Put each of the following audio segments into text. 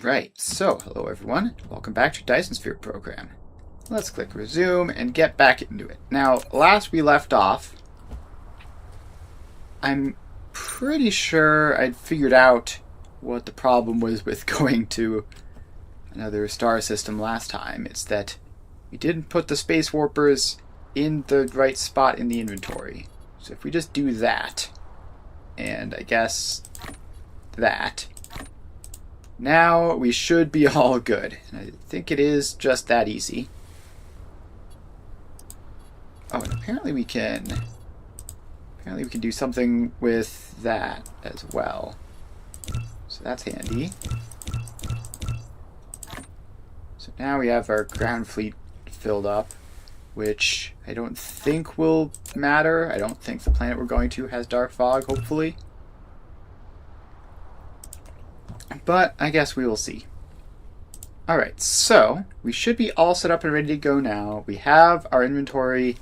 Right, so hello everyone. Welcome back to Dyson Sphere program. Let's click resume and get back into it. Now, last we left off, I'm pretty sure I'd figured out what the problem was with going to another star system last time. It's that we didn't put the space warpers in the right spot in the inventory. So if we just do that, and I guess that, now we should be all good. And I think it is just that easy. Oh, and apparently we can do something with that as well. So that's handy. So now we have our ground fleet filled up, which I don't think will matter. I don't think the planet we're going to has dark fog, hopefully. But I guess we will see. Alright, so we should be all set up and ready to go now. We have our inventory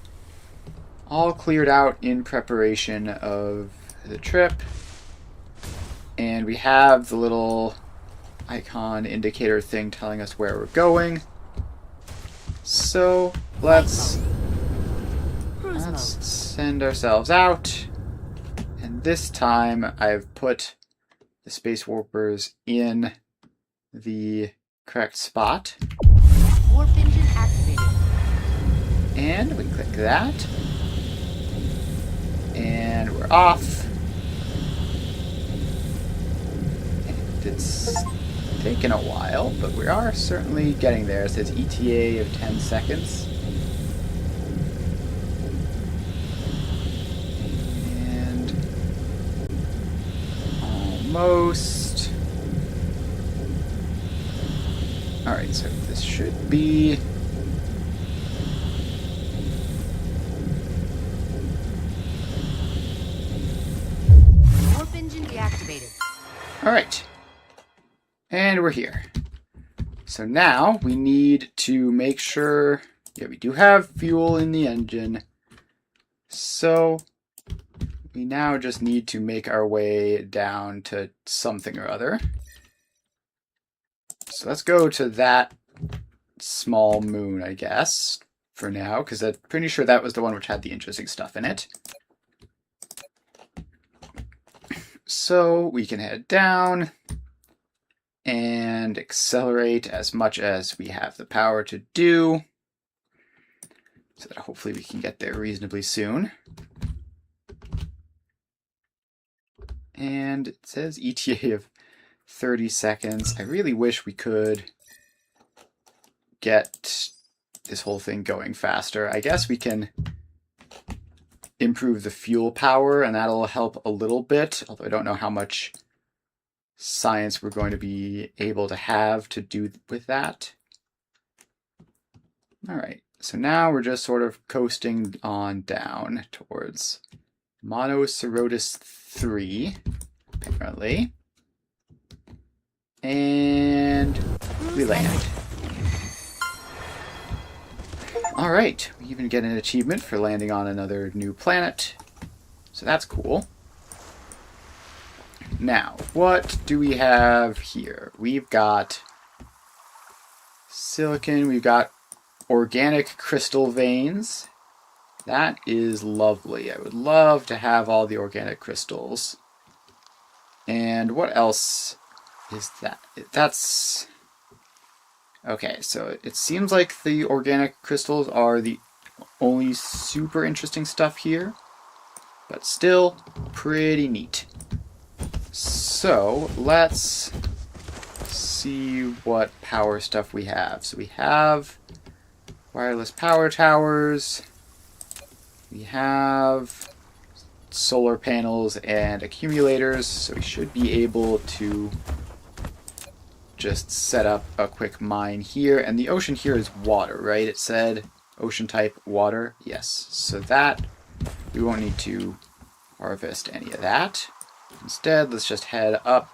all cleared out in preparation of the trip. And we have the little icon indicator thing telling us where we're going. So let's send ourselves out. And this time I've put the space warpers in the correct spot. Warp engine activated. And we click that. And we're off. And it's taken a while, but we are certainly getting there. It says ETA of 10 seconds. Almost. Alright, so this should be... Warp engine deactivated. Alright. And we're here. So now we need to make sure... Yeah, we do have fuel in the engine. So we now just need to make our way down to something or other. So let's go to that small moon, I guess, for now, because I'm pretty sure that was the one which had the interesting stuff in it. So we can head down and accelerate as much as we have the power to do, so that hopefully we can get there reasonably soon. And it says ETA of 30 seconds. I really wish we could get this whole thing going faster. I guess we can improve the fuel power, and that'll help a little bit, although I don't know how much science we're going to be able to have to do with that. Alright, so now we're just sort of coasting on down towards Monocerotis 3, apparently. And we land. Alright, we even get an achievement for landing on another new planet. So that's cool. Now, what do we have here? We've got silicon, we've got organic crystal veins. That is lovely. I would love to have all the organic crystals. And what else is that? That's... Okay, so it seems like the organic crystals are the only super interesting stuff here, but still pretty neat. So let's see what power stuff we have. So we have wireless power towers. We have solar panels and accumulators, so we should be able to just set up a quick mine here. And the ocean here is water, right? It said ocean type water. Yes, so that we won't need to harvest any of that. Instead, let's just head up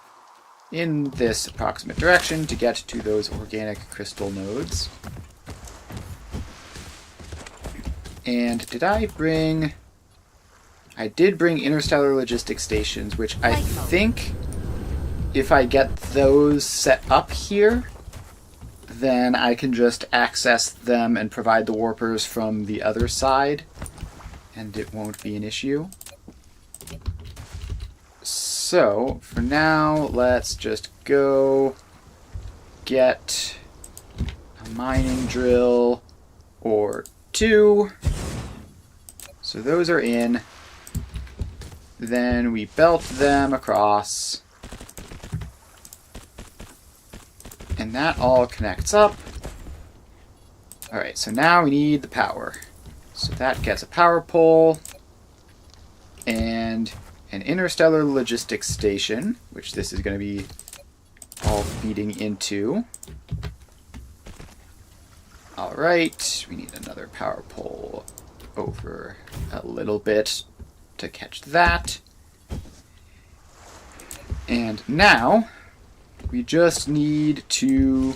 in this approximate direction to get to those organic crystal nodes. And did I bring... I did bring interstellar logistics stations, which I think if I get those set up here, then I can just access them and provide the warpers from the other side, and it won't be an issue. So, for now, let's just go get a mining drill or two. So those are in. Then we belt them across. And that all connects up. Alright, so now we need the power. So that gets a power pole and an interstellar logistics station, which this is going to be all feeding into. Alright, we need another power pole over a little bit to catch that. And now we just need to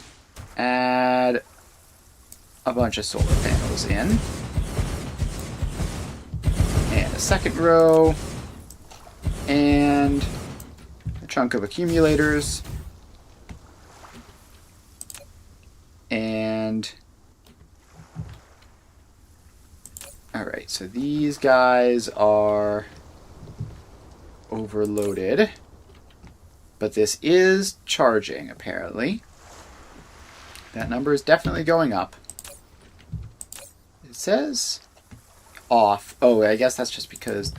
add a bunch of solar panels in. And a second row. And a chunk of accumulators. And alright, so these guys are overloaded. But this is charging, apparently. That number is definitely going up. It says off. Oh, I guess that's just because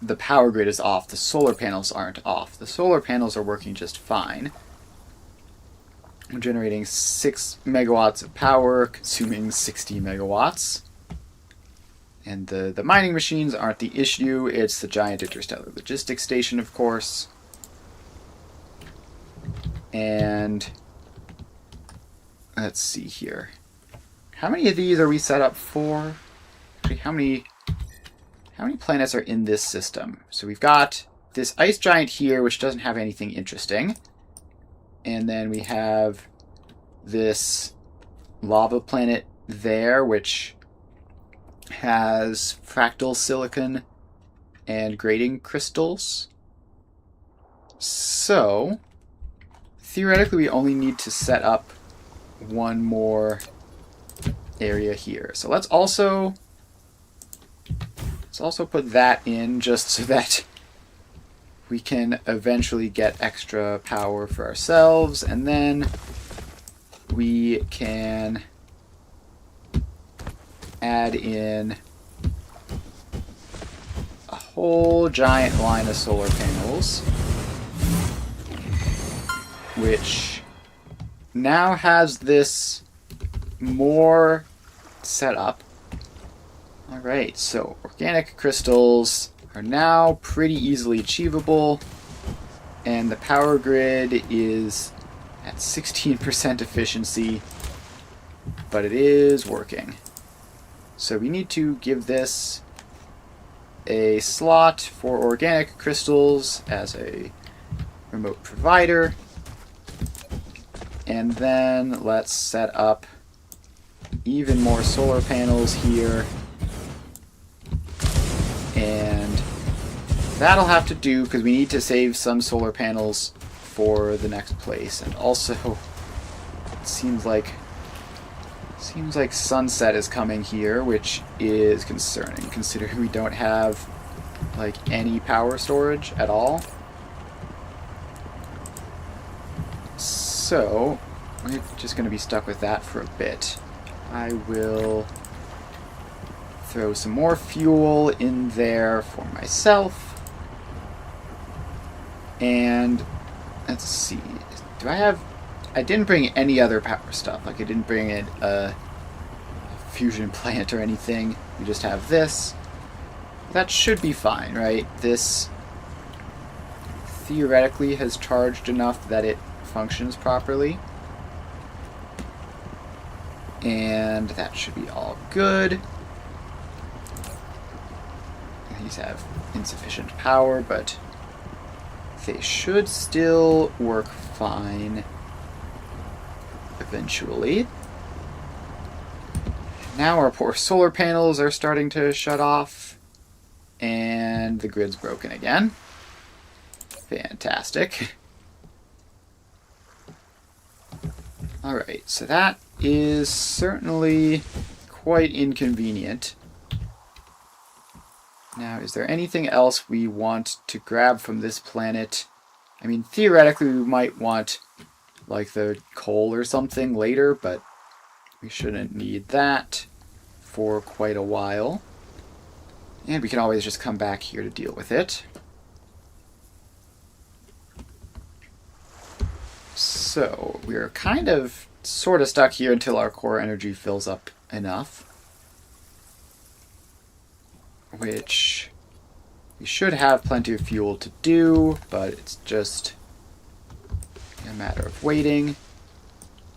the power grid is off. The solar panels aren't off. The solar panels are working just fine. We're generating 6 megawatts of power, consuming 60 megawatts. And the mining machines aren't the issue. It's the giant interstellar logistics station, of course. And let's see here. How many of these are we set up for? Actually, how many planets are in this system? So we've got this ice giant here, which doesn't have anything interesting. And then we have this lava planet there, which has fractal silicon and grading crystals. So theoretically, we only need to set up one more area here. So let's also put that in just so that we can eventually get extra power for ourselves, and then we can add in a whole giant line of solar panels, which now has this more set up. Alright, so organic crystals are now pretty easily achievable, and the power grid is at 16% efficiency, but it is working. So we need to give this a slot for organic crystals as a remote provider. And then let's set up even more solar panels here. And that'll have to do because we need to save some solar panels for the next place. And also, it seems like sunset is coming here, which is concerning considering we don't have like any power storage at all. So, we're just going to be stuck with that for a bit. I will throw some more fuel in there for myself. And let's see. Do I have... I didn't bring any other power stuff. Like, I didn't bring in a fusion plant or anything. We just have this. That should be fine, right? This theoretically has charged enough that it functions properly, and that should be all good. These have insufficient power, but they should still work fine eventually. Now our poor solar panels are starting to shut off, and the grid's broken again. Fantastic. Alright, so that is certainly quite inconvenient. Now, is there anything else we want to grab from this planet? I mean, theoretically, we might want, like, the coal or something later, but we shouldn't need that for quite a while. And we can always just come back here to deal with it. So, we're kind of sort of stuck here until our core energy fills up enough. Which we should have plenty of fuel to do, but it's just a matter of waiting.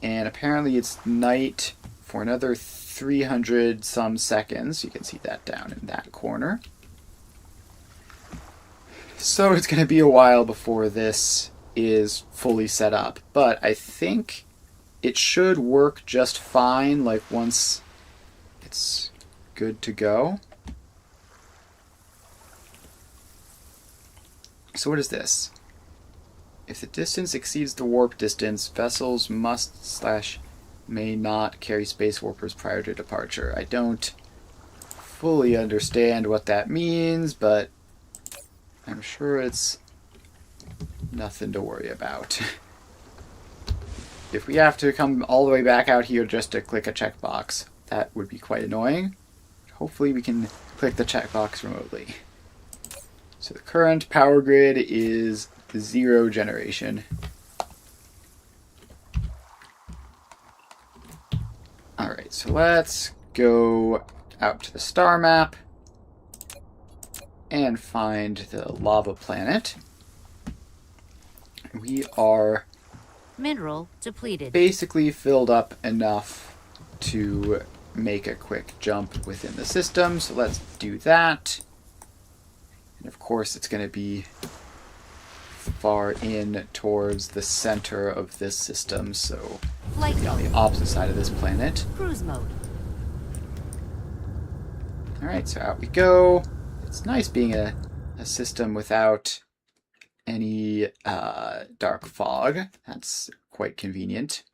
And apparently it's night for another 300 some seconds. You can see that down in that corner. So it's going to be a while before this is fully set up, but I think it should work just fine, like once it's good to go. So what is this? If the distance exceeds the warp distance, vessels must/may not carry space warpers prior to departure. I don't fully understand what that means, but I'm sure it's nothing to worry about. If we have to come all the way back out here just to click a checkbox, that would be quite annoying. Hopefully we can click the checkbox remotely. So the current power grid is 0 generation. Alright, so let's go out to the star map and find the lava planet. We are Mineral depleted. basically filled up enough to make a quick jump within the system, so let's do that. And of course it's going to be far in towards the center of this system, so Flight on the mode. opposite side of this planet. Cruise mode. Alright, so out we go. It's nice being a system without any dark fog. That's quite convenient.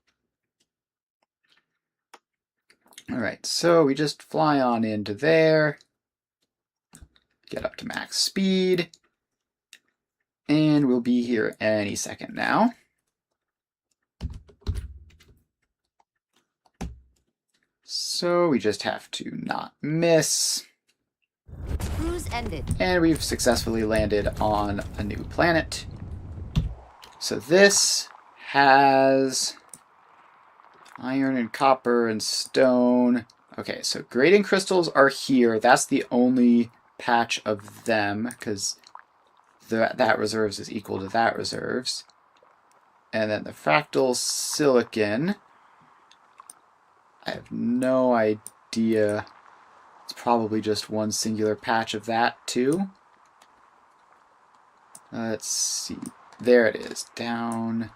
Alright, so we just fly on into there. Get up to max speed. And we'll be here any second now. So we just have to not miss. Cruise ended. And we've successfully landed on a new planet. So this has iron and copper and stone. Okay, so grading crystals are here. That's the only patch of them, because that reserves is equal to that reserves. And then the fractal silicon, I have no idea. It's probably just one singular patch of that too. Let's see. There it is. Down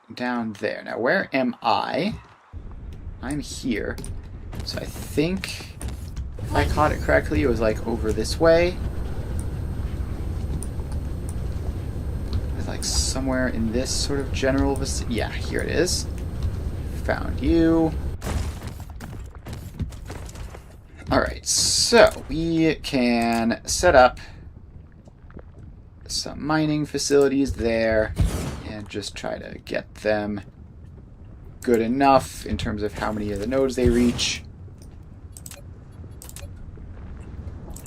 there. Now where am I? I'm here. So I think if I caught it correctly, it was like over this way. It's like somewhere in this sort of general vicinity. Yeah, here it is. Found you. Alright, so we can set up some mining facilities there and just try to get them good enough in terms of how many of the nodes they reach.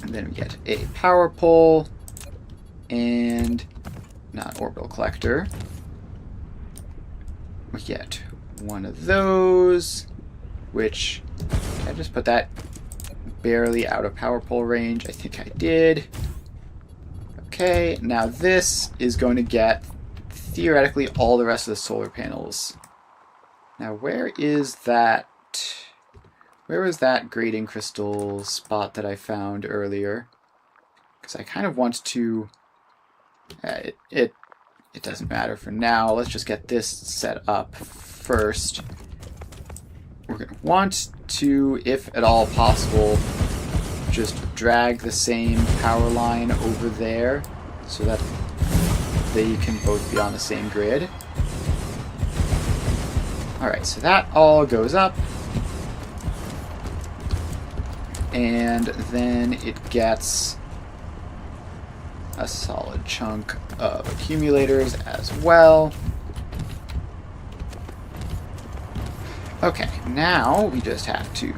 And then we get a power pole and not orbital collector. We get one of those, which I just put that barely out of power pole range. I think I did. Okay, now this is going to get theoretically all the rest of the solar panels. Now where is that? Where was that grading crystal spot that I found earlier? Because I kind of want to... It doesn't matter for now. Let's just get this set up first. We're going to want to, if at all possible, just drag the same power line over there so that they can both be on the same grid. Alright, so that all goes up. And then it gets a solid chunk of accumulators as well. Okay, now we just have to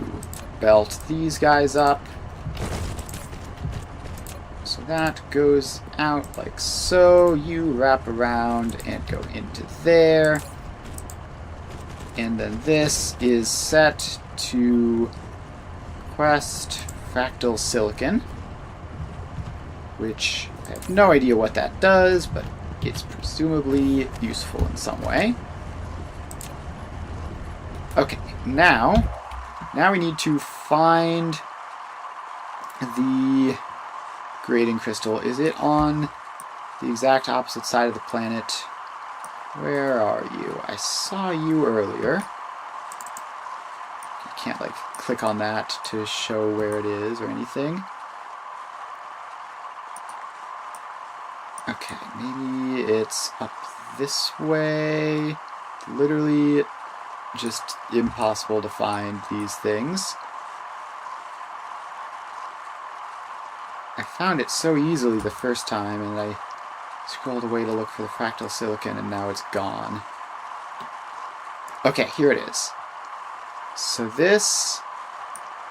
belt these guys up. So that goes out like so. You wrap around and go into there. And then this is set to Quest Fractal Silicon, which I have no idea what that does, but it's presumably useful in some way. Okay, now we need to find the grading crystal. Is it on the exact opposite side of the planet? Where are you? I saw you earlier. You can't, like, click on that to show where it is or anything. Okay, maybe it's up this way. Literally just impossible to find these things. I found it so easily the first time, and I scrolled away to look for the fractal silicon, and now it's gone. Okay, here it is. So this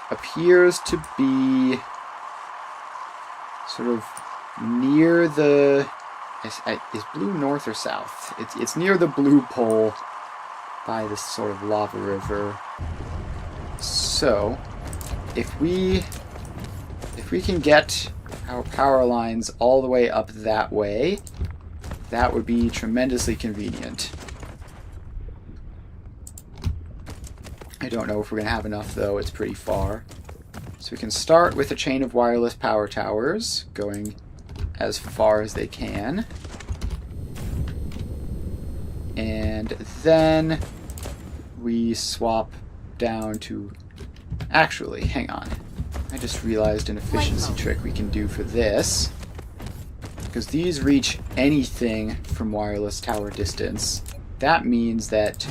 appears to be sort of near the... Is blue north or south? It's near the blue pole by this sort of lava river. So, if we can get our power lines all the way up that way, that would be tremendously convenient. I don't know if we're going to have enough, though. It's pretty far. So we can start with a chain of wireless power towers, going as far as they can. And then we swap down to... Actually, hang on. I just realized an efficiency trick we can do for this. Because these reach anything from wireless tower distance. That means that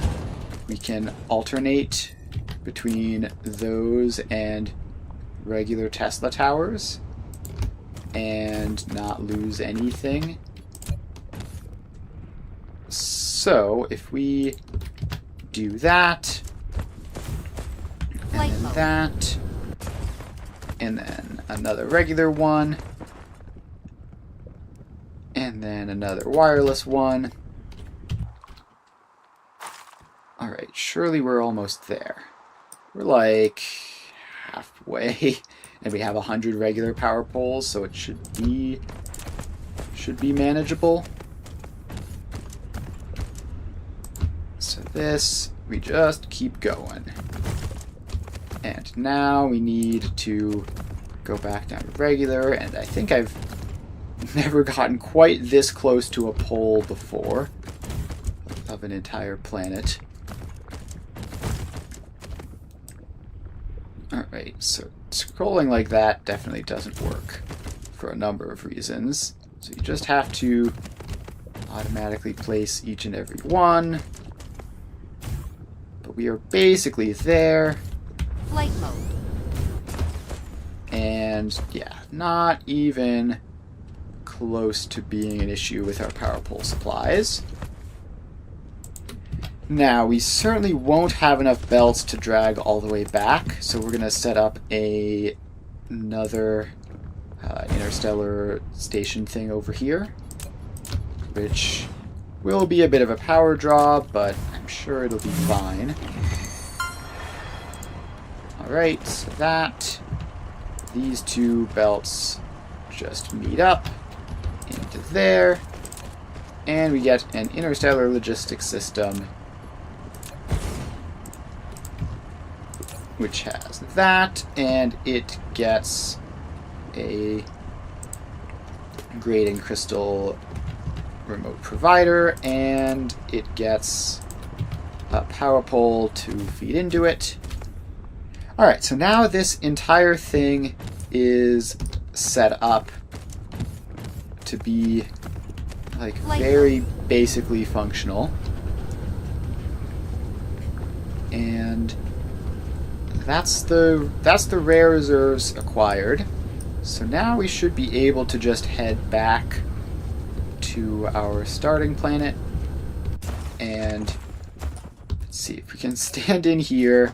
we can alternate between those and regular Tesla towers and not lose anything. So, if we do that, and then that, and then another regular one, and then another wireless one. Alright, surely we're almost there. We're like halfway, and we have 100 regular power poles, so it should be manageable. So this, we just keep going. And now we need to go back down to regular, and I think I've never gotten quite this close to a pole before of an entire planet. Alright, so scrolling like that definitely doesn't work for a number of reasons. So you just have to automatically place each and every one. But we are basically there. Flight mode. And yeah, not even close to being an issue with our power pole supplies. Now, we certainly won't have enough belts to drag all the way back, so we're going to set up another interstellar station thing over here, which will be a bit of a power draw, but I'm sure it'll be fine. Alright, so these two belts just meet up into there, and we get an interstellar logistics system which has that, and it gets a grading crystal remote provider, and it gets a power pole to feed into it. Alright, so now this entire thing is set up to be like very basically functional. And that's the rare reserves acquired. So now we should be able to just head back to our starting planet and let's see if we can stand in here.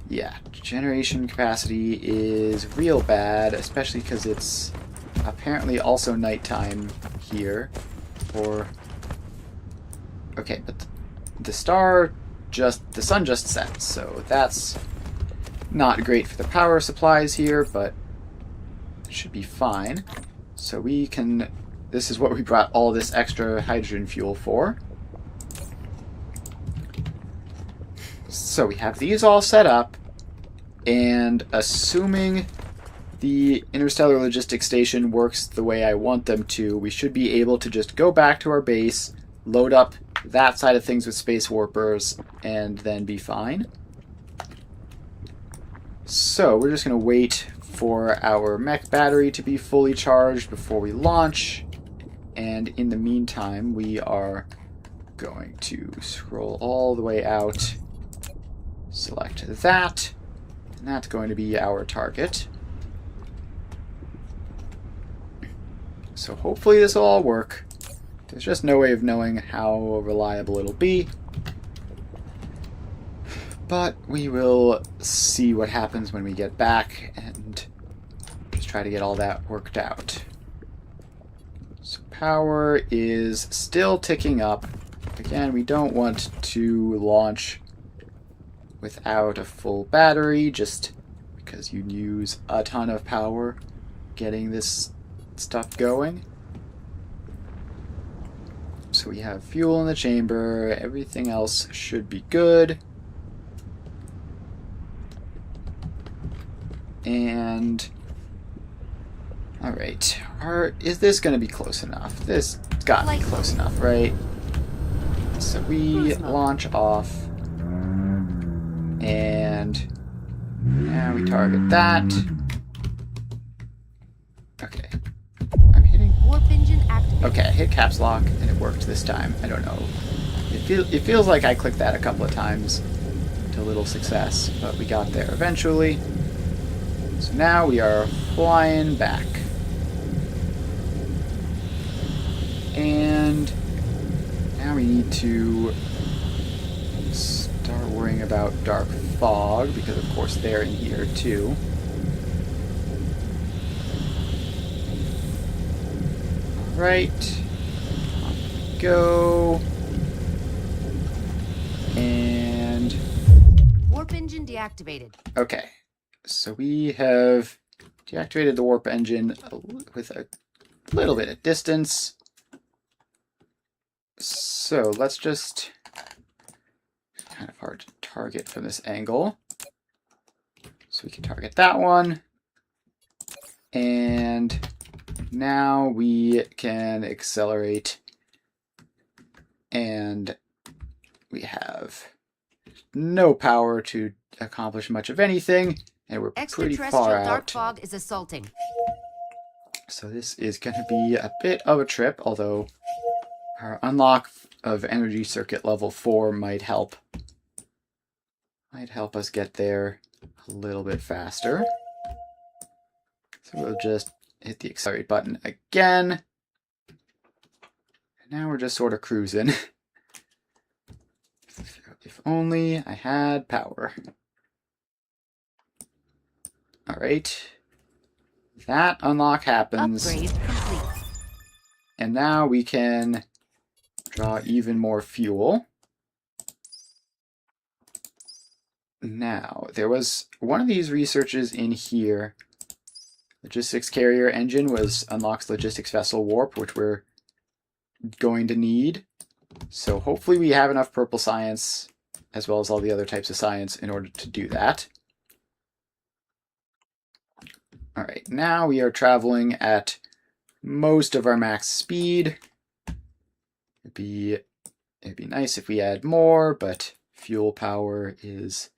Yeah, generation capacity is real bad, especially because it's apparently also nighttime here. Or okay, but the sun just set, so that's not great for the power supplies here, but it should be fine. So we can, this is what we brought all this extra hydrogen fuel for. So we have these all set up, and assuming the interstellar logistics station works the way I want them to, we should be able to just go back to our base, load up that side of things with space warpers, and then be fine. So we're just going to wait for our mech battery to be fully charged before we launch, and in the meantime we are going to scroll all the way out, select that, and that's going to be our target. So hopefully this will all work. There's just no way of knowing how reliable it'll be. But we will see what happens when we get back and just try to get all that worked out. So power is still ticking up. Again, we don't want to launch without a full battery, just because you use a ton of power getting this stuff going. So we have fuel in the chamber, everything else should be good. And alright, is this going to be close enough? This got to be close enough, right? So we launch off, and now we target that. Okay, I'm hitting. Warp engine activated. Okay, I hit caps lock and it worked this time. I don't know. It feels like I clicked that a couple of times to little success, but we got there eventually. So now we are flying back. And now we need to start worrying about dark fog, because of course they're in here too. Alright. On we go. And Warp engine deactivated. okay. So we have deactivated the warp engine with a little bit of distance. So let's just, kind of hard to target from this angle. So we can target that one. And now we can accelerate. And we have no power to accomplish much of anything. And we're pretty far out. Dark fog is assaulting. So this is going to be a bit of a trip, although our unlock of energy circuit level 4 might help. Might help us get there a little bit faster. So we'll just hit the accelerate button again. And now we're just sort of cruising. If only I had power. Alright. That unlock happens. Upgrade complete. And now we can draw even more fuel. Now, there was one of these researches in here. Logistics carrier engine unlocks logistics vessel warp, which we're going to need. So hopefully we have enough purple science, as well as all the other types of science, in order to do that. Alright, now we are traveling at most of our max speed. It'd be nice if we had more, but fuel power is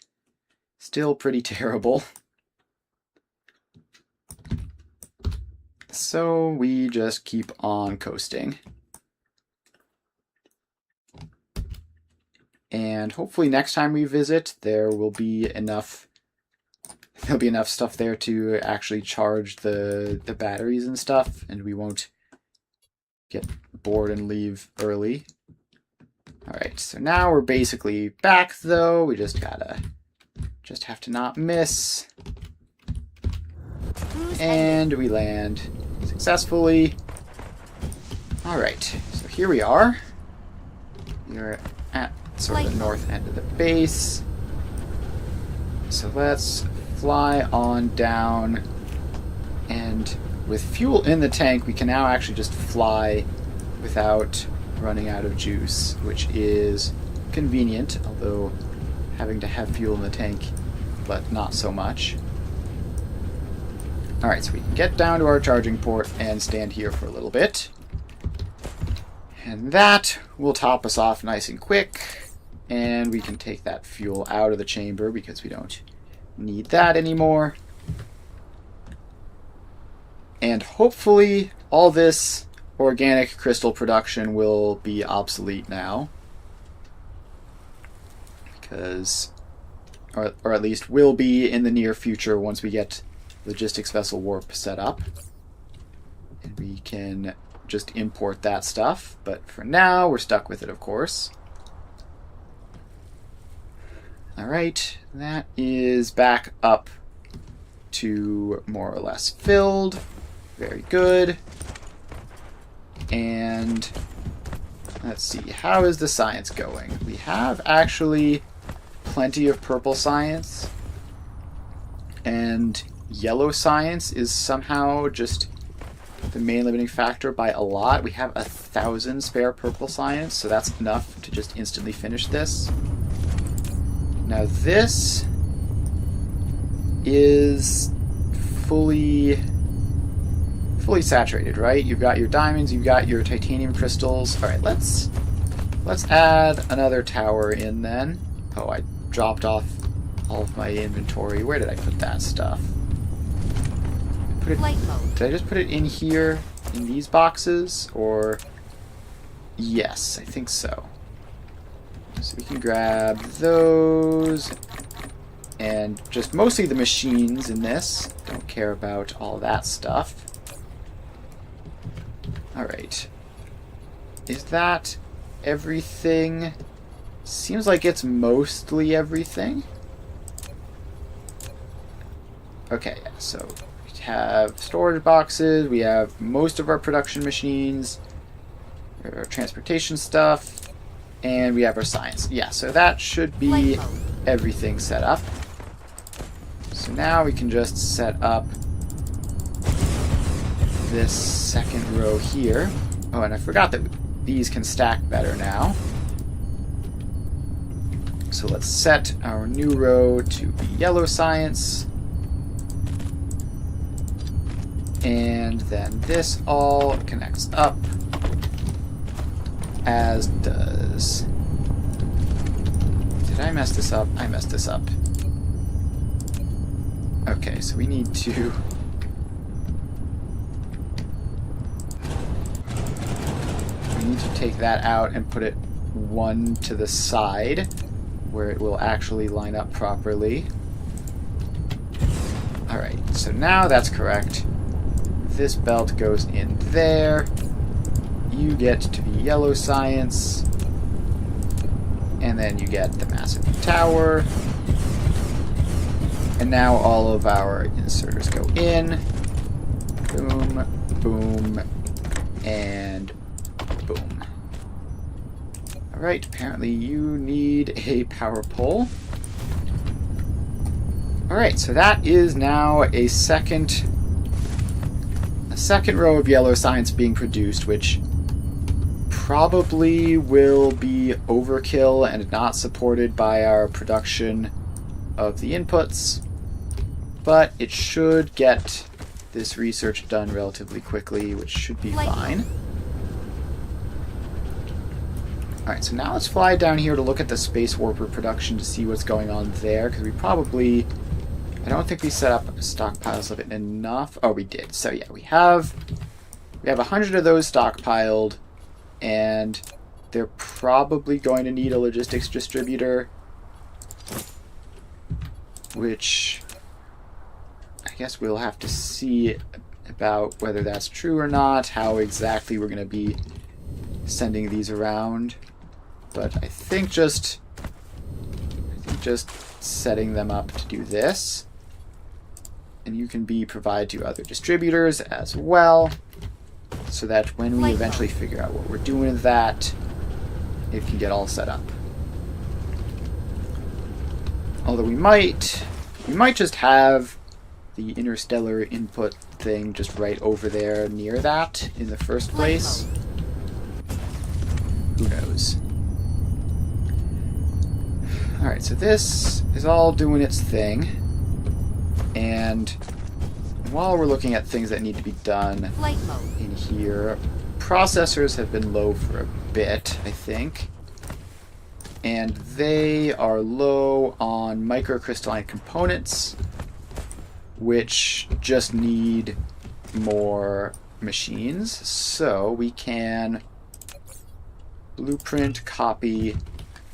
still pretty terrible. So we just keep on coasting. And hopefully next time we visit, there'll be enough stuff there to actually charge the batteries and stuff, and we won't get bored and leave early. Alright, so now we're basically back, though. We just have to not miss. And we land successfully. Alright, so here we are. We're at sort of the north end of the base. So let's fly on down. And with fuel in the tank, we can now actually just fly without running out of juice, which is convenient, although having to have fuel in the tank, but not so much. Alright, so we can get down to our charging port and stand here for a little bit. And that will top us off nice and quick, and we can take that fuel out of the chamber because we don't need that anymore. And hopefully all this organic crystal production will be obsolete now. Because, or at least will be in the near future once we get logistics vessel warp set up. And we can just import that stuff. But for now, we're stuck with it, of course. Alright, that is back up to more or less filled. Very good. And let's see, how is the science going? We have actually plenty of purple science, and yellow science is somehow just the main limiting factor by a lot. We have 1,000 spare purple science, so that's enough to just instantly finish this. Now this is fully saturated, right? You've got your diamonds, you've got your titanium crystals. All right, let's add another tower in then. Oh, I dropped off all of my inventory. Where did I put that stuff? Did I just put it in here in these boxes, or yes, I think so. So we can grab those and just mostly the machines in this. Don't care about all that stuff. Alright. Is that everything? Seems like it's mostly everything. Okay, yeah, so we have storage boxes, we have most of our production machines, our transportation stuff, and we have our science. Yeah, so that should be everything set up. So now we can just set up this second row here. Oh, and I forgot that these can stack better now. So let's set our new row to be yellow science. And then this all connects up, as does... Did I mess this up? I messed this up. Okay, so we need to... take that out and put it one to the side where it will actually line up properly. Alright, so now that's correct. This belt goes in there. You get to be yellow science. And then you get the massive tower. And now all of our inserters go in. Boom, boom, and boom. Alright, apparently you need a power pole. Alright, so that is now a second row of yellow science being produced, which probably will be overkill and not supported by our production of the inputs, but it should get this research done relatively quickly, which should be fine. Alright, so now let's fly down here to look at the Space Warper production to see what's going on there, because we probably... I don't think we set up stockpiles of it enough. Oh, we did. So yeah, we have 100 of those stockpiled, and they're probably going to need a logistics distributor, which I guess we'll have to see about whether that's true or not, how exactly we're going to be sending these around. But I think just setting them up to do this, and you can be provided to other distributors as well, so that when we eventually figure out what we're doing with that, it can get all set up. Although we might just have the interstellar input thing just right over there near that in the first place. Who knows? Alright, so this is all doing its thing. And while we're looking at things that need to be done in here, processors have been low for a bit, I think. And they are low on microcrystalline components, which just need more machines. So we can blueprint, copy,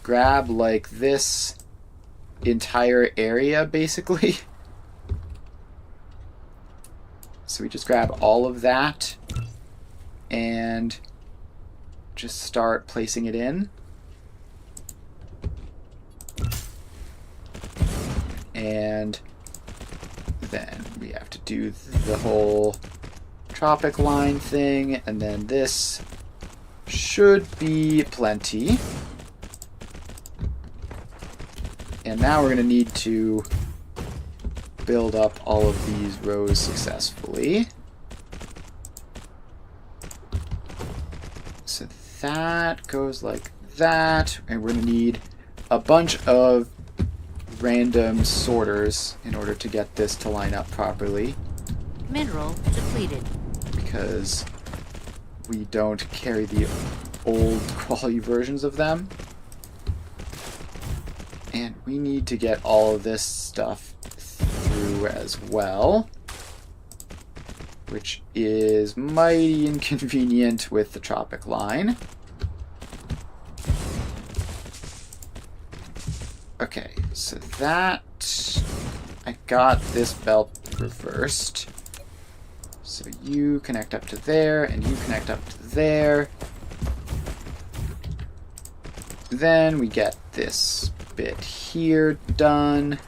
grab like this entire area basically. So we just grab all of that and just start placing it in. And then we have to do the whole tropic line thing, and then this should be plenty. And now we're going to need to build up all of these rows successfully. So that goes like that, and we're going to need a bunch of random sorters in order to get this to line up properly. Mineral depleted. Because we don't carry the old quality versions of them. And we need to get all of this stuff through as well, which is mighty inconvenient with the tropic line. Okay, so that... I got this belt reversed. So you connect up to there, and you connect up to there. Then we get this bit here done.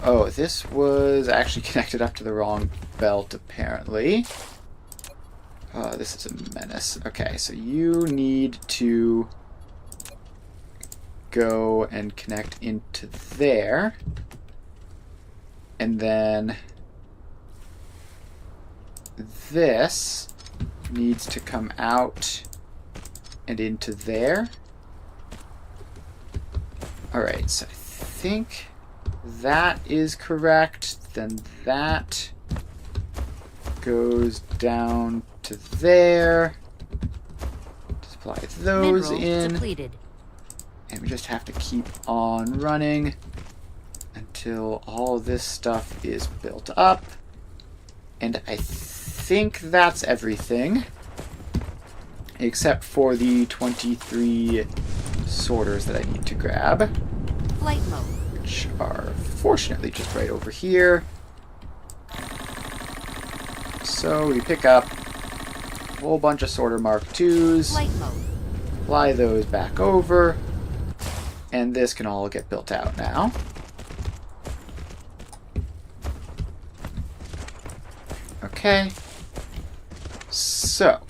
Oh, this was actually connected up to the wrong belt, apparently. This is a menace. Okay, so you need to go and connect into there. And then this needs to come out and into there. Alright, so I think that is correct. Then that goes down to there. Supply those in. Depleted. And we just have to keep on running until all this stuff is built up. And I think that's everything. Except for the 23 sorters that I need to grab. Flight mode. Which are fortunately just right over here. So we pick up a whole bunch of sorter Mark IIs. Flight mode. Fly those back over. And this can all get built out now. Okay. So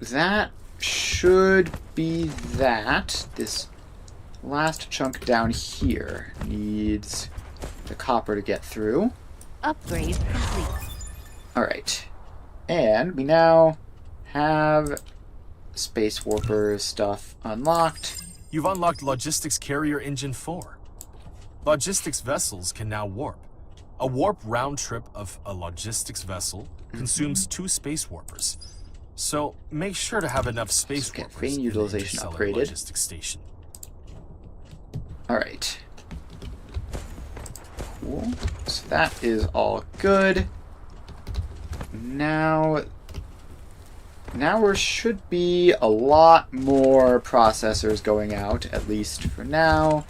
that should be that. This last chunk down here needs the copper to get through. Upgrade complete. Alright. And we now have Space Warper stuff unlocked. You've unlocked Logistics Carrier Engine 4. Logistics vessels can now warp. A warp round trip of a logistics vessel consumes 2 space warpers. So make sure to have enough space Get warpers vein in the utilization interstellar upgraded. logistics station. Alright. Cool. So that is all good. Now, now there should be a lot more processors going out, at least for now.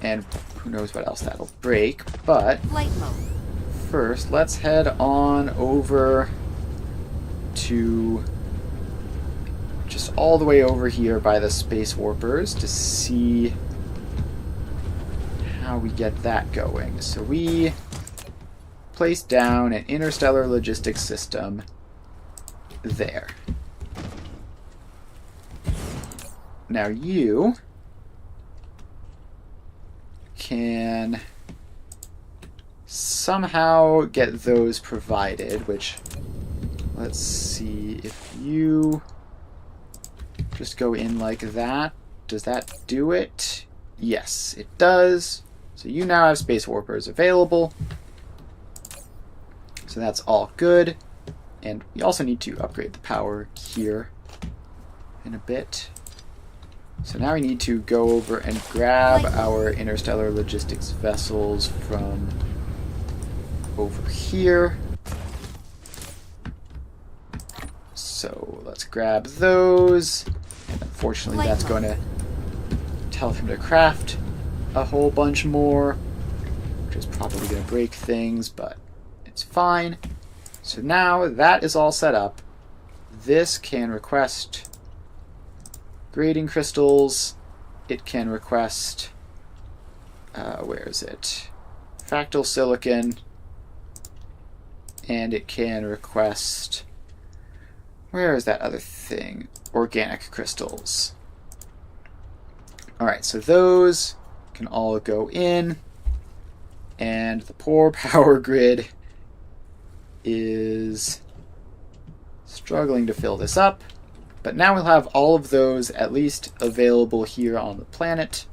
And who knows what else that'll break. But Flight mode. first, let's head on over to just all the way over here by the space warpers to see how we get that going. So we place down an interstellar logistics system there. Now you can somehow get those provided, which, let's see, if you just go in like that, does that do it? Yes, it does. So you now have space warpers available. So that's all good. And we also need to upgrade the power here in a bit. So now we need to go over and grab our interstellar logistics vessels from over here. So let's grab those. And unfortunately, that's going to tell him to craft a whole bunch more, which is probably going to break things, but it's fine. So now that is all set up. This can request grading crystals. It can request, where is it? Fractal silicon. And it can request, where is that other thing? Organic crystals. Alright, so those can all go in. And the poor power grid is struggling to fill this up. But now we'll have all of those at least available here on the planet,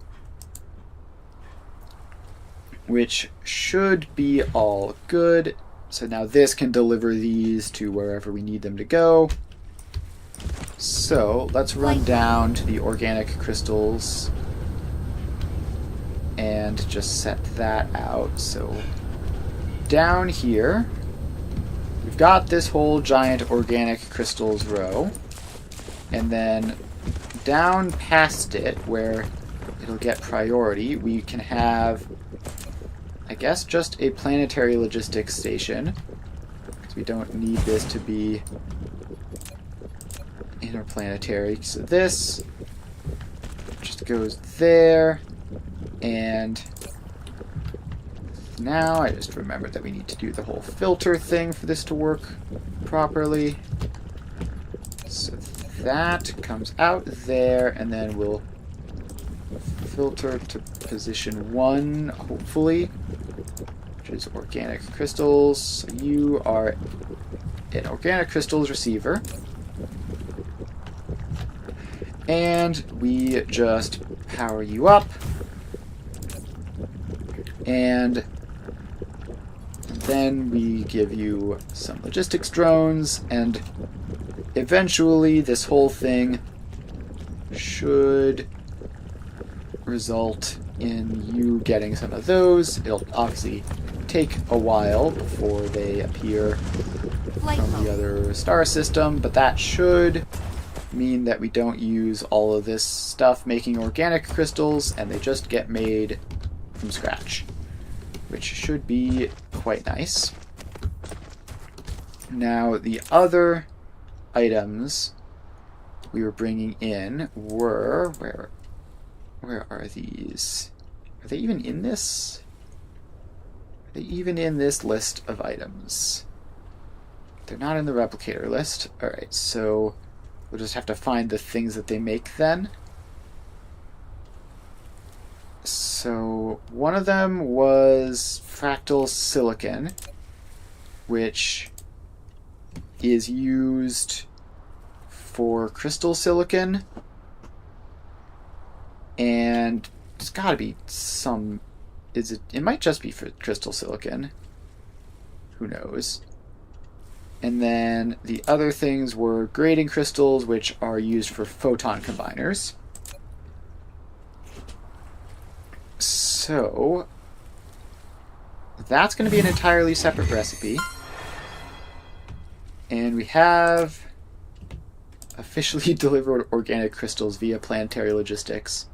which should be all good. So now this can deliver these to wherever we need them to go. So let's run down to the organic crystals and just set that out. So down here, we've got this whole giant organic crystals row. And then down past it, where it'll get priority, we can have, I guess, just a planetary logistics station, because we don't need this to be interplanetary. So this just goes there, and now I just remembered that we need to do the whole filter thing for this to work properly. So that comes out there, and then we'll filter to position 1, hopefully, which is organic crystals. So you are an organic crystals receiver. And we just power you up. And then we give you some logistics drones, and eventually this whole thing should result in you getting some of those. It'll obviously take a while before they appear from the other star system, but that should mean that we don't use all of this stuff making organic crystals, and they just get made from scratch, which should be quite nice. Now, the other items we were bringing in were, where are these? Are they even in this? Are they even in this list of items? They're not in the replicator list. Alright, so we'll just have to find the things that they make then. So one of them was fractal silicon, which is used for crystal silicon, and it's got to be some. It might just be for crystal silicon. Who knows? And then the other things were grading crystals, which are used for photon combiners. So that's going to be an entirely separate recipe. And we have officially delivered organic crystals via planetary logistics.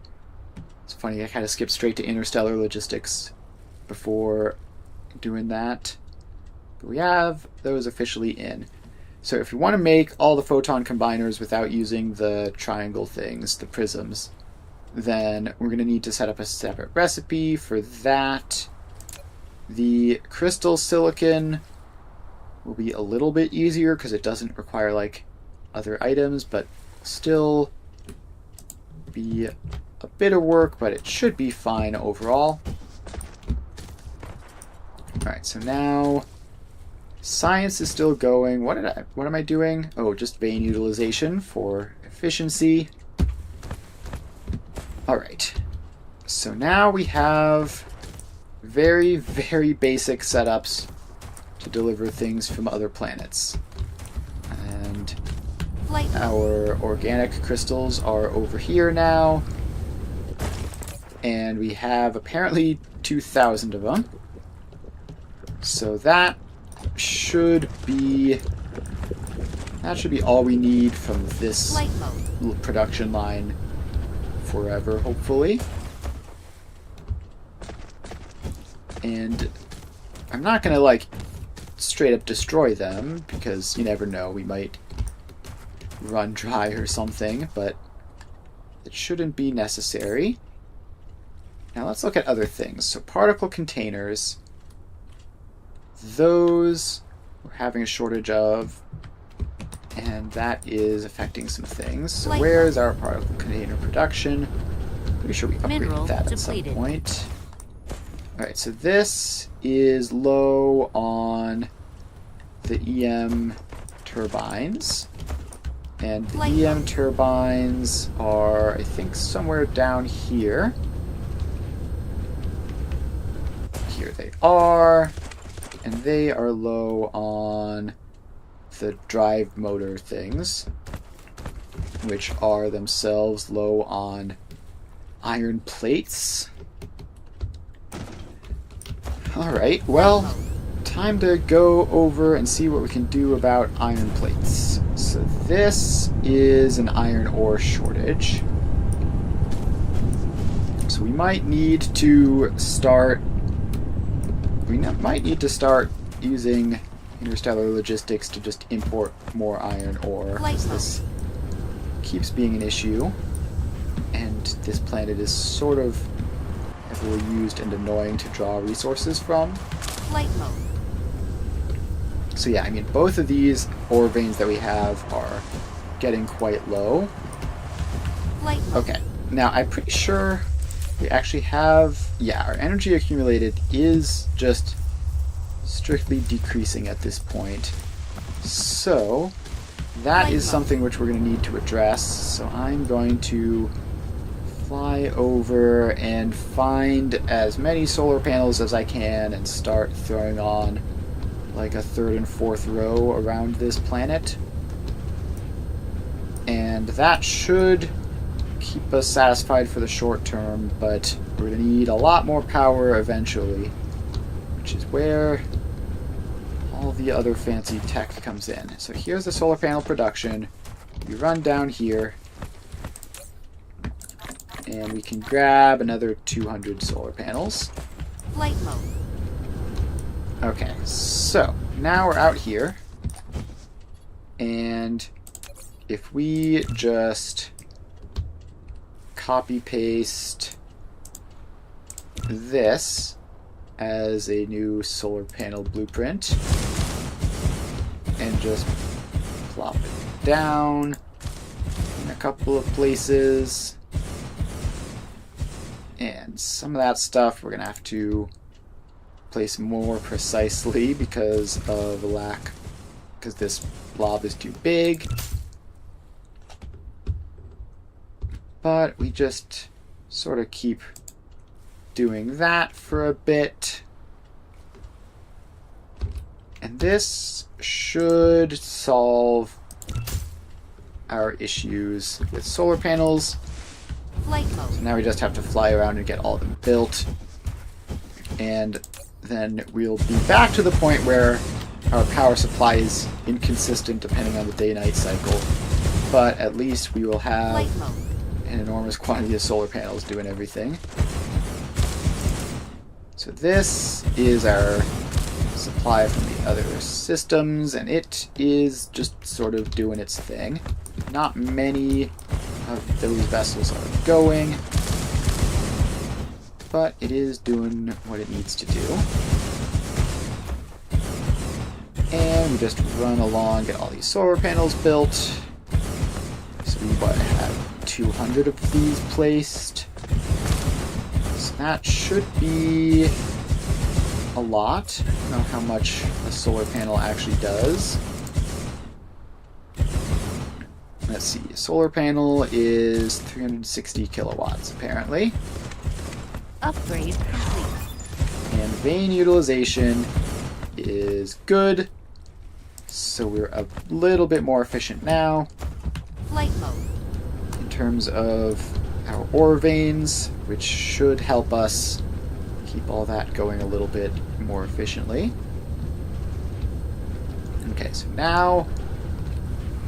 It's funny, I kind of skipped straight to interstellar logistics before doing that. But we have those officially in. So if you want to make all the photon combiners without using the triangle things, the prisms, then we're going to need to set up a separate recipe for that. The crystal silicon will be a little bit easier because it doesn't require like other items, but still be a bit of work, but it should be fine overall. Alright, so now science is still going. What am I doing? Oh, just vein utilization for efficiency. Alright. So now we have very, very basic setups to deliver things from other planets. And our organic crystals are over here now. And we have apparently 2,000 of them. So that should be all we need from this production line forever, hopefully. And I'm not gonna like straight up destroy them because you never know, we might run dry or something, but it shouldn't be necessary. Now let's look at other things. So particle containers, those we're having a shortage of, and that is affecting some things. So where's our particle container production? Pretty sure we upgraded that at some point. Alright, so this is low on the EM turbines. And the EM turbines are, I think, somewhere down here. Here they are. And they are low on the drive motor things, which are themselves low on iron plates. Alright, well, time to go over and see what we can do about iron plates. So this is an iron ore shortage. So we might need to start using interstellar logistics to just import more iron ore. This keeps being an issue, and this planet is sort of heavily used and annoying to draw resources from. So yeah, I mean, both of these ore veins that we have are getting quite low. Okay, now I'm pretty sure we actually have, yeah, our energy accumulated is just strictly decreasing at this point. So that is something which we're going to need to address. So I'm going to fly over and find as many solar panels as I can and start throwing on like a third and fourth row around this planet. And that should keep us satisfied for the short term, but we're going to need a lot more power eventually, which is where all the other fancy tech comes in. So here's the solar panel production. We run down here, and we can grab another 200 solar panels. Flight mode. Okay, so now we're out here, and if we just copy paste this as a new solar panel blueprint and just plop it down in a couple of places, and some of that stuff we're gonna have to place more precisely because this blob is too big. But we just sort of keep doing that for a bit. And this should solve our issues with solar panels. Flight mode. So now we just have to fly around and get all of them built. And then we'll be back to the point where our power supply is inconsistent depending on the day-night cycle. but at least we will have Flight mode. an enormous quantity of solar panels doing everything. So this is our supply from the other systems, and it is just sort of doing its thing. Not many of those vessels are going, but it is doing what it needs to do. And we just run along, get all these solar panels built. So we have 200 of these placed. So that should be a lot. I don't know how much a solar panel actually does. Let's see, a solar panel is 360 kilowatts apparently. Upgrade complete. And vane utilization is good. So we're a little bit more efficient now. Flight mode. In terms of our ore veins, which should help us keep all that going a little bit more efficiently. Okay, so now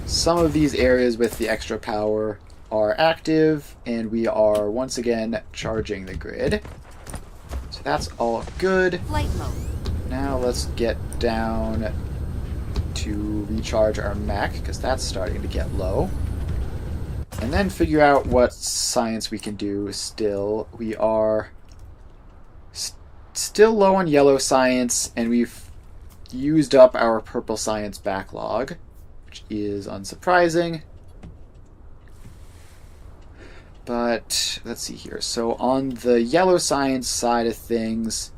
some of these areas with the extra power are active, and we are once again charging the grid. So that's all good. Flight mode. Now let's get down to recharge our mech, because that's starting to get low. And then figure out what science we can do still. We are still low on yellow science, and we've used up our purple science backlog, which is unsurprising. But let's see here. So on the yellow science side of things,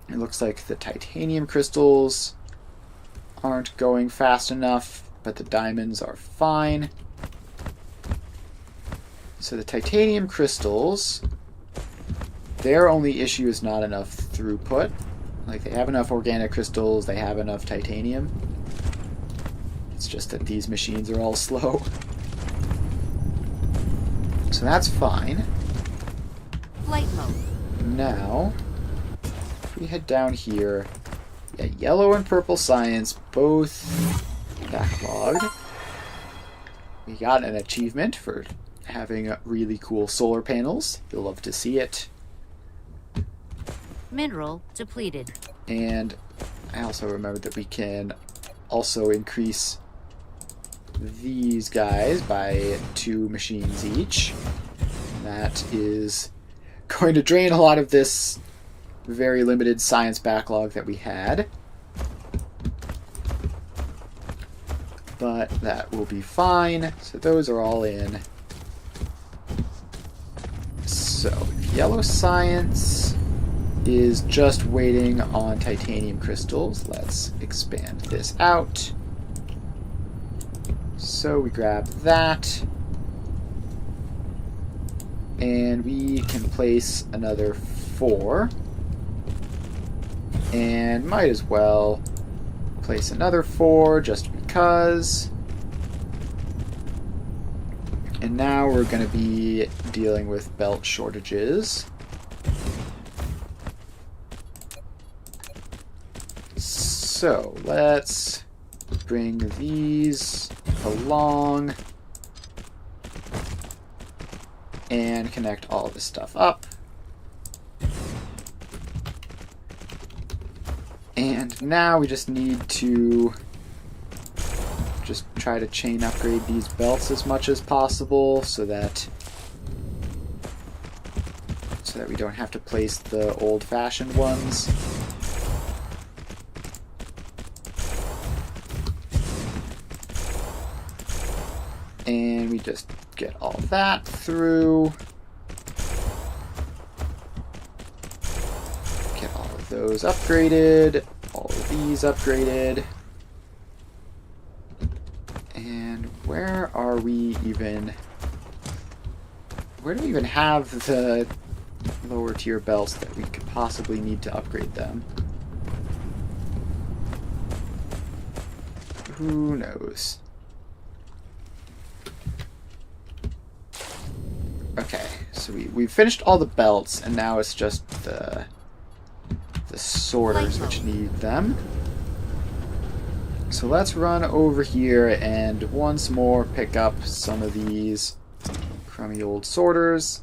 it looks like the titanium crystals aren't going fast enough, but the diamonds are fine. So the titanium crystals, their only issue is not enough throughput. Like, they have enough organic crystals, they have enough titanium. It's just that these machines are all slow. So that's fine. Flight mode. Now, if we head down here, yeah, yellow and purple science, both backlogged. We got an achievement for having really cool solar panels. You'll love to see it. Mineral depleted. And I also remembered that we can also increase these guys by 2 machines each. That is going to drain a lot of this very limited science backlog that we had. But that will be fine. So those are all in. So yellow science is just waiting on titanium crystals. Let's expand this out. So we grab that. And we can place another 4. And might as well place another 4 just because. And now we're going to be dealing with belt shortages. So let's bring these along and connect all of this stuff up. And now we just need to just try to chain upgrade these belts as much as possible so that we don't have to place the old-fashioned ones. And we just get all that through. Get all of those upgraded, all of these upgraded. And where are we even? Where do we even have the lower tier belts that we could possibly need to upgrade them? Who knows? Okay, so we've finished all the belts, and now it's just the sorters which need them. So let's run over here and once more pick up some of these crummy old sorters.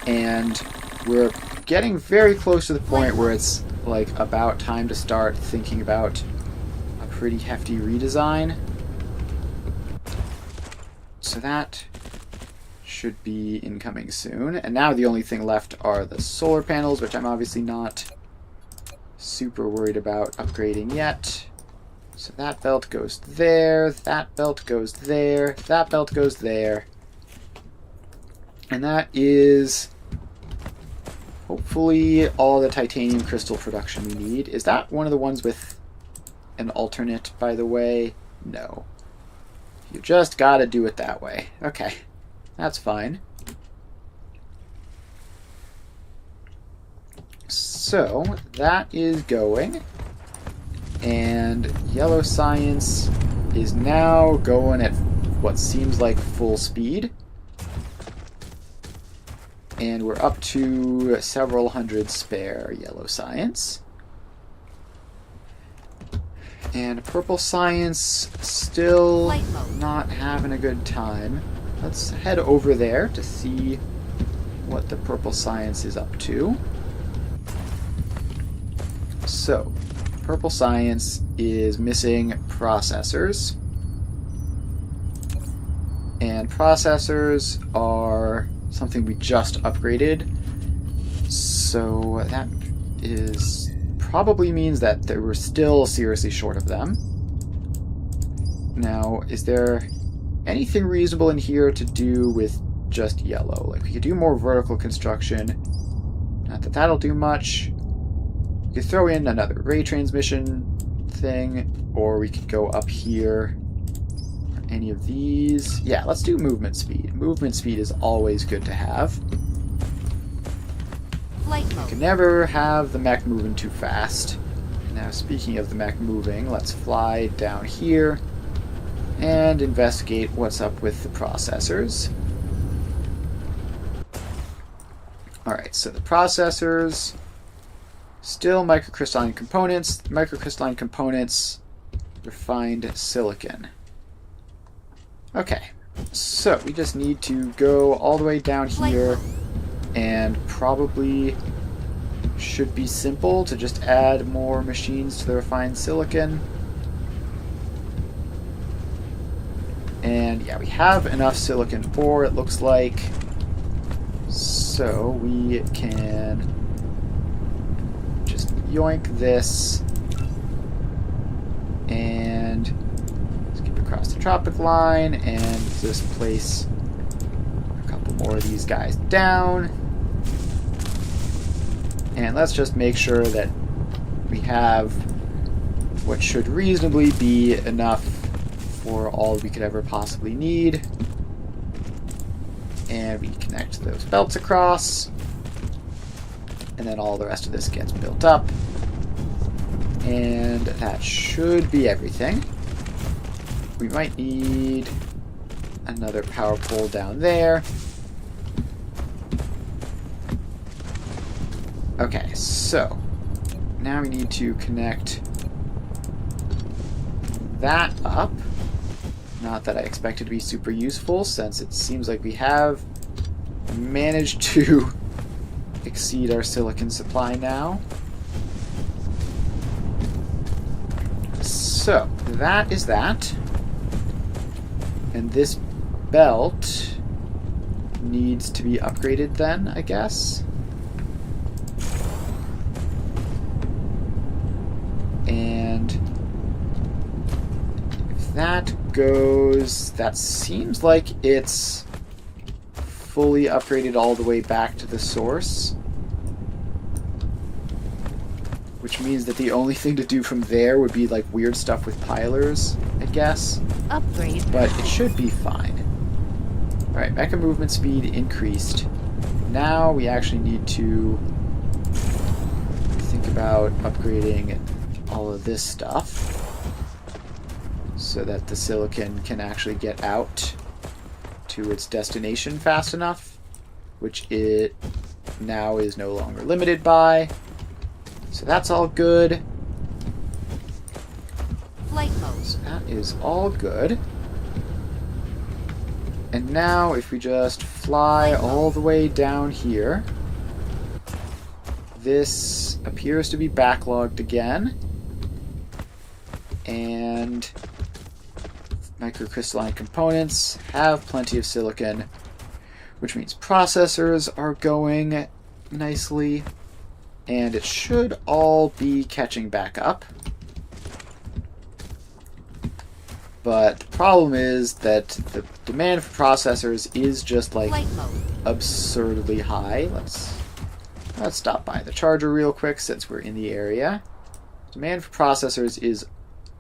And we're getting very close to the point where it's like about time to start thinking about a pretty hefty redesign. So that should be incoming soon. And now the only thing left are the solar panels, which I'm obviously not super worried about upgrading yet. So that belt goes there, that belt goes there, that belt goes there. And that is hopefully all the titanium crystal production we need. Is that one of the ones with an alternate, by the way? No. You just gotta do it that way. Okay, that's fine. So, that is going. And yellow science is now going at what seems like full speed. And we're up to several hundred spare yellow science. And purple science still not having a good time. Let's head over there to see what the purple science is up to. So, purple science is missing processors. And processors are something we just upgraded. So that is probably means that they were still seriously short of them. Now, is there anything reasonable in here to do with just yellow? Like, we could do more vertical construction. Not that that'll do much. We could throw in another ray transmission thing, or we could go up here. Any of these? Yeah, let's do movement speed. Movement speed is always good to have. Flight You mode. can never have the mech moving too fast. Now, speaking of the mech moving, let's fly down here and investigate what's up with the processors. Alright, so the processors, still microcrystalline components. Microcrystalline components, refined silicon. Okay, so we just need to go all the way down here, and probably should be simple to just add more machines to the refined silicon. And yeah, we have enough silicon ore, it looks like, so we can just yoink this and skip across the tropic line and just place a couple more of these guys down. And let's just make sure that we have what should reasonably be enough for all we could ever possibly need. And we connect those belts across. And then all the rest of this gets built up. And that should be everything. We might need another power pole down there. Okay, so now we need to connect that up. Not that I expect it to be super useful, since it seems like we have managed to exceed our silicon supply now. So, that is that. And this belt needs to be upgraded then, I guess. And if that goes, that seems like it's fully upgraded all the way back to the source. Which means that the only thing to do from there would be like weird stuff with pilers, I guess. Upgrade. But it should be fine. Alright, mecha movement speed increased. Now we actually need to think about upgrading all of this stuff so that the silicon can actually get out to its destination fast enough, which it now is no longer limited by. So that's all good. is all good. And now if we just fly all the way down here, this appears to be backlogged again. And microcrystalline components have plenty of silicon, which means processors are going nicely, and it should all be catching back up. But the problem is that the demand for processors is just like Flight mode. absurdly high. Let's stop by the charger real quick since we're in the area. Demand for processors is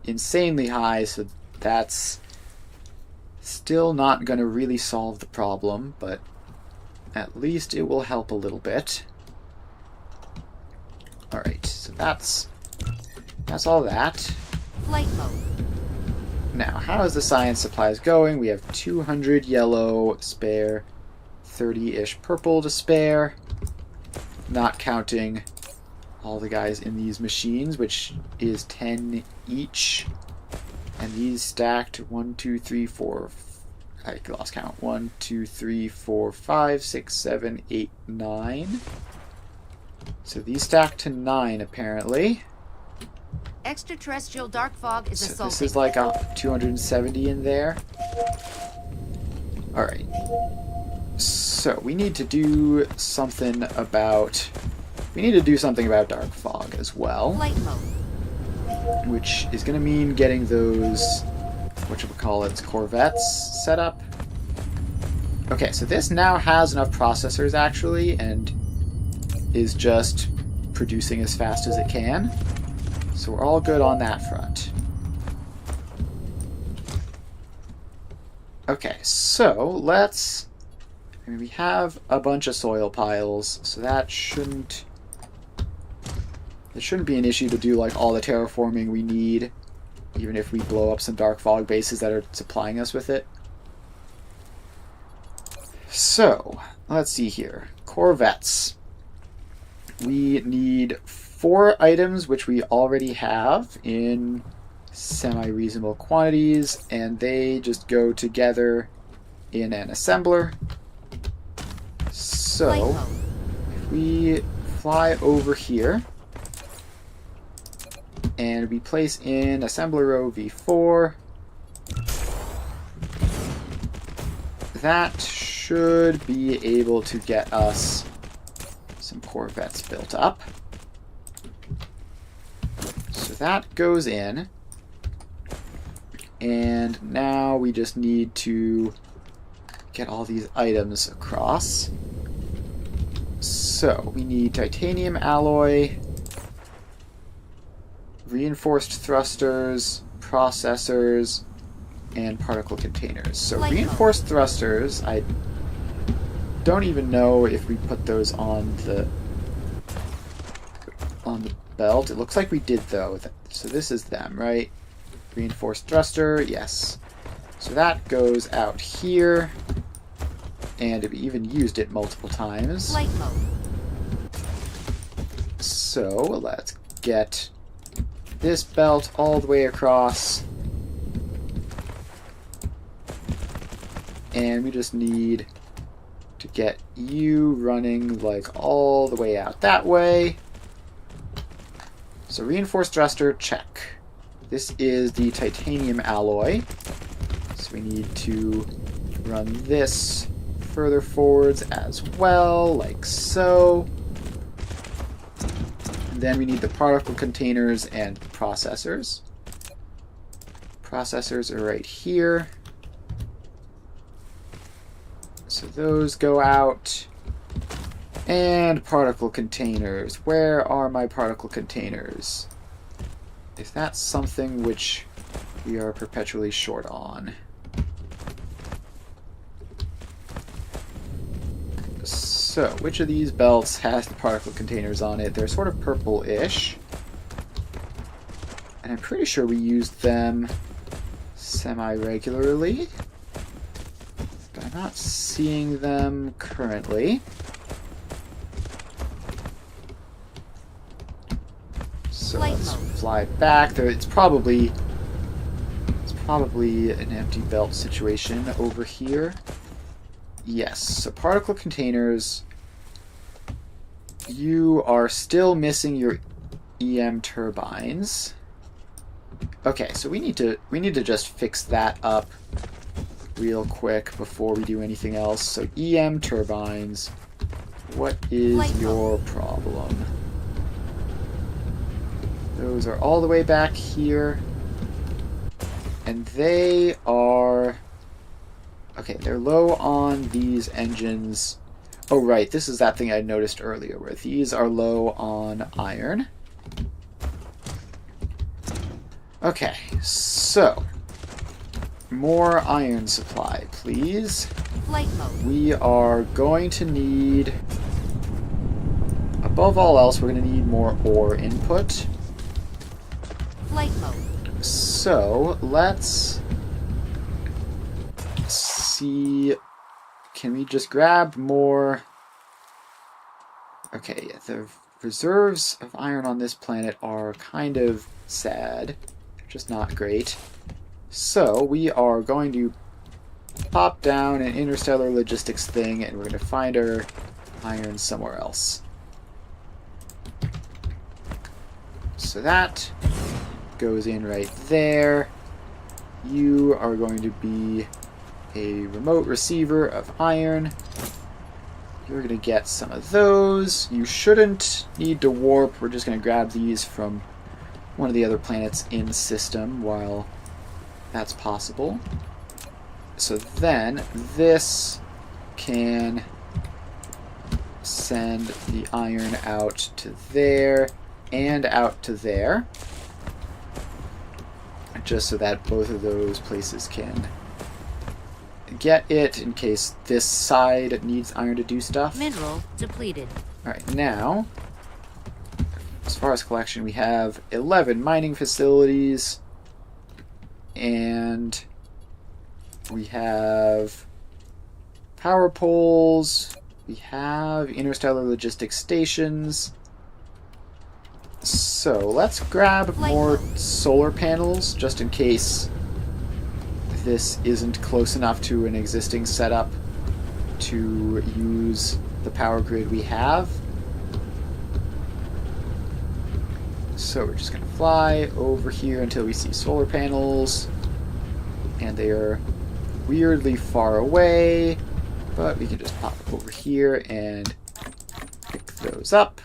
insanely high, so that's still not going to really solve the problem, but at least it will help a little bit. Alright, so that's all that. Flight mode. Now, how is the science supplies going? We have 200 yellow spare, 30-ish purple to spare, not counting all the guys in these machines, which is 10 each. And these stacked 1, 2, 3, 4. I lost count. 1, 2, 3, 4, 5, 6, 7, 8, 9. So these stack to 9 apparently. Extraterrestrial dark fog is So assaulting. this is like a 270 in there. Alright. So we need to do something about dark fog as well. Flight mode. Which is going to mean getting those, whatchamacallits, Corvettes set up. Okay, so this now has enough processors, actually, and is just producing as fast as it can. So we're all good on that front. Okay, so let's... we have a bunch of soil piles, so that shouldn't... it shouldn't be an issue to do like all the terraforming we need, even if we blow up some dark fog bases that are supplying us with it. So, let's see here. Corvettes. We need 4 items, which we already have in semi-reasonable quantities, and they just go together in an assembler. So, if we fly over here, and we place in assembler row V4. That should be able to get us some Corvettes built up. So that goes in. And now we just need to get all these items across. So we need titanium alloy, reinforced thrusters, processors, and particle containers. So reinforced thrusters, I don't even know if we put those on the belt. It looks like we did though. So this is them, right? Reinforced thruster, yes. So that goes out here, and we even used it multiple times. Flight mode. So let's get this belt all the way across, and we just need to get you running like all the way out that way. So reinforced thruster, check. This is the titanium alloy, so we need to run this further forwards as well, like so. Then we need the particle containers and processors. Processors are right here. So those go out. And particle containers. Where are my particle containers? Is that something which we are perpetually short on? So, which of these belts has the particle containers on it? They're sort of purple-ish. And I'm pretty sure we used them semi-regularly. But I'm not seeing them currently. So let's fly back. It's probably probably an empty belt situation over here. Yes, so particle containers. You are still missing your EM turbines. Okay, so we need to just fix that up real quick before we do anything else. So EM turbines, what is your problem? Those are all the way back here. And they are... Okay, they're low on these engines. Oh, right, this is that thing I noticed earlier, where these are low on iron. Okay, so... more iron supply, please. Flight mode. We are going to need... above all else, we're going to need more ore input. Flight mode. So, let's see... Can we just grab more... Okay, the reserves of iron on this planet are kind of sad. They're just not great. So, we are going to pop down an interstellar logistics thing, and we're going to find our iron somewhere else. So that goes in right there. You are going to be a remote receiver of iron. You're going to get some of those. You shouldn't need to warp. We're just going to grab these from one of the other planets in the system while that's possible. So then this can send the iron out to there and out to there, just so that both of those places can get it in case this side needs iron to do stuff. Mineral depleted. Alright, now, as far as collection, we have 11 mining facilities, and we have power poles, we have interstellar logistics stations. So let's grab more solar panels just in case this isn't close enough to an existing setup to use the power grid we have. So we're just going to fly over here until we see solar panels, and they are weirdly far away, but we can just pop over here and pick those up.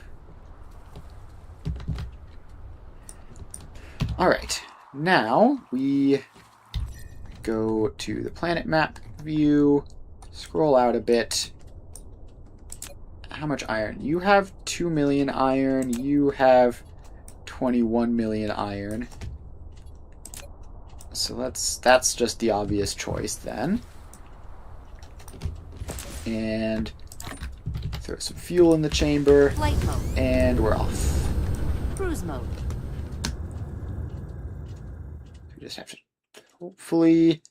Alright, now we go to the planet map view, scroll out a bit. How much iron? You have 2 million iron, you have 21 million iron. So that's just the obvious choice then. And throw some fuel in the chamber. Flight mode. And we're off. Cruise mode. We just have to hopefully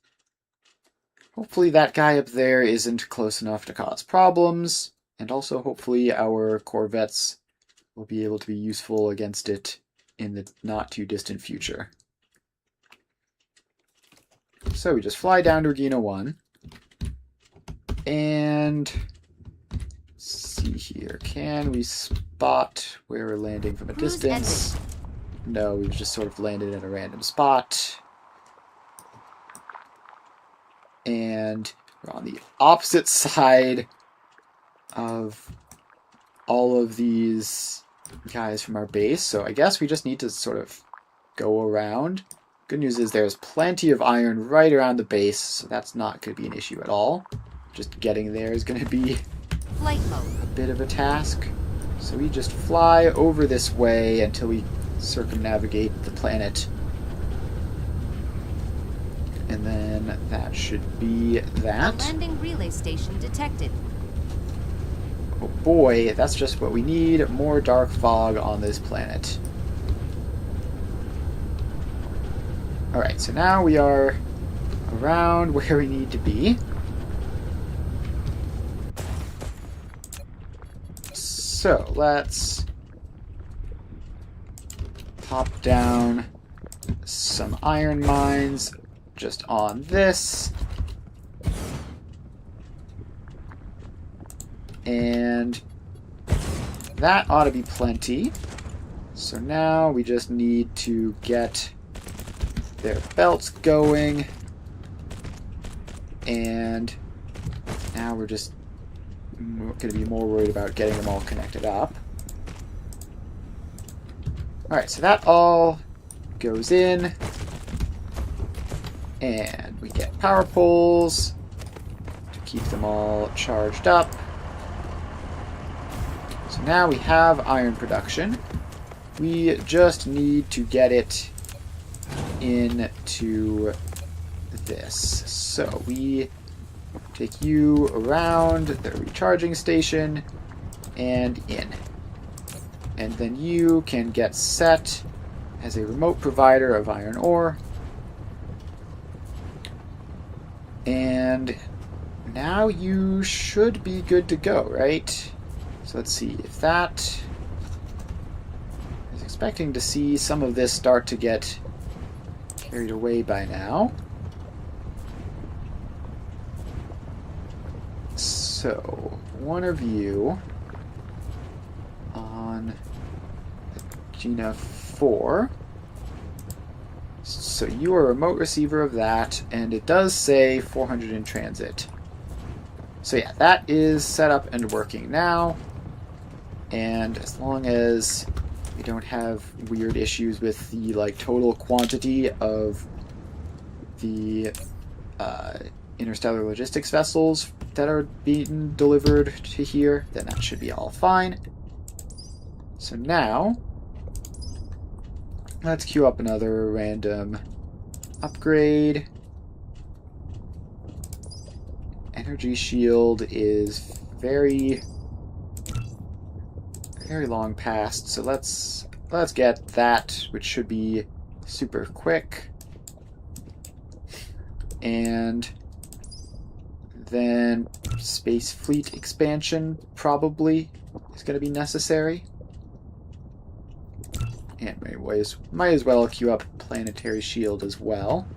that guy up there isn't close enough to cause problems, and also hopefully our corvettes will be able to be useful against it in the not too distant future. So we just fly down to Regina 1 and see here. Can we spot where we're landing from a Cruise distance? ended. No, we've just sort of landed at a random spot. And we're on the opposite side of all of these guys from our base, so I guess we just need to sort of go around. Good news is there's plenty of iron right around the base, so that's not going to be an issue at all. Just getting there is going to be Flight mode. a bit of a task. So we just fly over this way until we circumnavigate the planet. And then that should be A that. landing relay station detected. Oh boy, that's just what we need. More dark fog on this planet. Alright, so now we are around where we need to be. So let's pop down some iron mines just on this. And that ought to be plenty. So now we just need to get their belts going. And now we're just going to be more worried about getting them all connected up. Alright, so that all goes in. And we get power poles to keep them all charged up. So now we have iron production. We just need to get it into this. So we take you around the recharging station and in. And then you can get set as a remote provider of iron ore. And now you should be good to go, right? So let's see if that... I was expecting to see some of this start to get carried away by now. So, one of you on Gina 4. So you are a remote receiver of that, and it does say 400 in transit. So yeah, that is set up and working now. And as long as we don't have weird issues with the total quantity of the interstellar logistics vessels that are being delivered to here, then that should be all fine. So now, let's queue up another random upgrade. Energy shield is very long past, so let's get that, which should be super quick. And then space fleet expansion probably is going to be necessary. And might as well queue up planetary shield as well,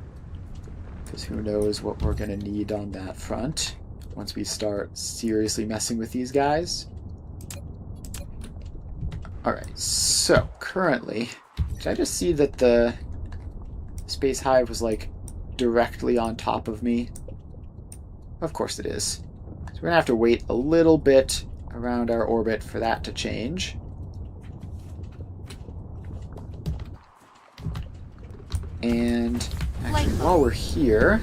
because who knows what we're going to need on that front once we start seriously messing with these guys. Alright, so currently, did I just see that the space hive was directly on top of me? Of course it is. So we're going to have to wait a little bit around our orbit for that to change. And actually, while we're here,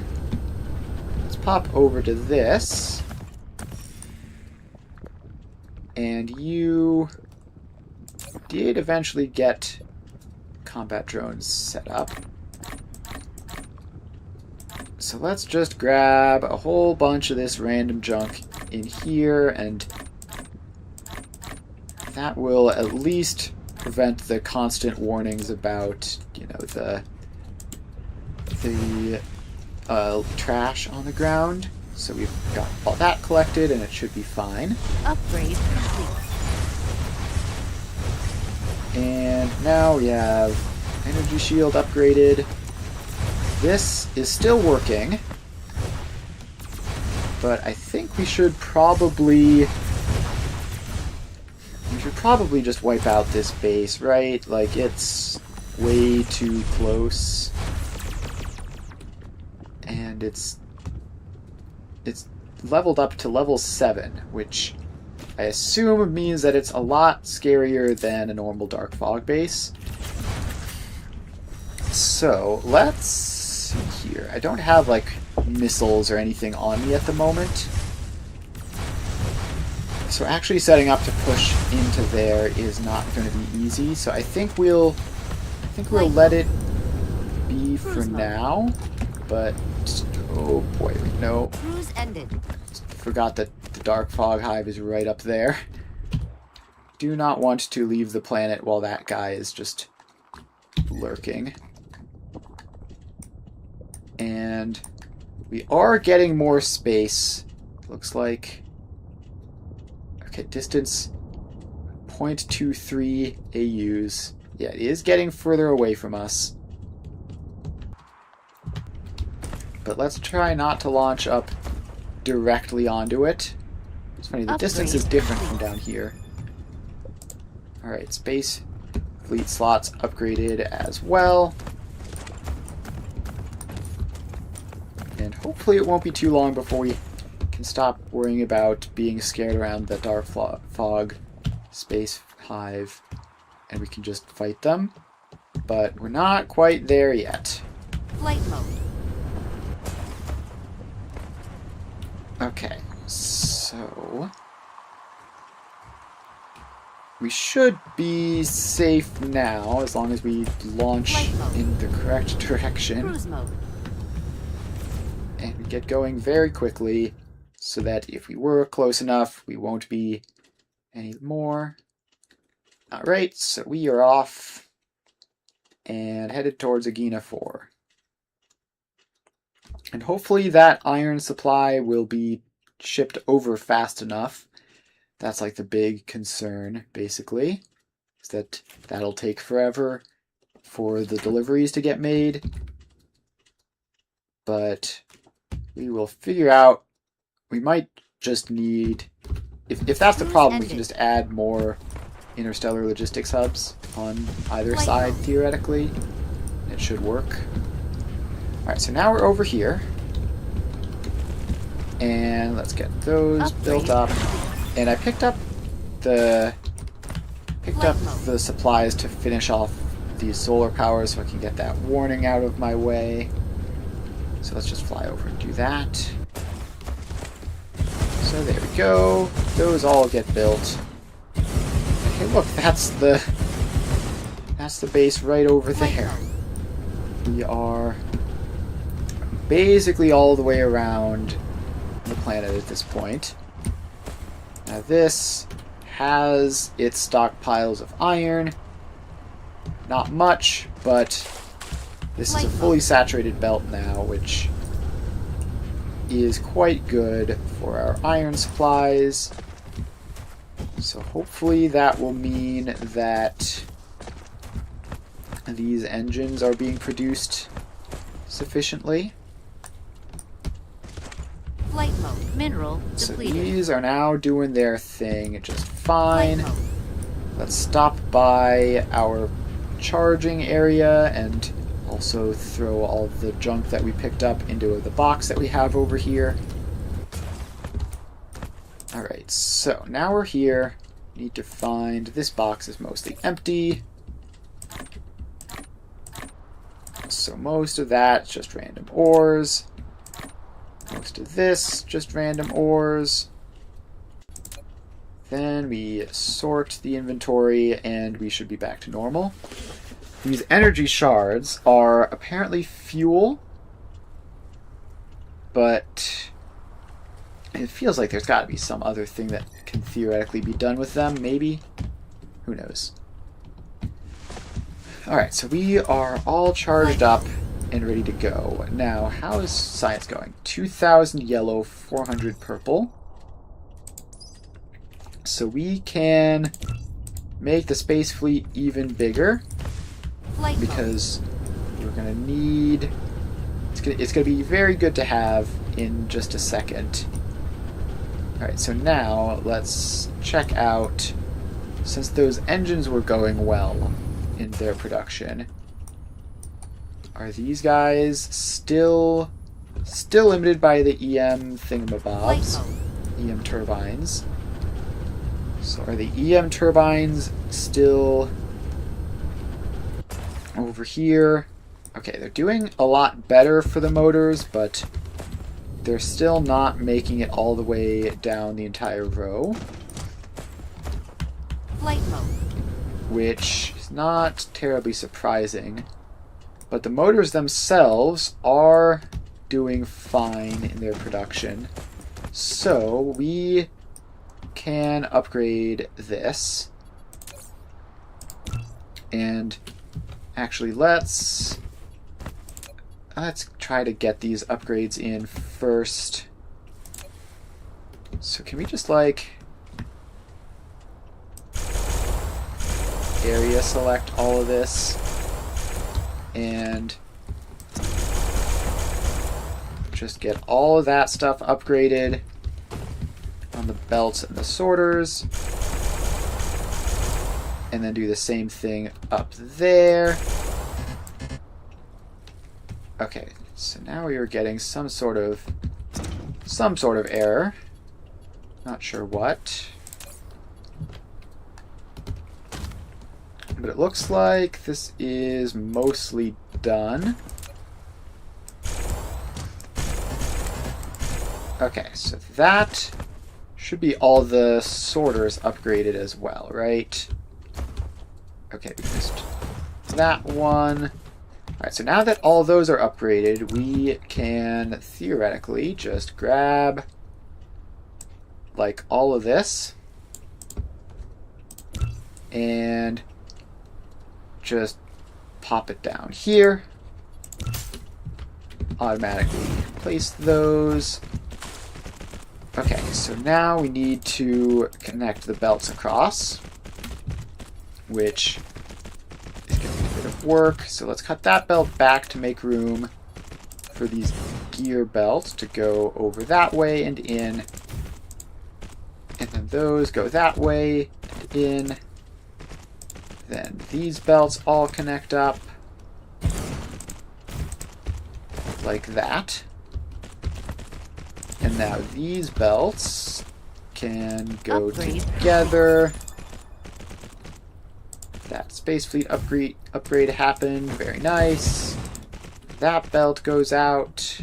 let's pop over to this. And you did eventually get combat drones set up. So let's just grab a whole bunch of this random junk in here, and that will at least prevent the constant warnings about, the trash on the ground. So we've got all that collected, and it should be fine. Upgrade complete. And now we have energy shield upgraded. This is still working, but I think we should probably just wipe out this base, right? It's way too close, and it's leveled up to level 7, which I assume means that it's a lot scarier than a normal Dark Fog base. So let's see here. I don't have missiles or anything on me at the moment, so actually setting up to push into there is not going to be easy. So I think we'll let it be for now. But oh boy, no. Cruise ended. Forgot that the Dark Fog Hive is right up there. Do not want to leave the planet while that guy is just lurking. And we are getting more space, looks like. Okay, distance 0.23 AUs. Yeah, it is getting further away from us. But let's try not to launch up directly onto it. It's funny, the distance is different from down here. Alright, space fleet slots upgraded as well. And hopefully it won't be too long before we can stop worrying about being scared around the dark fog space hive and we can just fight them. But we're not quite there yet. Flight mode. Okay, so we should be safe now as long as we launch in the correct direction. Cruise mode. And we get going very quickly so that if we were close enough, we won't be any more. Alright, so we are off and headed towards Agena 4. And hopefully that iron supply will be shipped over fast enough. That's like the big concern, basically, is that that'll take forever for the deliveries to get made. But we will figure out. We might just need, if that's the problem, we can just add more interstellar logistics hubs on either side, theoretically. It should work. Alright, so now we're over here. And let's get those built up. And I picked up the supplies to finish off these solar powers so I can get that warning out of my way. So let's just fly over and do that. So there we go. Those all get built. Okay, look, that's the base right over there. We are basically all the way around the planet at this point. Now this has its stockpiles of iron. Not much, but this is a fully saturated belt now, which is quite good for our iron supplies. So hopefully that will mean that these engines are being produced sufficiently. Flight mode. Mineral depleted. So these are now doing their thing just fine. Let's stop by our charging area and also throw all the junk that we picked up into the box that we have over here. Alright, so now we're here. Need to find, this box is mostly empty. So most of that, just random ores. Most of this, just random ores. Then we sort the inventory and we should be back to normal. These energy shards are apparently fuel, but it feels like there's got to be some other thing that can theoretically be done with them, maybe? Who knows? Alright, so we are all charged up and ready to go. Now, how is science going? 2,000 yellow, 400 purple. So we can make the space fleet even bigger, because we're going to need... It's going to be very good to have in just a second. Alright, so now let's check out, since those engines were going well in their production, are these guys still limited by the EM thingamabobs? EM turbines. So are the EM turbines still over here? Okay, they're doing a lot better for the motors, but they're still not making it all the way down the entire row. Flight mode. Which is not terribly surprising. But the motors themselves are doing fine in their production. So we can upgrade this. And actually let's try to get these upgrades in first. So can we just like area select all of this and just get all of that stuff upgraded on the belts and the sorters. And then do the same thing up there. Okay, so now we are getting some sort of error. Not sure what. But it looks like this is mostly done. Okay, so that should be all the sorters upgraded as well, right? Okay, we missed that one. Alright, so now that all those are upgraded, we can theoretically just grab like all of this and just pop it down here. Automatically place those. Okay, so now we need to connect the belts across, which is going to be a bit of work. So let's cut that belt back to make room for these gear belts to go over that way and in. And then those go that way and in. Then these belts all connect up like that. And now these belts can go together. That Space Fleet upgrade happened. Very nice. That belt goes out.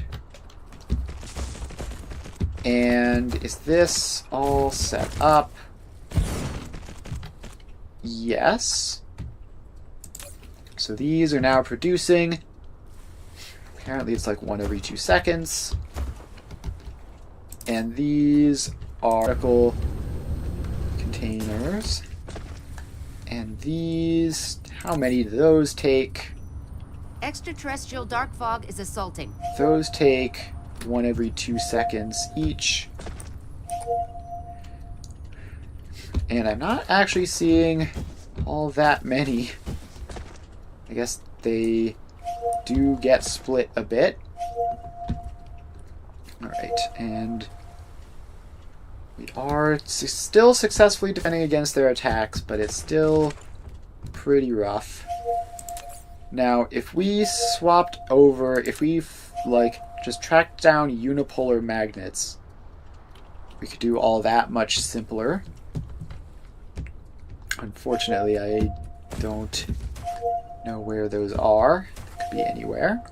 And is this all set up? Yes. So these are now producing. Apparently it's like 1 every 2 seconds. And these are particle containers. And these, how many do those take? Extraterrestrial dark fog is assaulting. Those take 1 every 2 seconds each. And I'm not actually seeing all that many. I guess they do get split a bit. Alright, and we are still successfully defending against their attacks, but it's still pretty rough. Now, if we swapped over, if we, like, just tracked down unipolar magnets, we could do all that much simpler. Unfortunately, I don't know where those are. They could be anywhere.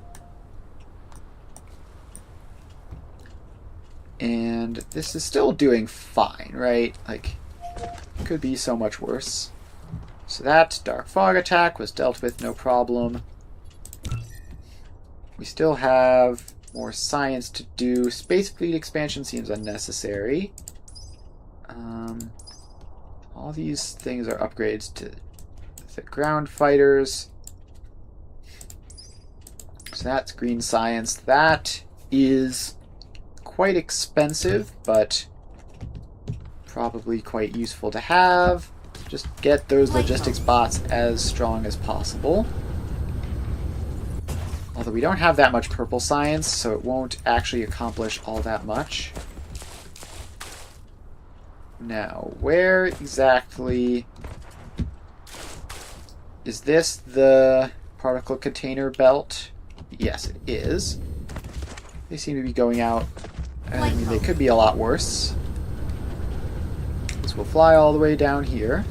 And this is still doing fine, right? Like, could be so much worse. So that dark fog attack was dealt with no problem. We still have more science to do. Space Fleet expansion seems unnecessary. All these things are upgrades to the ground fighters. So that's green science. That is quite expensive, but probably quite useful to have. Just get those logistics bots as strong as possible. Although we don't have that much purple science, so it won't actually accomplish all that much. Now, where exactly is this? The particle container belt? Yes, it is. They seem to be going out. I mean, they could be a lot worse. So we'll fly all the way down here.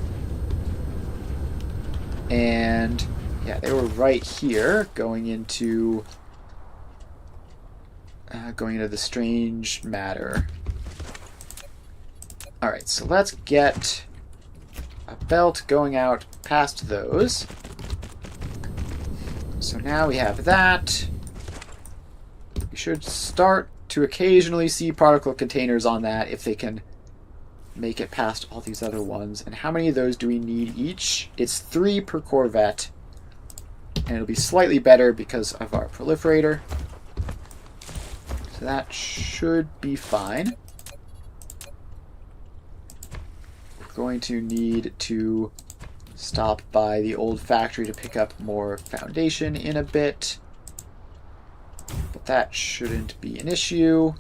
And yeah, they were right here, going into the strange matter. All right, so let's get a belt going out past those. So now we have that. We should start to occasionally see particle containers on that if they can make it past all these other ones. And how many of those do we need each? It's 3 per Corvette. And it'll be slightly better because of our proliferator. So that should be fine. We're going to need to stop by the old factory to pick up more foundation in a bit. But that shouldn't be an issue.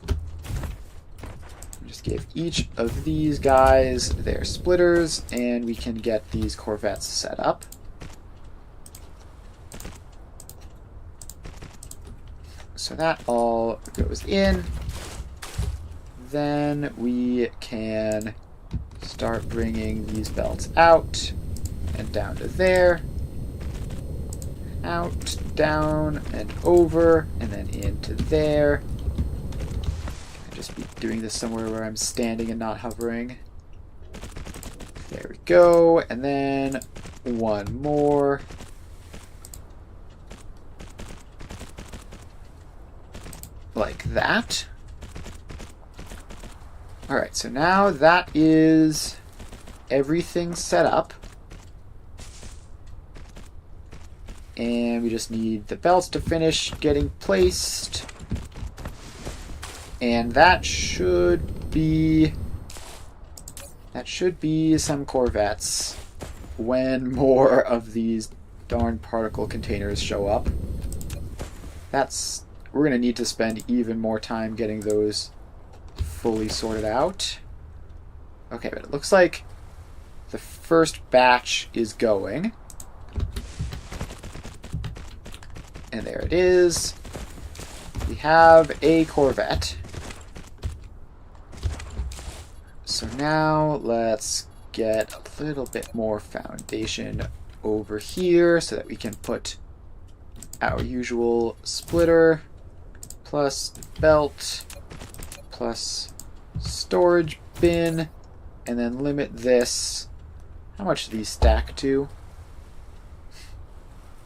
Just give each of these guys their splitters, and we can get these corvettes set up. So that all goes in. Then we can start bringing these belts out and down to there. Out, down, and over, and then into there. I'll just be doing this somewhere where I'm standing and not hovering. There we go. And then one more. Like that. Alright, so now that is everything set up. And we just need the belts to finish getting placed. And that should be some corvettes when more of these darn particle containers show up. We're going to need to spend even more time getting those fully sorted out. Okay, but it looks like the first batch is going. And there it is. We have a corvette. So now let's get a little bit more foundation over here so that we can put our usual splitter plus belt plus storage bin, and then limit this. How much do these stack to?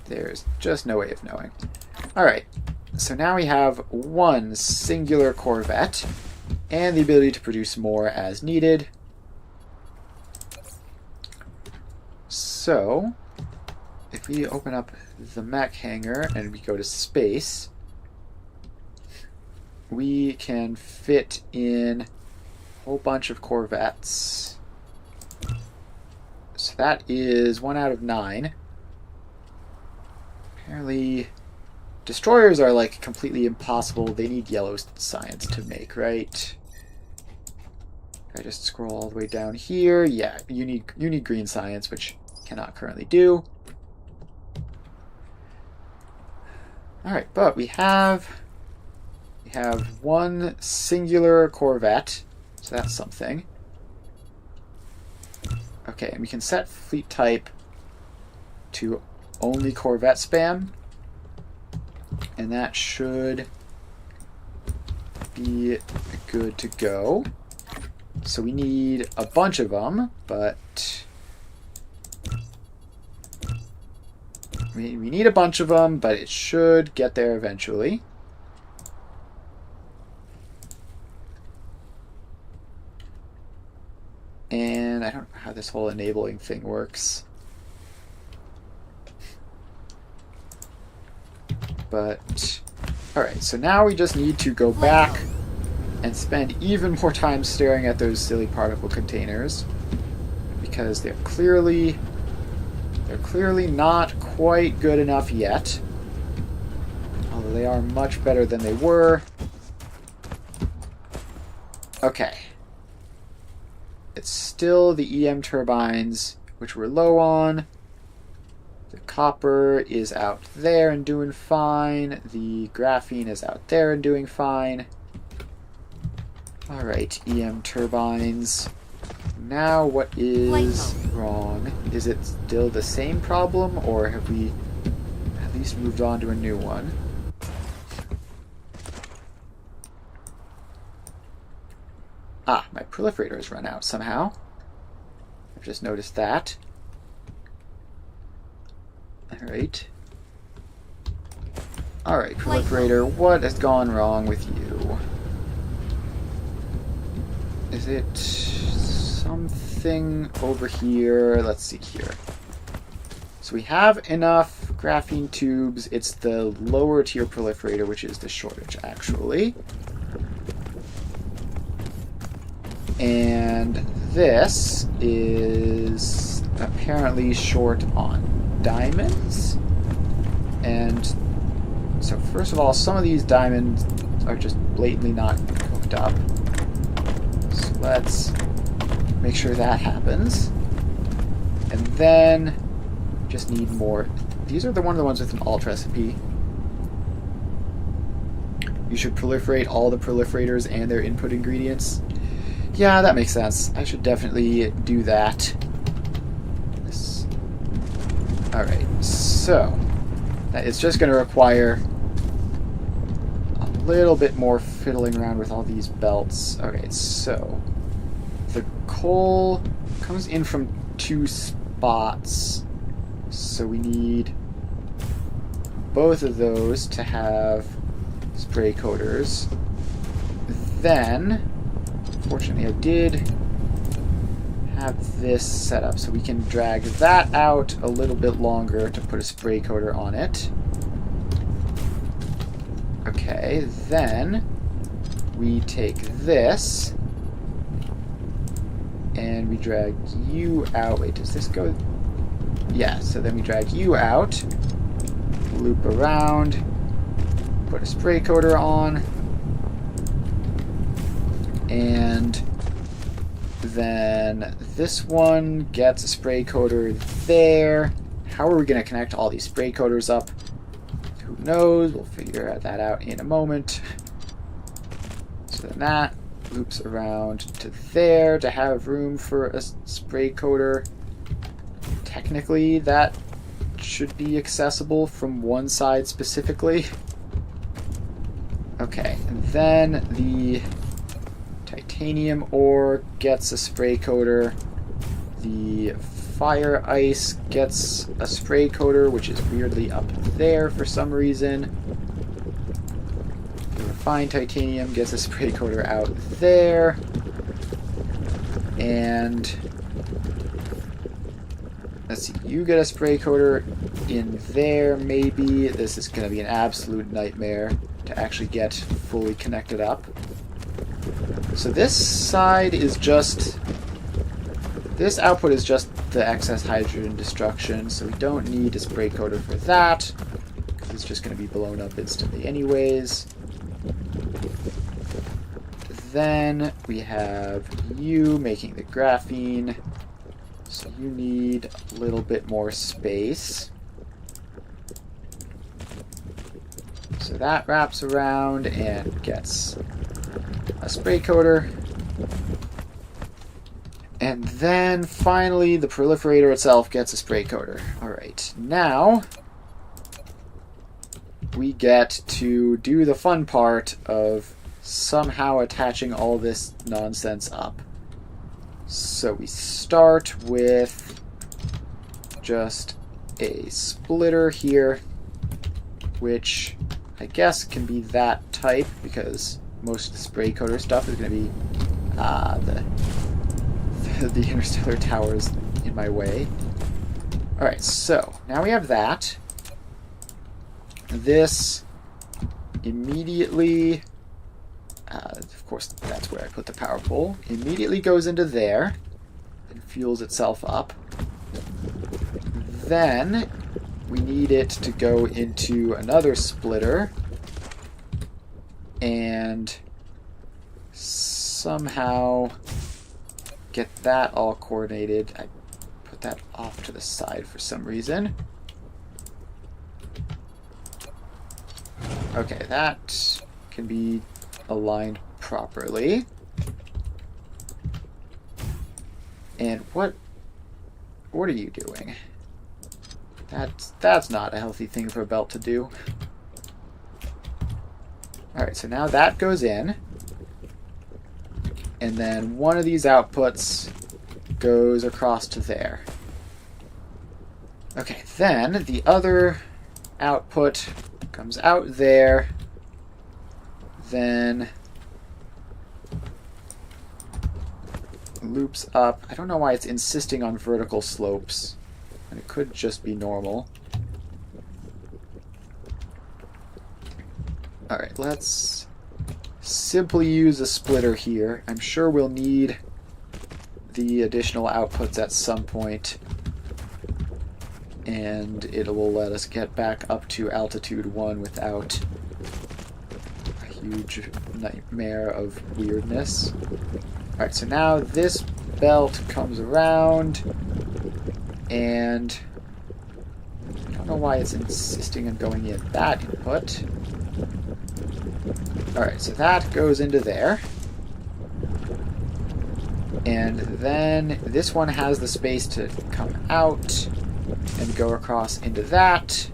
There's just no way of knowing. Alright, so now we have one singular corvette and the ability to produce more as needed. So, if we open up the mech hangar and we go to space, we can fit in a whole bunch of corvettes. So that is 1 out of 9. Apparently, destroyers are like completely impossible. They need yellow science to make, right? If I just scroll all the way down here, yeah, you need green science, which cannot currently do. All right, but we have one singular corvette, so that's something. Okay, and we can set fleet type to only corvette spam, and that should be good to go. So we need a bunch of them, but we need a bunch of them, but it should get there eventually. And I don't know how this whole enabling thing works. But, alright, so now we just need to go back and spend even more time staring at those silly particle containers, because they're clearly not quite good enough yet, although they are much better than they were. Okay. It's still the EM turbines, which we're low on. The copper is out there and doing fine. The graphene is out there and doing fine. Alright, EM turbines. Now what is wrong? Is it still the same problem, or have we at least moved on to a new one? Ah, my proliferator has run out somehow. I've just noticed that. Alright. Alright, proliferator, what has gone wrong with you? Is it something over here? Let's see here. So we have enough graphene tubes. It's the lower tier proliferator, which is the shortage, actually. And this is apparently short on diamonds. And So first of all, some of these diamonds are just blatantly not hooked up. So let's make sure that happens. And then just need more. These are one of the ones with an alt recipe. You should proliferate all the proliferators and their input ingredients. Yeah, that makes sense. I should definitely do that. Alright, so that is just going to require a little bit more fiddling around with all these belts. Okay, so the coal comes in from 2 spots, so we need both of those to have spray coaters. Then, fortunately, I did have this set up, so we can drag that out a little bit longer to put a spray coater on it. Okay, then we take this and we drag you out. Wait, does this go? Yeah, so then we drag you out, loop around, put a spray coater on, and then this one gets a spray coater there. How are we going to connect all these spray coaters up? Who knows? We'll figure that out in a moment. So then that loops around to there to have room for a spray coater. Technically, that should be accessible from one side specifically. Okay, and then the titanium ore gets a spray coater. The fire ice gets a spray coater, which is weirdly up there for some reason. The refined titanium gets a spray coater out there. And let's see, you get a spray coater in there, maybe. This is going to be an absolute nightmare to actually get fully connected up. So this side is just... this output is just the excess hydrogen destruction, so we don't need a spray coater for that, because it's just going to be blown up instantly anyways. Then we have you making the graphene, so you need a little bit more space. So that wraps around and gets a spray coater. And then finally the proliferator itself gets a spray coater. Alright, now we get to do the fun part of somehow attaching all this nonsense up. So we start with just a splitter here, which I guess can be that type because most of the spray coater stuff is going to be the interstellar towers in my way. Alright, so now we have that. This immediately, of course that's where I put the power pole, immediately goes into there and fuels itself up. Then we need it to go into another splitter and somehow get that all coordinated. I put that off to the side for some reason. Okay, that can be aligned properly. And what are you doing? That's not a healthy thing for a belt to do. Alright, so now that goes in. And then one of these outputs goes across to there. Okay, then the other output comes out there. Then loops up. I don't know why it's insisting on vertical slopes. And it could just be normal. Alright, let's simply use a splitter here. I'm sure we'll need the additional outputs at some point. and it will let us get back up to altitude 1 without a huge nightmare of weirdness. Alright, so now this belt comes around, and I don't know why it's insisting on going in that input. Alright, so that goes into there. And then this one has the space to come out and go across into that.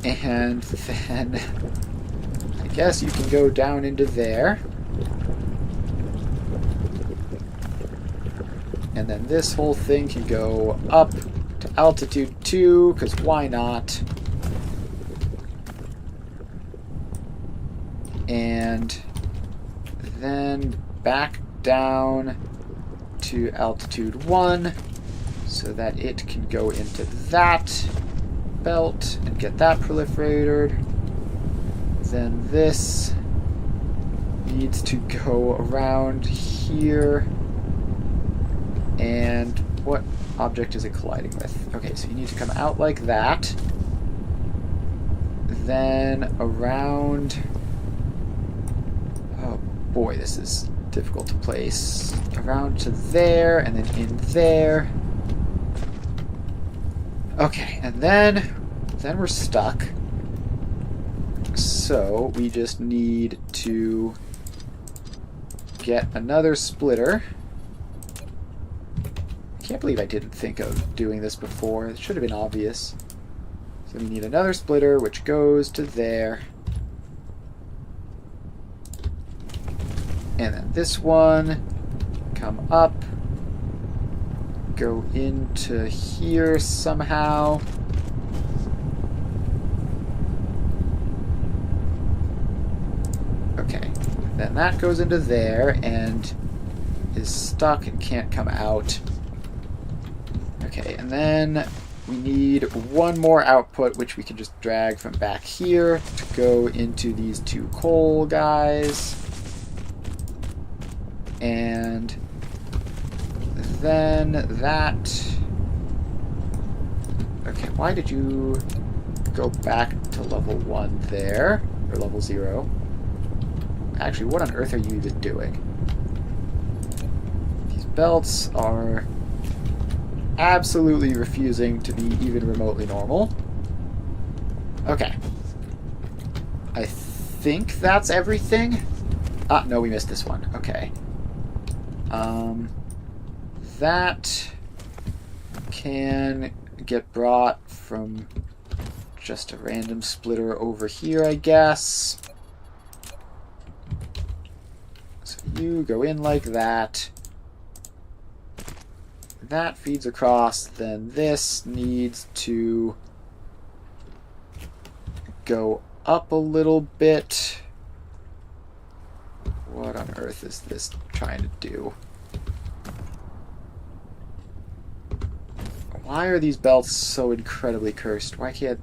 And then I guess you can go down into there. And then this whole thing can go up to altitude 2, because why not? And then back down to altitude 1 so that it can go into that belt and get that proliferated. Then this needs to go around here. And what object is it colliding with? Okay, so you need to come out like that. Then around... Oh boy, this is difficult to place. Around to there, and then in there. Okay, and then we're stuck. So we just need to get another splitter. I can't believe I didn't think of doing this before. It should have been obvious. So we need another splitter, which goes to there. And then this one, come up, go into here somehow. Okay, then that goes into there and is stuck and can't come out. Okay, and then we need one more output, which we can just drag from back here to go into these two coal guys. And then that... Okay, why did you go back to level 1 there? Or level 0? Actually, what on earth are you even doing? These belts are absolutely refusing to be even remotely normal. Okay. I think that's everything. Ah, no, we missed this one. Okay. That can get brought from just a random splitter over here, I guess. So you go in like that. That feeds across, then this needs to go up a little bit. What on earth is this trying to do? Why are these belts so incredibly cursed? Why can't...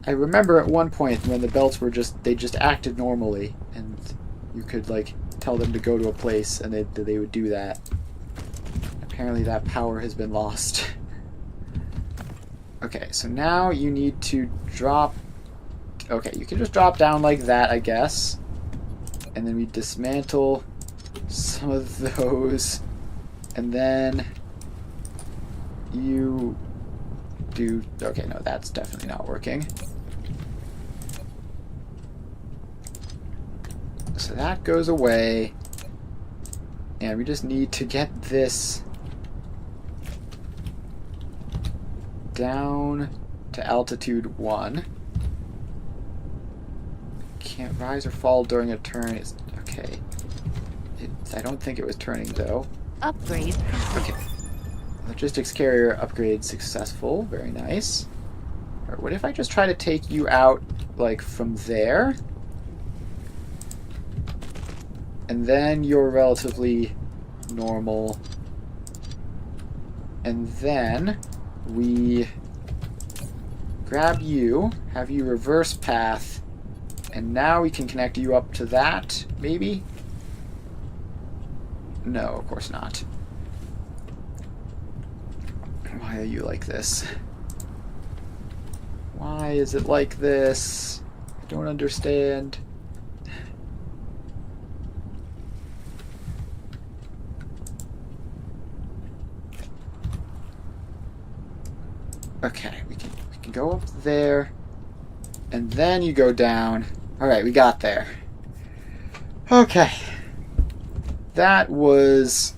I remember at one point when the belts were they just acted normally, and you could, like, tell them to go to a place, and they would do that. Apparently that power has been lost. Okay, so now you need to drop... Okay, you can just drop down like that, I guess. And then we dismantle some of those. And then you do... Okay, no, that's definitely not working. So that goes away. And we just need to get this down to altitude 1. Can't rise or fall during a turn. It's okay. I don't think it was turning though. Upgrade. Okay. Logistics carrier upgrade successful. Very nice. Alright, what if I just try to take you out, like, from there? And then you're relatively normal. And then we grab you, have you reverse path, and now we can connect you up to that, maybe? No, of course not. Why are you like this? Why is it like this? I don't understand. Okay, we can go up there, and then you go down. All right, we got there. Okay, that was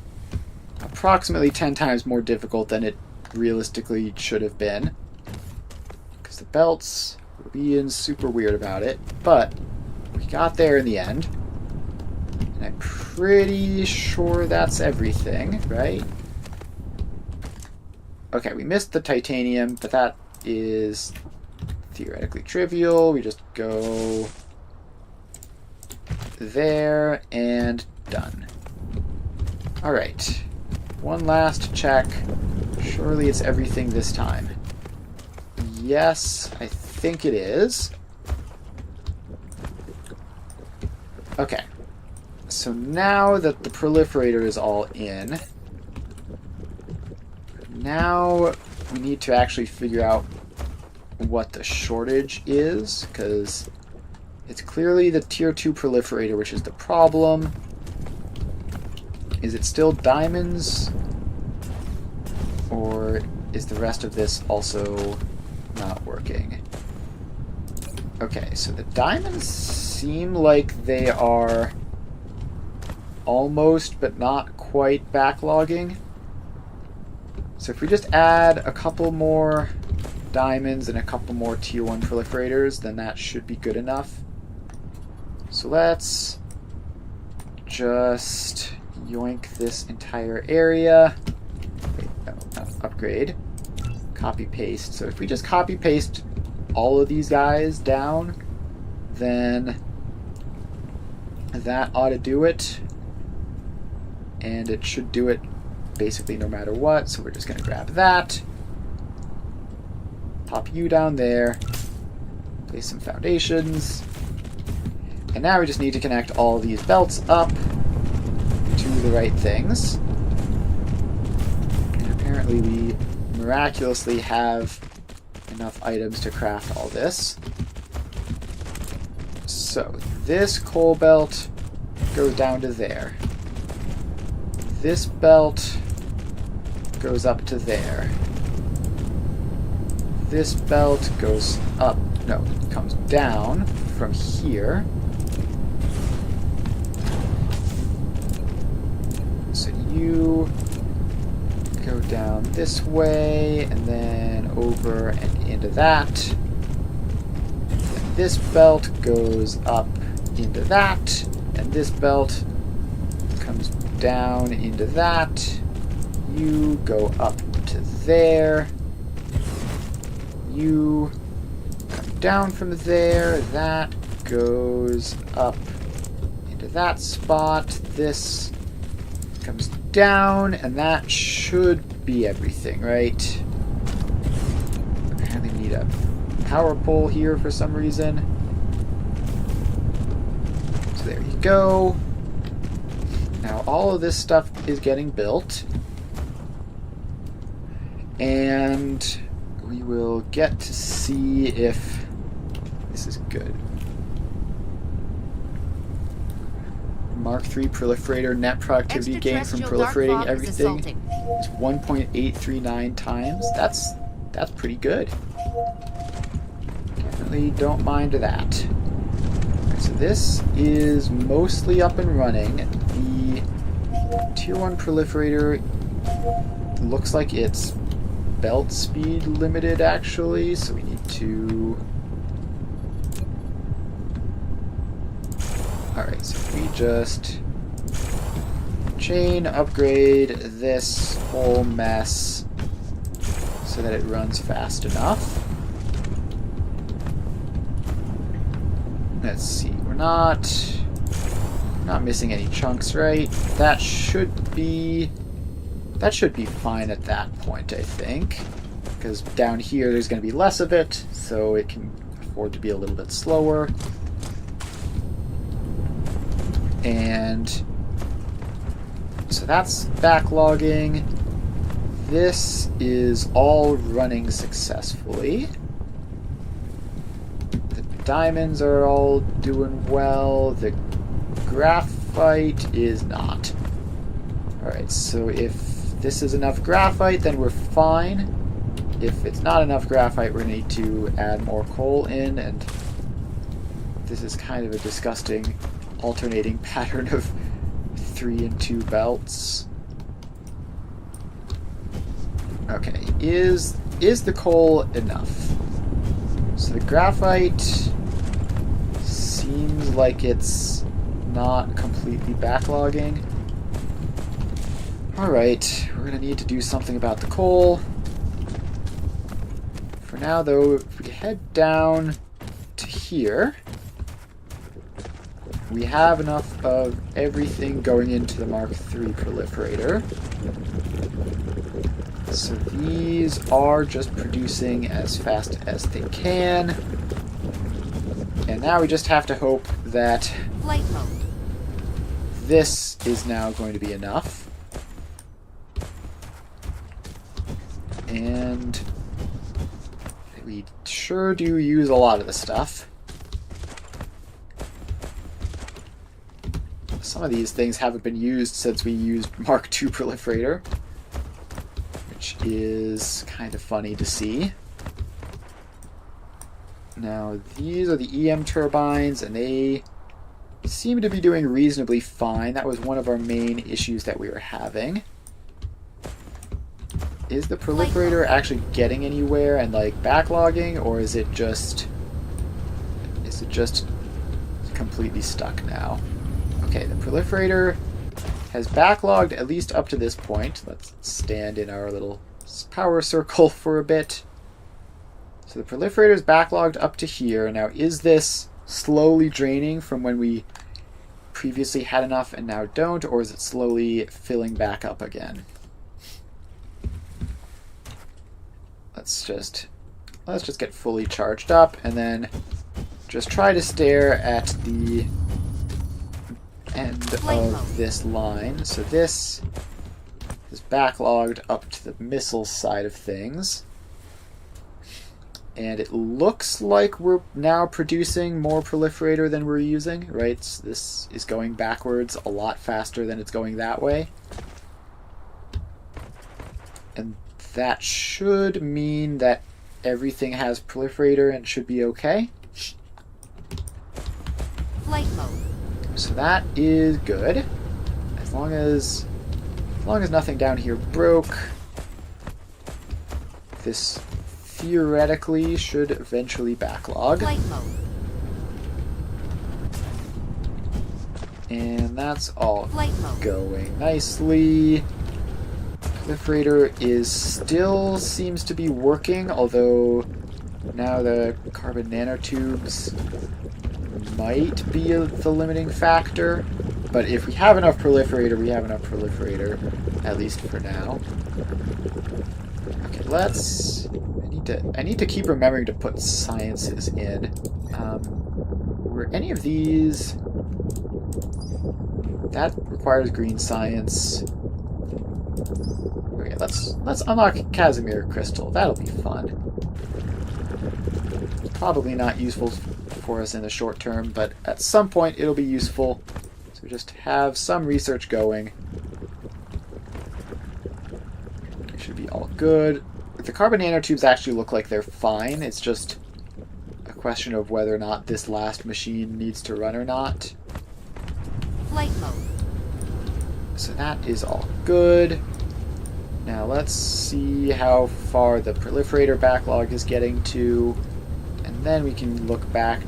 approximately 10 times more difficult than it realistically should have been, because the belts were being super weird about it, but we got there in the end, and I'm pretty sure that's everything, right? Okay, we missed the titanium, but that is theoretically trivial. We just go there and done. Alright, one last check. Surely it's everything this time. Yes, I think it is. Okay, so now that the proliferator is all in, now we need to actually figure out what the shortage is, because it's clearly the tier 2 proliferator which is the problem. Is it still diamonds? Or is the rest of this also not working? Okay, so the diamonds seem like they are almost but not quite backlogging. So if we just add a couple more diamonds and a couple more tier 1 proliferators, then that should be good enough. So let's just yoink this entire area. Wait, no, upgrade. Copy paste. So if we just copy paste all of these guys down, then that ought to do it. And it should do it basically no matter what, so we're just going to grab that, pop you down there, place some foundations, and now we just need to connect all these belts up to the right things. And apparently we miraculously have enough items to craft all this. So this coal belt goes down to there. This belt goes up to there. This belt goes up, no, comes down from here. So you go down this way and then over and into that. And this belt goes up into that, and this belt comes down into that. You go up to there. You come down from there. That goes up into that spot. This comes down, and that should be everything, right? Apparently we need a power pole here for some reason. So there you go. Now all of this stuff is getting built, and we will get to see if this is good. Mark III proliferator net productivity gain from proliferating everything is 1.839 times. That's pretty good. Definitely don't mind that. Right, so this is mostly up and running. The tier 1 proliferator looks like it's belt speed limited actually, so we need to... Alright, so if we just chain upgrade this whole mess so that it runs fast enough. Let's see, we're not missing any chunks, right? That should be fine at that point, I think, because down here there's going to be less of it, so it can afford to be a little bit slower. And so that's backlogging. this is all running successfully. The diamonds are all doing well. The graphite is not. Alright, so if this is enough graphite, then we're fine. If it's not enough graphite, we're going to need to add more coal in, and this is kind of a disgusting alternating pattern of 3 and 2 belts. Okay, is the coal enough? So the graphite seems like it's not completely backlogging. Alright, we're going to need to do something about the coal. For now, though, if we head down to here, we have enough of everything going into the Mark III proliferator. So these are just producing as fast as they can. And now we just have to hope that Flight mode. this is now going to be enough. And we sure do use a lot of the stuff. Some of these things haven't been used since we used Mark II proliferator, which is kind of funny to see. Now, these are the EM turbines, and they seem to be doing reasonably fine. That was one of our main issues that we were having. Is the proliferator actually getting anywhere and like backlogging, or is it just completely stuck now? Okay, the proliferator has backlogged at least up to this point. Let's stand in our little power circle for a bit. So the proliferator is backlogged up to here. Now, is this slowly draining from when we previously had enough and now don't, or is it slowly filling back up again? Let's just get fully charged up and then just try to stare at the end of this line. So this is backlogged up to the missile side of things. And it looks like we're now producing more proliferator than we're using, right? So this is going backwards a lot faster than it's going that way. And that should mean that everything has proliferator and should be okay. Flight mode. So that is good. As long as nothing down here broke, this theoretically should eventually backlog. Flight mode. And that's all Flight mode. going nicely. Proliferator is still seems to be working, although now the carbon nanotubes might be the limiting factor. But if we have enough proliferator, we have enough proliferator, at least for now. Okay, I need to keep remembering to put sciences in. Were any of these... That requires green science. Okay, let's unlock Casimir Crystal. That'll be fun. Probably not useful for us in the short term, but at some point it'll be useful. So just have some research going. It should be all good. The carbon nanotubes actually look like they're fine. It's just a question of whether or not this last machine needs to run or not. Flight mode. So that is all good. Now let's see how far the proliferator backlog is getting to, and then we can look back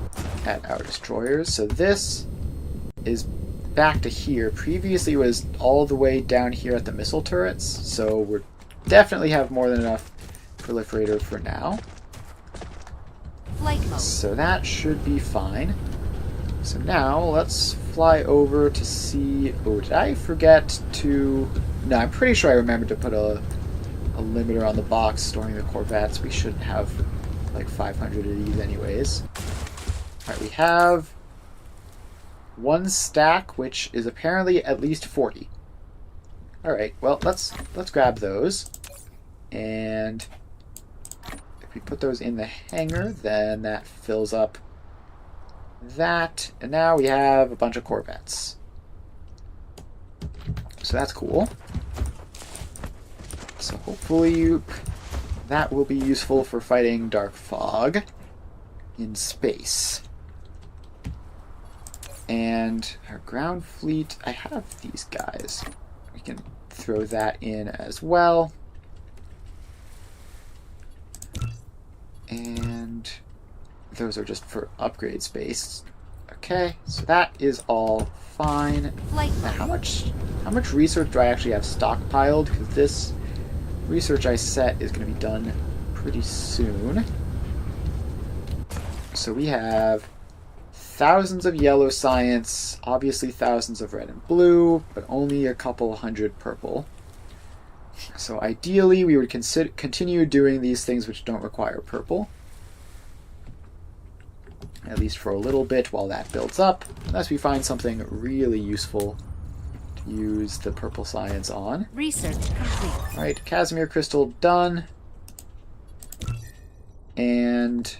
at our destroyers. So this is back to here. Previously it was all the way down here at the missile turrets, so we definitely have more than enough proliferator for now. Flight mode. So that should be fine. So now let's fly over to see... Oh, did I forget to... No, I'm pretty sure I remembered to put a limiter on the box storing the Corvettes. We should have like 500 of these anyways. Alright, we have one stack, which is apparently at least 40. Alright, well, let's grab those. And if we put those in the hangar, then that fills up that. And now we have a bunch of Corvettes. So that's cool. So hopefully that will be useful for fighting dark fog in space. And our ground fleet, I have these guys. We can throw that in as well. And those are just for upgrade space. Okay, so that is all fine. Now, how much research do I actually have stockpiled? Because this research I set is going to be done pretty soon. So we have thousands of yellow science, obviously thousands of red and blue, but only a couple hundred purple. So ideally, we would continue doing these things which don't require purple. At least for a little bit while that builds up, unless we find something really useful to use the purple science on. Research complete. Alright, Casimir crystal done. And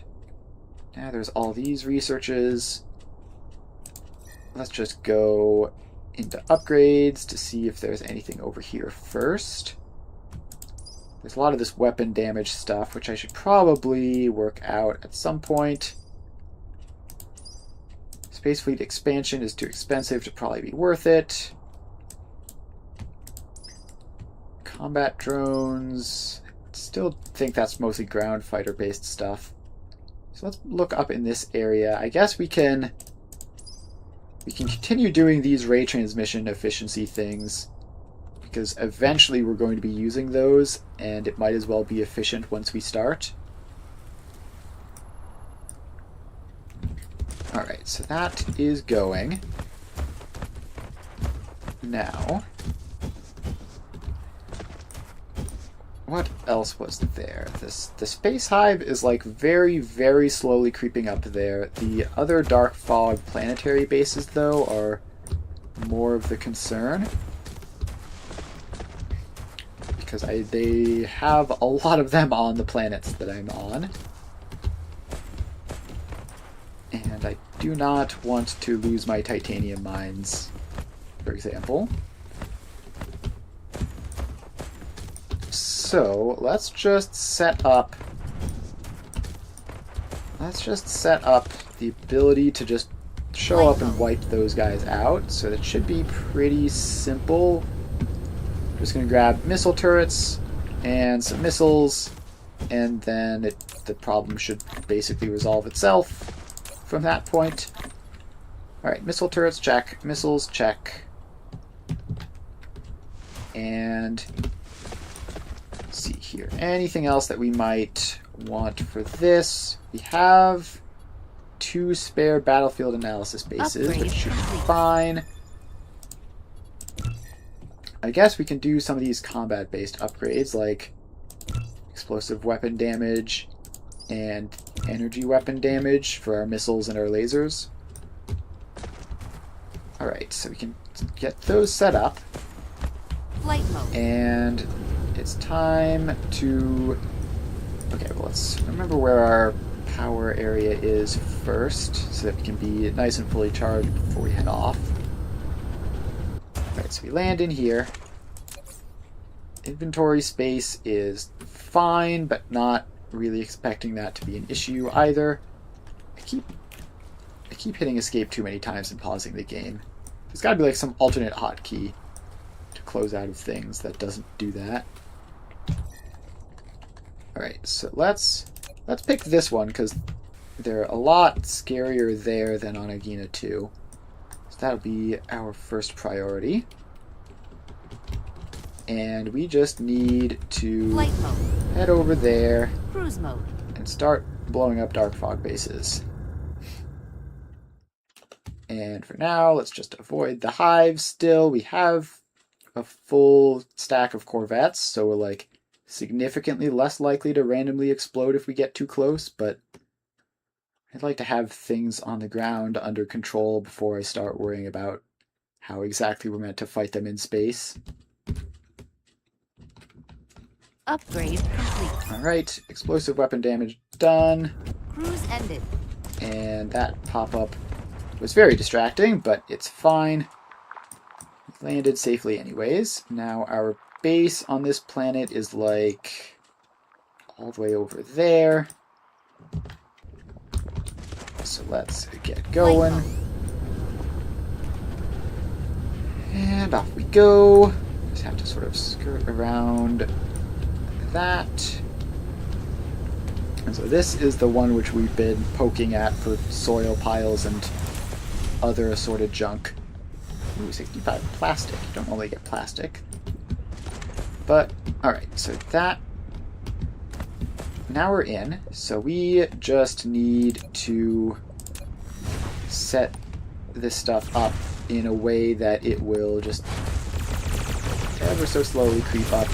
now there's all these researches. Let's just go into upgrades to see if there's anything over here first. There's a lot of this weapon damage stuff, which I should probably work out at some point. Space Fleet expansion is too expensive to probably be worth it. Combat drones. Still think that's mostly ground fighter based stuff. So let's look up in this area. I guess we can continue doing these ray transmission efficiency things, because eventually we're going to be using those, and it might as well be efficient once we start. Alright, so that is going. Now, what else was there? The space hive is like very, very slowly creeping up there. The other dark fog planetary bases, though, are more of the concern. Because they have a lot of them on the planets that I'm on. And I do not want to lose my titanium mines, for example. So let's just set up the ability to just show up and wipe those guys out. So that should be pretty simple. I'm just going to grab missile turrets and some missiles, and then the problem should basically resolve itself from that point. Alright, missile turrets, check. Missiles, check. And let's see here. Anything else that we might want for this? We have 2 spare battlefield analysis bases, which should be fine. I guess we can do some of these combat-based upgrades, like explosive weapon damage and energy weapon damage for our missiles and our lasers. Alright, so we can get those set up. Flight mode. And it's time to... Okay, well, let's remember where our power area is first, so that we can be nice and fully charged before we head off. Alright, so we land in here. Inventory space is fine, but not really expecting that to be an issue either. I keep hitting escape too many times and pausing the game. There's got to be like some alternate hotkey to close out of things that doesn't do that. Alright, so let's pick this one, because they're a lot scarier there than on Agena 2. So that'll be our first priority. And we just need to head over there, cruise mode, and start blowing up dark fog bases. And for now, let's just avoid the hive still. We have a full stack of Corvettes, so we're like significantly less likely to randomly explode if we get too close, but I'd like to have things on the ground under control before I start worrying about how exactly we're meant to fight them in space. Upgrade complete. Alright, explosive weapon damage done. Cruise ended. And that pop-up was very distracting, but it's fine. We landed safely anyways. Now our base on this planet is like all the way over there. So let's get going. And off we go. Just have to sort of skirt around that. And so this is the one which we've been poking at for soil piles and other assorted junk. Ooh, 65 plastic. You don't only get plastic. But, alright, so that... Now we're in, so we just need to set this stuff up in a way that it will just ever so slowly creep up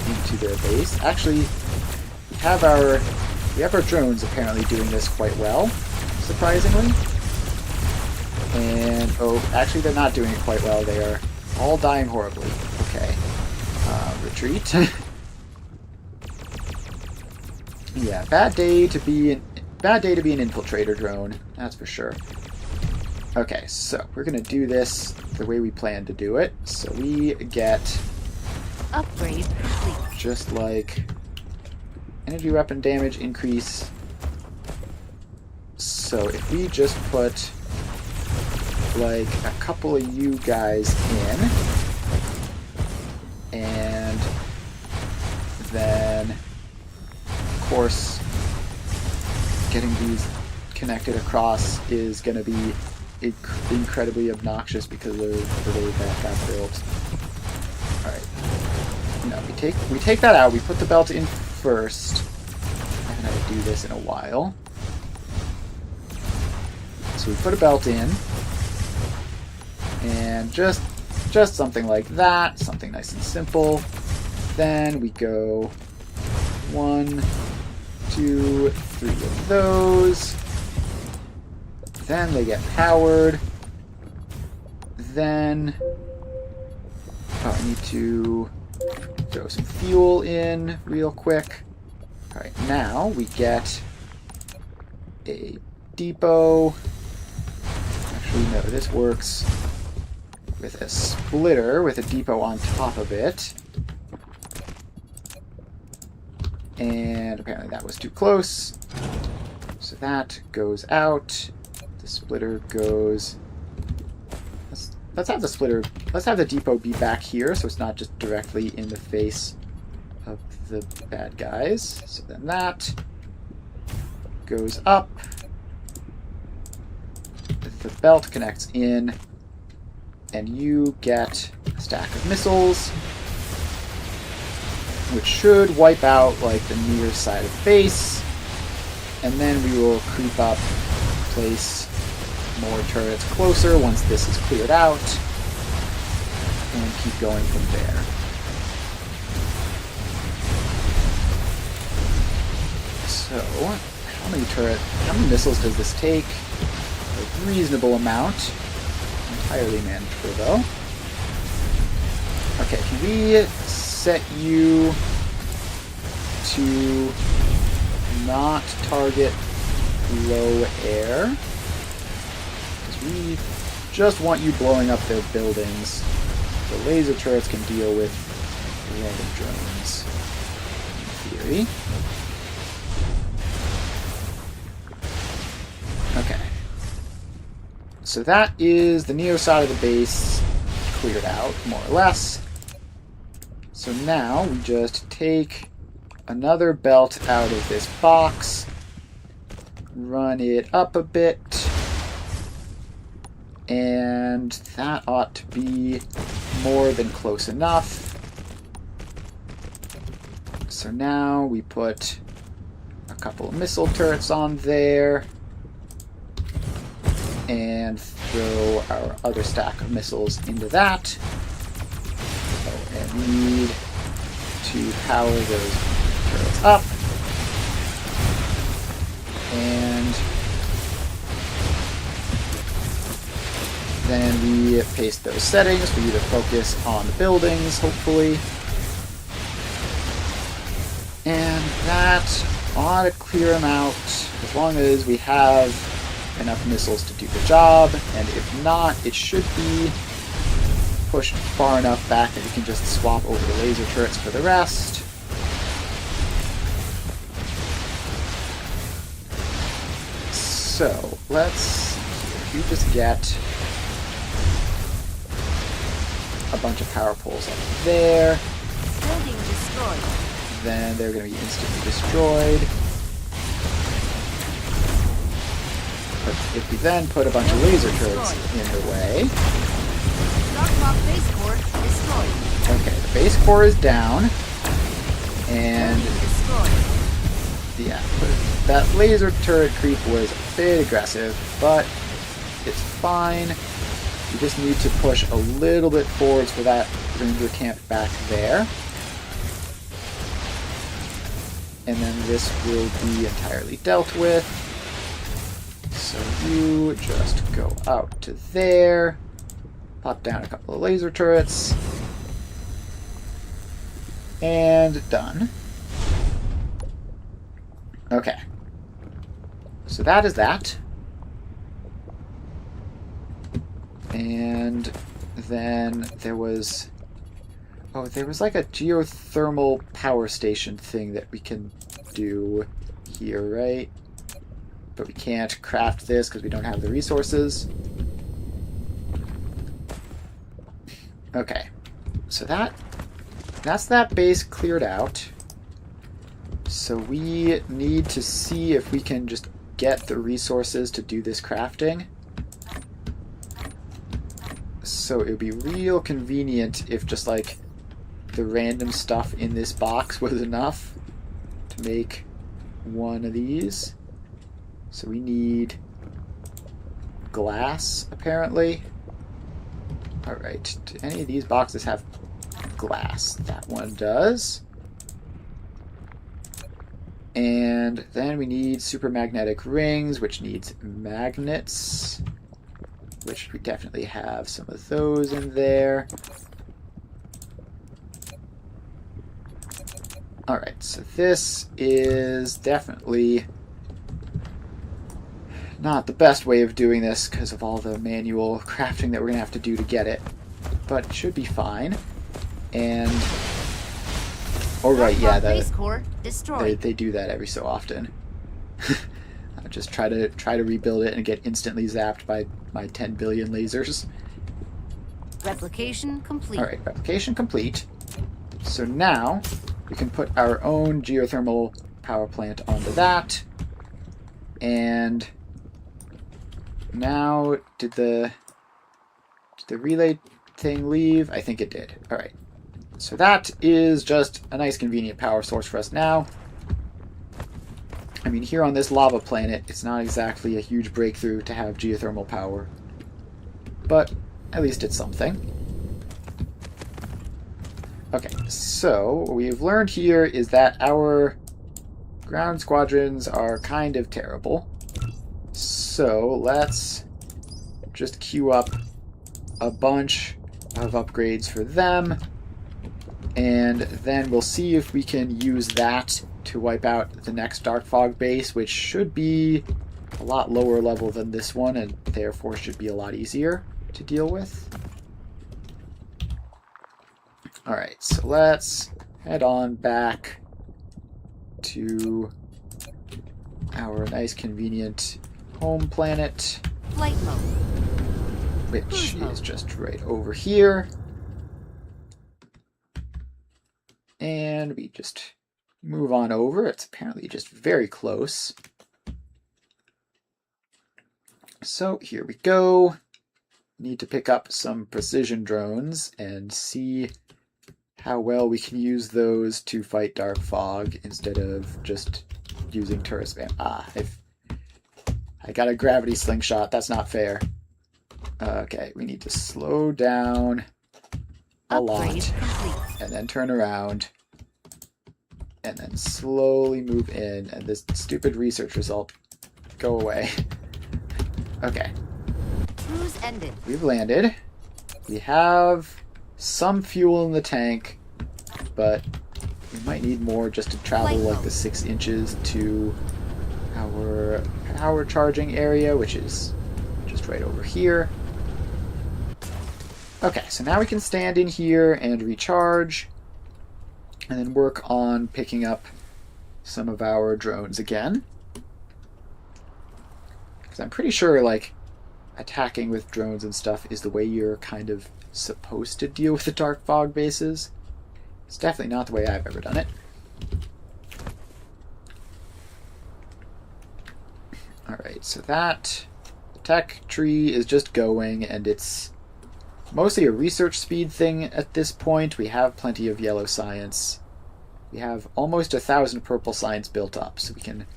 into their base. Actually, we have our drones apparently doing this quite well, surprisingly. And, oh, actually they're not doing it quite well. They are all dying horribly. Okay. Retreat. Yeah, bad day to be an infiltrator drone, that's for sure. Okay, so we're gonna do this the way we plan to do it. So we get Upgrade complete. just like energy weapon damage increase. So if we just put like a couple of you guys in, and then of course getting these connected across is going to be incredibly obnoxious because of the way that got built. Alright. No, we take that out, we put the belt in first. I haven't had to do this in a while. So we put a belt in. And just something like that, something nice and simple. Then we go 1, 2, 3 of those. Then they get powered. Then I need to throw some fuel in real quick. Alright, now we get a depot. Actually, no, this works with a splitter with a depot on top of it. And apparently that was too close. So that goes out. The splitter goes... Let's have the splitter... Let's have the depot be back here so it's not just directly in the face of the bad guys. So then that goes up. The belt connects in. And you get a stack of missiles, which should wipe out like the near side of the base, and then we will creep up, place more turrets closer once this is cleared out, and keep going from there. So, how many missiles does this take? A reasonable amount. Entirely manageable though. Okay, can we set you to not target low air? Because we just want you blowing up their buildings. The laser turrets can deal with random drones, in theory. Okay. So that is the Neo side of the base cleared out, more or less. So now we just take another belt out of this box, run it up a bit, and that ought to be more than close enough. So now we put a couple of missile turrets on there, and throw our other stack of missiles into that. Oh, and we need to power those turrets up. And then we paste those settings for you to focus on the buildings, hopefully. And that ought to clear them out, as long as we have enough missiles to do the job, and if not, it should be pushed far enough back that we can just swap over the laser turrets for the rest. So, let's see, if you just get a bunch of power poles up there, Building destroyed. then they're going to be instantly destroyed. But if we then put a bunch of laser turrets in the way... Dark Fog base core destroyed. Okay, the base core is down. And Building destroyed. yeah, that laser turret creep was a bit aggressive, but it's fine. We just need to push a little bit forwards for that ranger camp back there. And then this will be entirely dealt with. So you just go out to there, pop down a couple of laser turrets, and done. Okay. So that is that. And then there was... oh, there was like a geothermal power station thing that we can do here, right? But we can't craft this because we don't have the resources. Okay. So that's that base cleared out. So we need to see if we can just get the resources to do this crafting. So it would be real convenient if just like the random stuff in this box was enough to make one of these. So we need glass, apparently. Alright, do any of these boxes have glass? That one does. And then we need supermagnetic rings, which needs magnets, which we definitely have some of those in there. Alright, so this is definitely not the best way of doing this because of all the manual crafting that we're going to have to do to get it. But it should be fine. And... oh right, yeah, base core destroyed. they do that every so often. I just try to rebuild it and get instantly zapped by my 10 billion lasers. Replication complete. Alright, replication complete. So now we can put our own geothermal power plant onto that. And now, did the relay thing leave? I think it did. Alright. So that is just a nice convenient power source for us now. I mean, here on this lava planet, it's not exactly a huge breakthrough to have geothermal power. But at least it's something. Okay, so what we've learned here is that our ground squadrons are kind of terrible. So let's just queue up a bunch of upgrades for them. And then we'll see if we can use that to wipe out the next Dark Fog base, which should be a lot lower level than this one, and therefore should be a lot easier to deal with. Alright, so let's head on back to our nice convenient home planet, Flight mode. which is just right over here. And we just move on over. It's apparently just very close. So here we go. Need to pick up some precision drones and see how well we can use those to fight Dark Fog instead of just using turret spam. I got a gravity slingshot. That's not fair. Okay, we need to slow down a lot, and then turn around, and then slowly move in, and this stupid research result go away. Okay. Cruise ended. We've landed. We have some fuel in the tank, but We might need more just to travel like the 6 inches to our power charging area, which is just right over here. Okay, so now we can stand in here and recharge, and then work on picking up some of our drones again. Because I'm pretty sure, like, attacking with drones and stuff is the way you're kind of supposed to deal with the dark fog bases. It's definitely not the way I've ever done it. Alright, so that tech tree is just going, and it's mostly a research speed thing at this point. We have plenty of yellow science. We have almost 1,000 purple science built up, so we can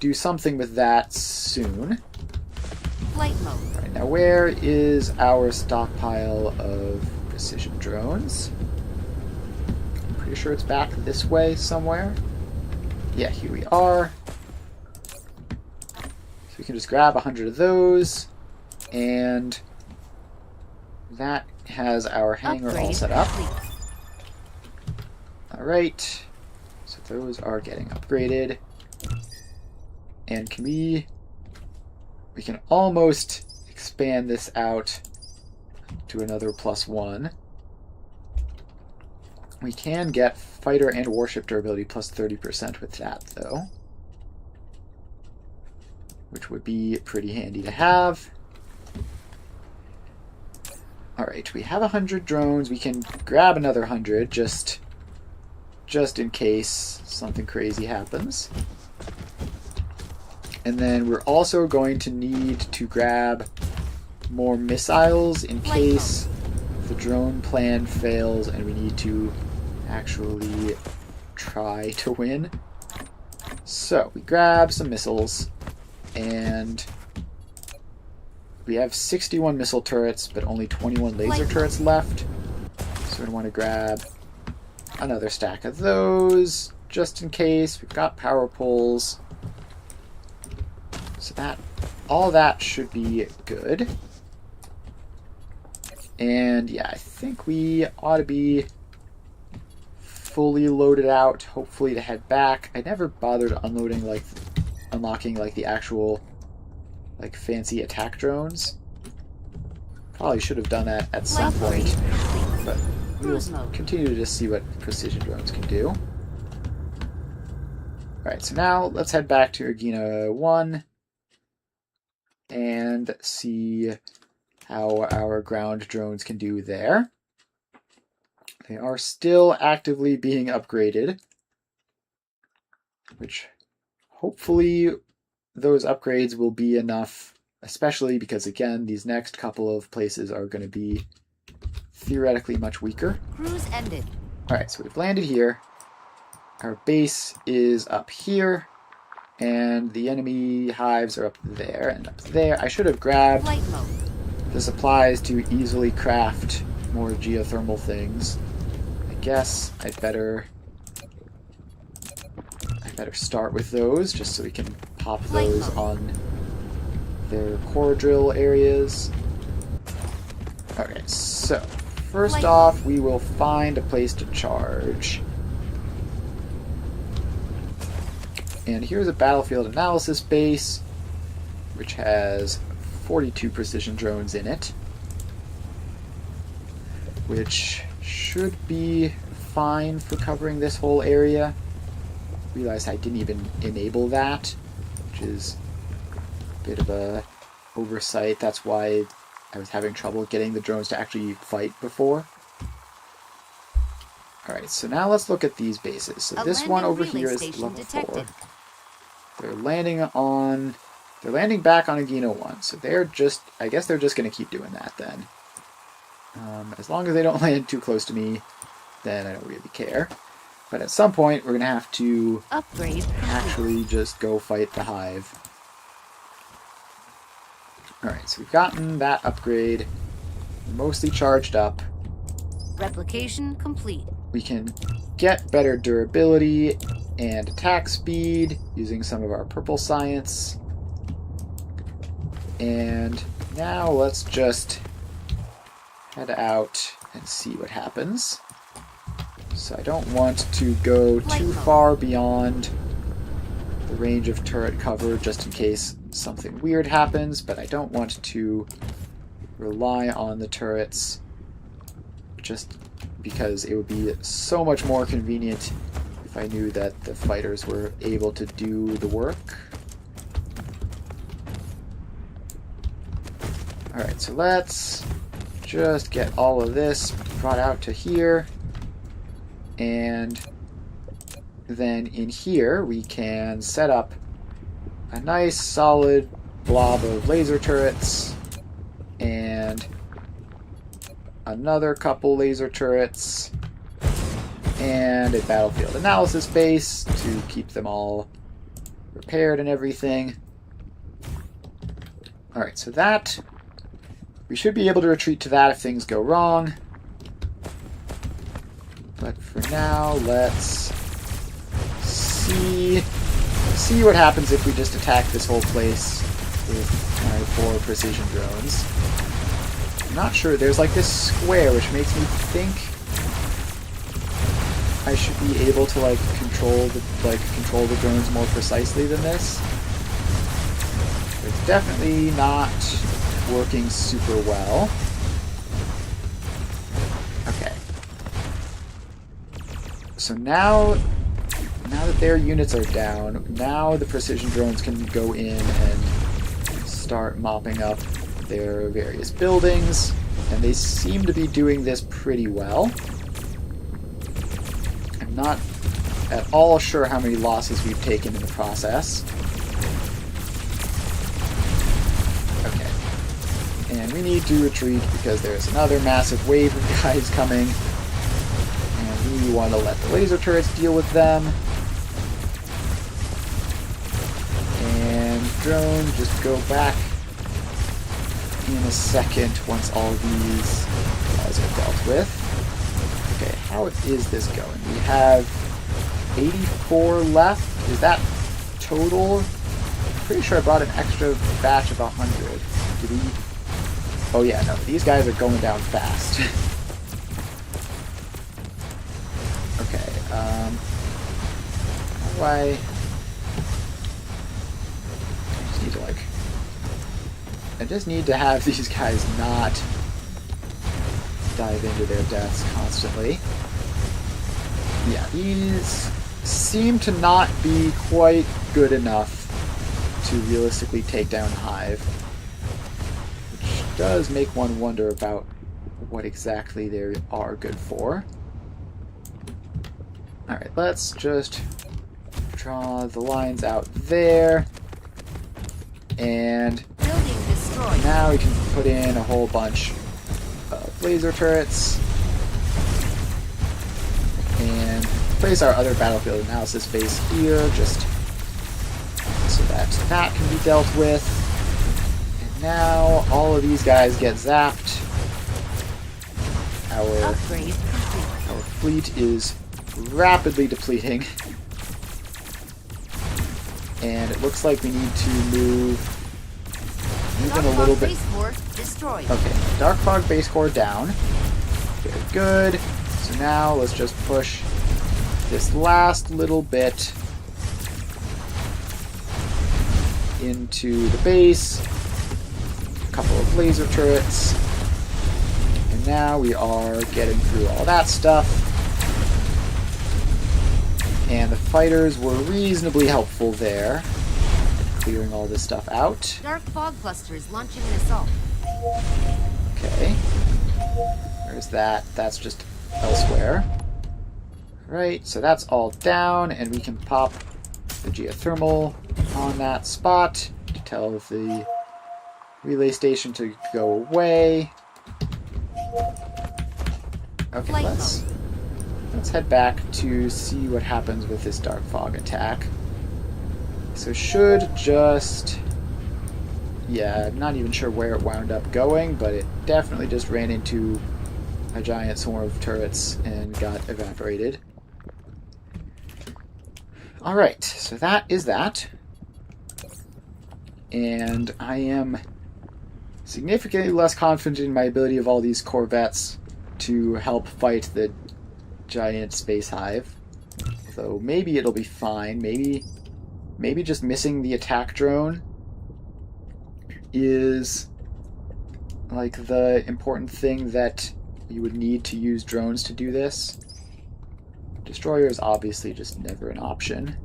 do something with that soon. Flight mode. Right, now where is our stockpile of precision drones? I'm pretty sure it's back this way somewhere. Yeah, here we are. So we can just grab 100 of those, and that has our hangar all set up. Alright, so those are getting upgraded. And we can almost expand this out to another +1. We can get fighter and warship durability plus 30% with that, though, which would be pretty handy to have. Alright, we have 100 drones. We can grab another 100 just in case something crazy happens. And then we're also going to need to grab more missiles in case the drone plan fails and we need to actually try to win. So we grab some missiles, and we have 61 missile turrets, but only 21 laser turrets left. So we want to grab another stack of those, just in case. We've got power poles. So all that should be good. And yeah, I think we ought to be fully loaded out, hopefully, to head back. I never bothered unloading, like, unlocking, like, the actual, like, fancy attack drones. Probably should have done that at some point, but we'll continue to just see what precision drones can do. Alright, so now let's head back to Ergina 1 and see how our ground drones can do there. They are still actively being upgraded, which hopefully those upgrades will be enough, especially because, again, these next couple of places are going to be theoretically much weaker. Cruise ended. Alright, so we've landed here. Our base is up here, and the enemy hives are up there and up there. I should have grabbed the supplies to easily craft more geothermal things. I guess I'd better start with those, just so we can pop those on their core drill areas. Okay, so first off, we will find a place to charge. And here's a battlefield analysis base, which has 42 precision drones in it, which should be fine for covering this whole area. Realized I didn't even enable that, which is a bit of a oversight. That's why I was having trouble getting the drones to actually fight before. Alright, so now let's look at these bases. So this one over here is level 4. They're landing back on Agino 1, so I guess they're just going to keep doing that then. As long as they don't land too close to me, then I don't really care. But at some point, we're going to have to actually just go fight the hive. Alright, so we've gotten that upgrade mostly charged up. Replication complete. We can get better durability and attack speed using some of our purple science. And now let's just head out and see what happens. So I don't want to go too far beyond the range of turret cover just in case something weird happens, but I don't want to rely on the turrets just because it would be so much more convenient if I knew that the fighters were able to do the work. Alright, so let's just get all of this brought out to here. And then in here we can set up a nice solid blob of laser turrets and another couple laser turrets and a battlefield analysis base to keep them all repaired and everything. Alright, so that we should be able to retreat to that if things go wrong. But for now, let's see what happens if we just attack this whole place with my 4 precision drones. I'm not sure. There's like this square which makes me think I should be able to like control the drones more precisely than this. It's definitely not working super well. Okay. So now that their units are down, now the precision drones can go in and start mopping up their various buildings, and they seem to be doing this pretty well. I'm not at all sure how many losses we've taken in the process. Okay. And we need to retreat because there's another massive wave of guys coming. And we want to let the laser turrets deal with them. And drone, just go back in a second once all these guys are dealt with. Okay, how is this going? We have 84 left. Is that total? I'm pretty sure I brought an extra batch of 100. Did we? Oh yeah, no, these guys are going down fast. Okay, how do I just need to like... I just need to have these guys not dive into their deaths constantly. Yeah, these seem to not be quite good enough to realistically take down Hive, which does make one wonder about what exactly they are good for. Alright, let's just draw the lines out there, and now we can put in a whole bunch of laser turrets and place our other battlefield analysis base here just so that that can be dealt with. And now all of these guys get zapped. Our fleet is rapidly depleting, and it looks like we need to move even a little bit. Okay, Dark Fog base core down. Very good. So now let's just push this last little bit into the base. A couple of laser turrets. And now we are getting through all that stuff. And the fighters were reasonably helpful there, clearing all this stuff out. Dark fog cluster is launching an assault. Okay. There's that. That's just elsewhere. Right, so that's all down, and we can pop the geothermal on that spot to tell the relay station to go away. Okay, let's head back to see what happens with this dark fog attack. So should just... yeah, I'm not even sure where it wound up going, but it definitely just ran into a giant swarm of turrets and got evaporated. Alright, so that is that. And I am significantly less confident in my ability of all these corvettes to help fight the giant space hive. So maybe it'll be fine. Maybe just missing the attack drone is like the important thing that you would need to use drones to do this. Destroyer is obviously just never an option.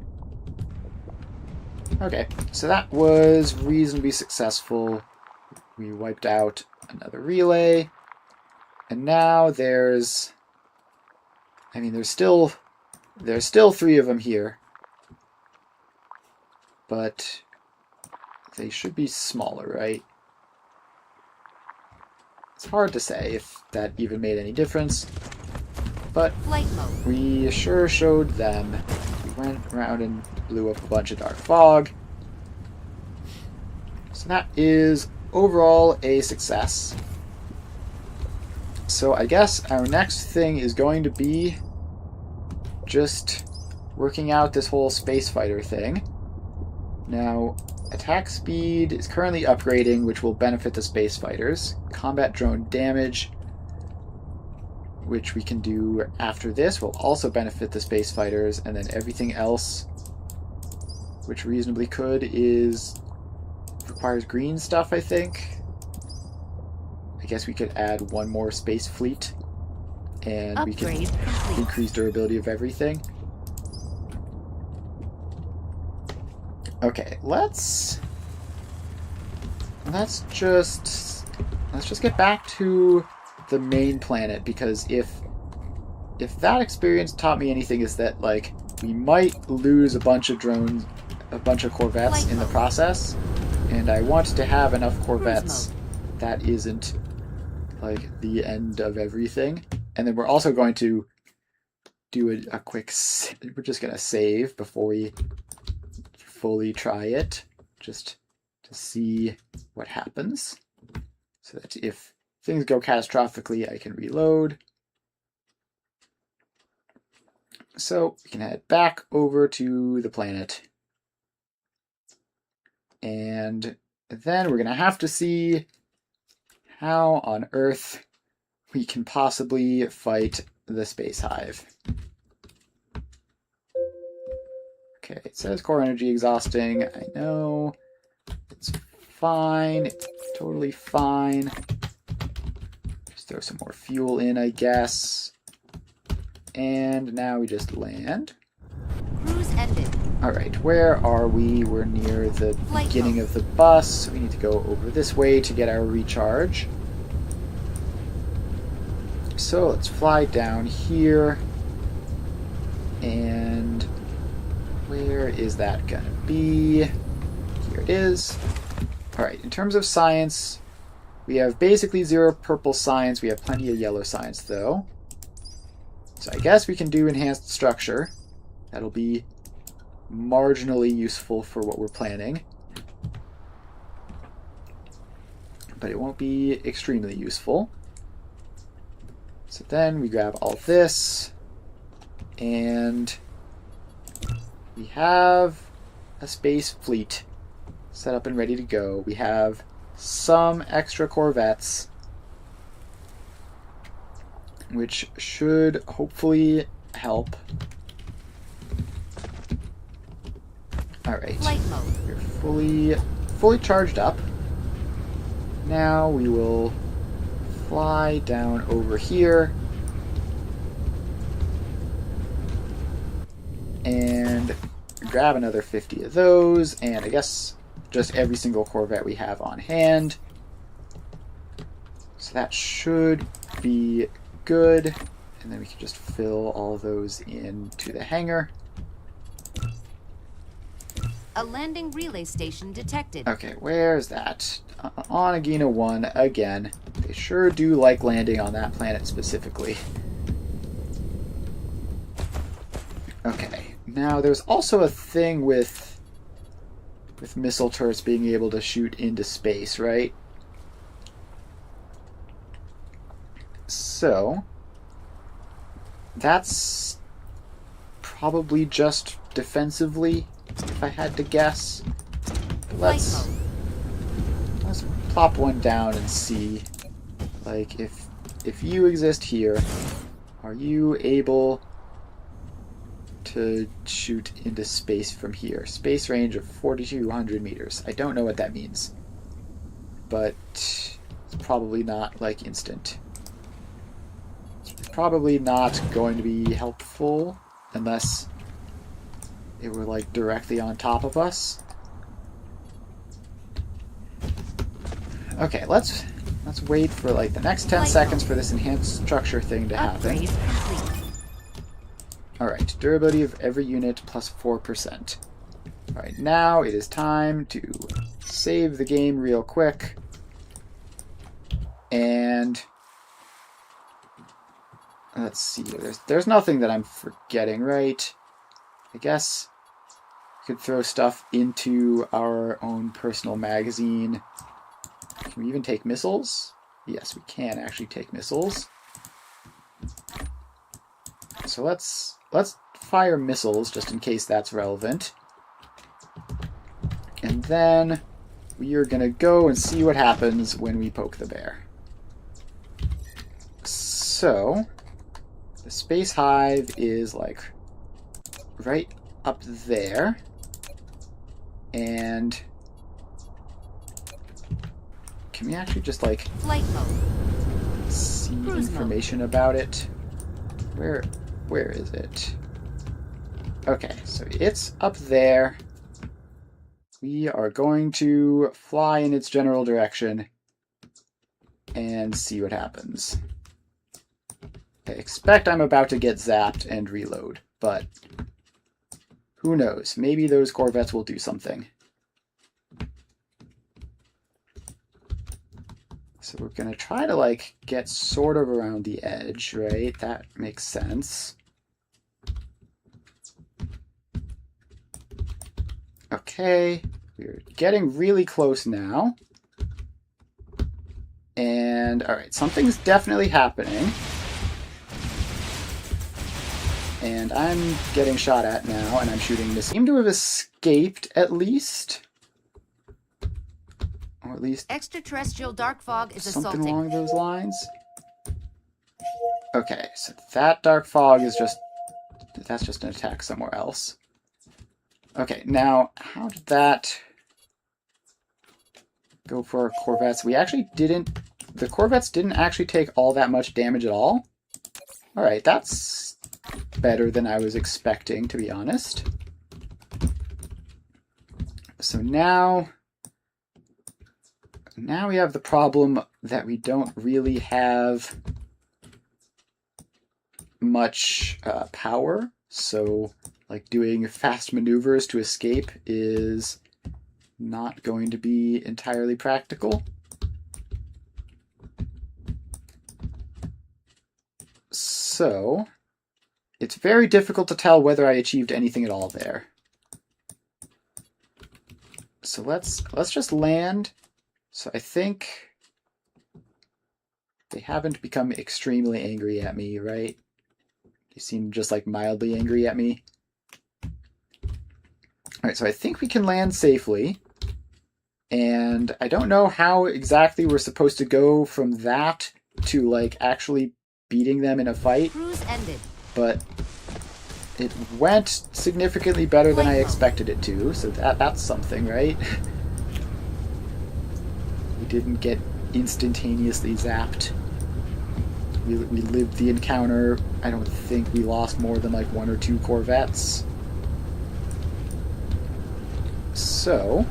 Okay, so that was reasonably successful. We wiped out another relay. And now there's still 3 of them here. But they should be smaller, right? It's hard to say if that even made any difference. But we sure showed them. We went around and blew up a bunch of dark fog. So that is overall a success. So I guess our next thing is going to be just working out this whole space fighter thing. Now, attack speed is currently upgrading, which will benefit the space fighters. Combat drone damage, which we can do after this, will also benefit the space fighters, and then everything else, which reasonably could, requires green stuff, I think. I guess we could add 1 more space fleet, and we can increase durability of everything. Okay, let's just get back to the main planet, because if that experience taught me anything, is that like we might lose a bunch of drones, a bunch of corvettes in the process, and I want to have enough corvettes that isn't like the end of everything. And then we're also going to do a quick, we're just going to save before we fully try it, just to see what happens, so that if things go catastrophically, I can reload. So we can head back over to the planet, and then we're going to have to see how on Earth we can possibly fight the space hive. Okay, it says core energy exhausting. I know. It's fine. It's totally fine. Just throw some more fuel in, I guess. And now we just land. Cruise ended. Alright, where are we? We're near the beginning of the bus. So we need to go over this way to get our recharge. So let's fly down here. And where is that gonna be? Here it is. Alright, in terms of science, we have basically 0 purple science. We have plenty of yellow science, though. So I guess we can do enhanced structure. That'll be marginally useful for what we're planning. But it won't be extremely useful. So then we grab all this, and we have a space fleet set up and ready to go. We have some extra corvettes, which should hopefully help. Alright, we're fully charged up. Now we will fly down over here and grab another 50 of those, and I guess just every single corvette we have on hand. So that should be good, and then we can just fill all those into the hangar. A landing relay station detected. Okay, where's that? On Agena 1 again. They sure do like landing on that planet specifically. Okay, now there's also a thing with missile turrets being able to shoot into space, right? So that's probably just defensively, if I had to guess. Let's plop one down and see, like, if you exist here, Are you able to shoot into space from here? Space range of 4,200 meters. I don't know what that means, but it's probably not like instant. It's probably not going to be helpful unless it were like directly on top of us. Okay, let's wait for like the next 10 seconds for this enhanced structure thing to happen. Upgrade complete. Alright, durability of every unit plus 4%. Alright, now it is time to save the game real quick. And let's see, there's nothing that I'm forgetting, right? I guess we could throw stuff into our own personal magazine. Can we even take missiles? Yes, we can actually take missiles. So let's fire missiles just in case that's relevant. And then we are going to go and see what happens when we poke the bear. So the space hive is like right up there. And can we actually just like Flight mode. see Cruise information about it? Where is it? Okay, so it's up there. We are going to fly in its general direction and see what happens. I expect I'm about to get zapped and reload, but who knows? Maybe those corvettes will do something. So we're going to try to like get sort of around the edge, right? That makes sense. Okay, we're getting really close now. And, alright, something's definitely happening. And I'm getting shot at now, and I'm shooting this. Seem to have escaped, at least. Or at least Extraterrestrial dark fog is something assaulting. along those lines. Okay, so that dark fog is that's just an attack somewhere else. Okay, now, how did that go for our corvettes? The corvettes didn't actually take all that much damage at all. Alright, that's better than I was expecting, to be honest. So now we have the problem that we don't really have much power, so like doing fast maneuvers to escape is not going to be entirely practical. So it's very difficult to tell whether I achieved anything at all there. So let's just land. So I think they haven't become extremely angry at me, right? They seem just like mildly angry at me. Alright, so I think we can land safely. And I don't know how exactly we're supposed to go from that to like actually beating them in a fight. Cruise ended. But it went significantly better than I expected it to, so that's something, right? We didn't get instantaneously zapped. We lived the encounter. I don't think we lost more than like 1 or 2 corvettes. So,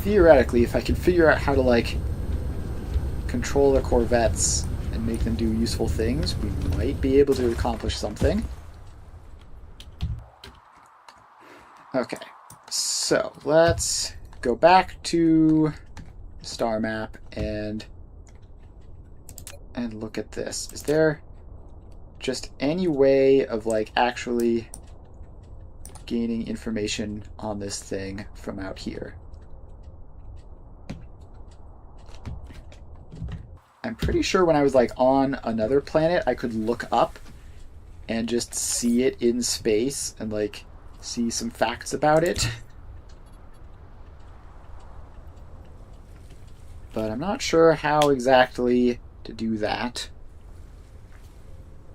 theoretically, if I could figure out how to like control the corvettes and make them do useful things, we might be able to accomplish something. Okay, so let's go back to star map and look at this. Is there just any way of like actually gaining information on this thing from out here? I'm pretty sure when I was like on another planet, I could look up and just see it in space and like see some facts about it. But I'm not sure how exactly to do that.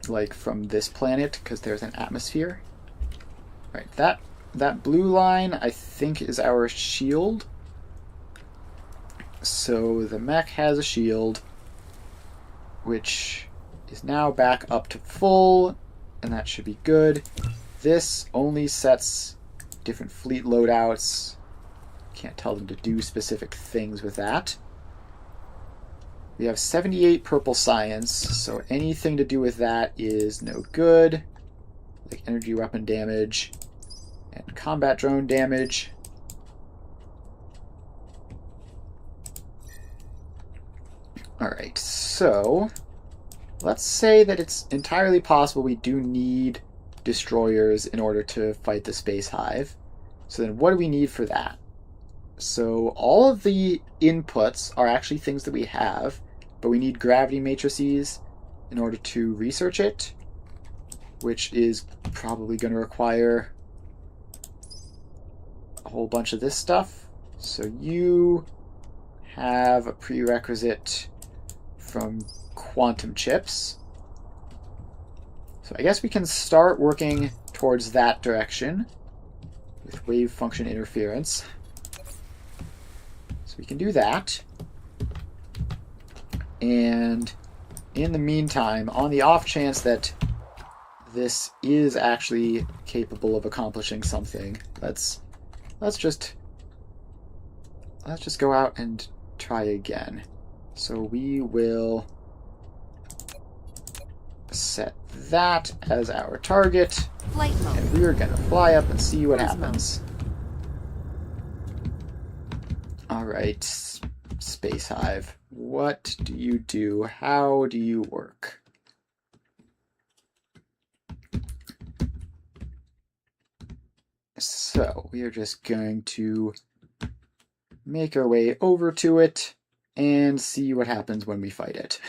like from this planet, because there's an atmosphere. Right, that blue line I think is our shield. So the mech has a shield, which is now back up to full, and that should be good. This only sets different fleet loadouts. Can't tell them to do specific things with that. We have 78 purple science, so anything to do with that is no good. Like energy weapon damage and combat drone damage. Alright, so let's say that it's entirely possible we do need destroyers in order to fight the space hive. So then what do we need for that? So all of the inputs are actually things that we have, but we need gravity matrices in order to research it, which is probably going to require a whole bunch of this stuff. So you have a prerequisite from quantum chips. So I guess we can start working towards that direction with wave function interference. So we can do that. And in the meantime, on the off chance that this is actually capable of accomplishing something, let's just go out and try again. So we will set that as our target, Flight mode. and we are going to fly up and see what happens. Alright, Space Hive. What do you do? How do you work? So, we are just going to make our way over to it and see what happens when we fight it.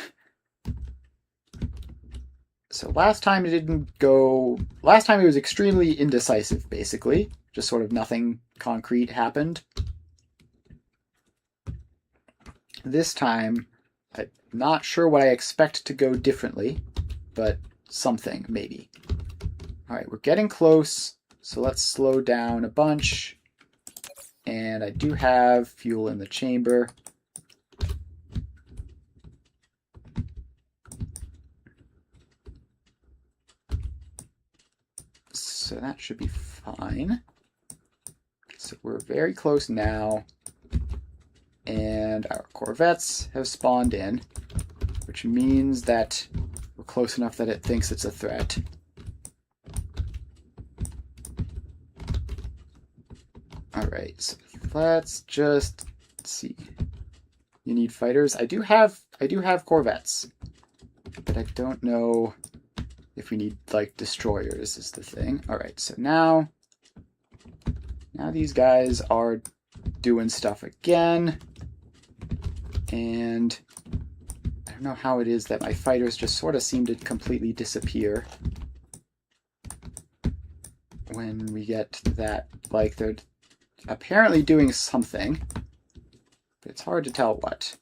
So last time it was extremely indecisive, basically. Just sort of nothing concrete happened. This time, I'm not sure what I expect to go differently, but something, maybe. Alright, we're getting close, so let's slow down a bunch. And I do have fuel in the chamber. So that should be fine. So we're very close now. And our corvettes have spawned in, which means that we're close enough that it thinks it's a threat. Alright, so let's just see. You need fighters? I do have corvettes, but I don't know if we need, like, destroyers is the thing. Alright, so now these guys are doing stuff again. And I don't know how it is that my fighters just sort of seem to completely disappear when we get to that. Like, they're apparently doing something, but it's hard to tell what.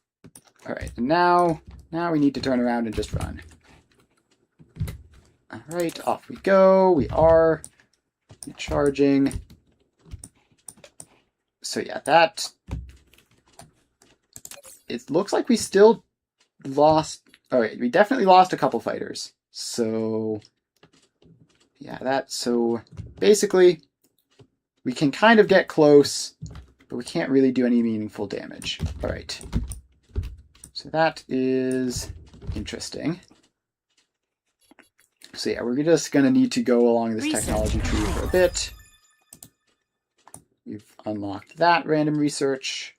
Alright, and now we need to turn around and just run. Alright, off we go. We are recharging. So yeah, it looks like we still lost. Alright, we definitely lost a couple fighters. So yeah, so basically we can kind of get close, but we can't really do any meaningful damage. Alright. So that is interesting. So yeah, we're just going to need to go along this technology tree for a bit. We've unlocked that random research.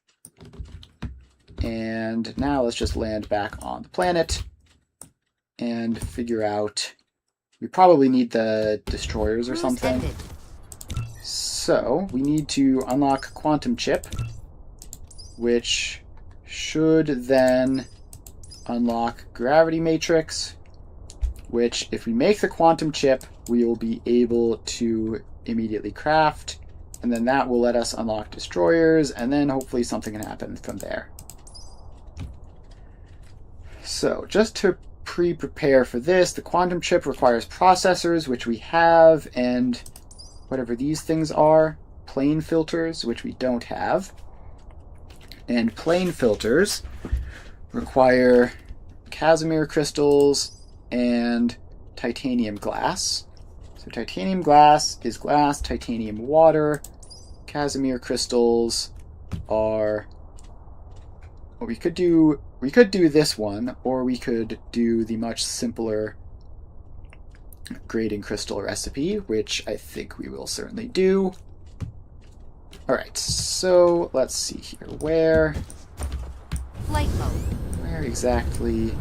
And now let's just land back on the planet and figure out... We probably need the destroyers or something. So, we need to unlock Quantum Chip, which should then unlock Gravity Matrix, which, if we make the Quantum Chip, we will be able to immediately craft, and then that will let us unlock destroyers, and then hopefully something can happen from there. So, just to pre-prepare for this. The quantum chip requires processors, which we have, and whatever these things are, plane filters, which we don't have. And plane filters require Casimir crystals and titanium glass. So titanium glass is glass, titanium water. Casimir crystals are... Well, we could do this one, or we could do the much simpler grading crystal recipe, which I think we will certainly do. Alright, so let's see here. Where exactly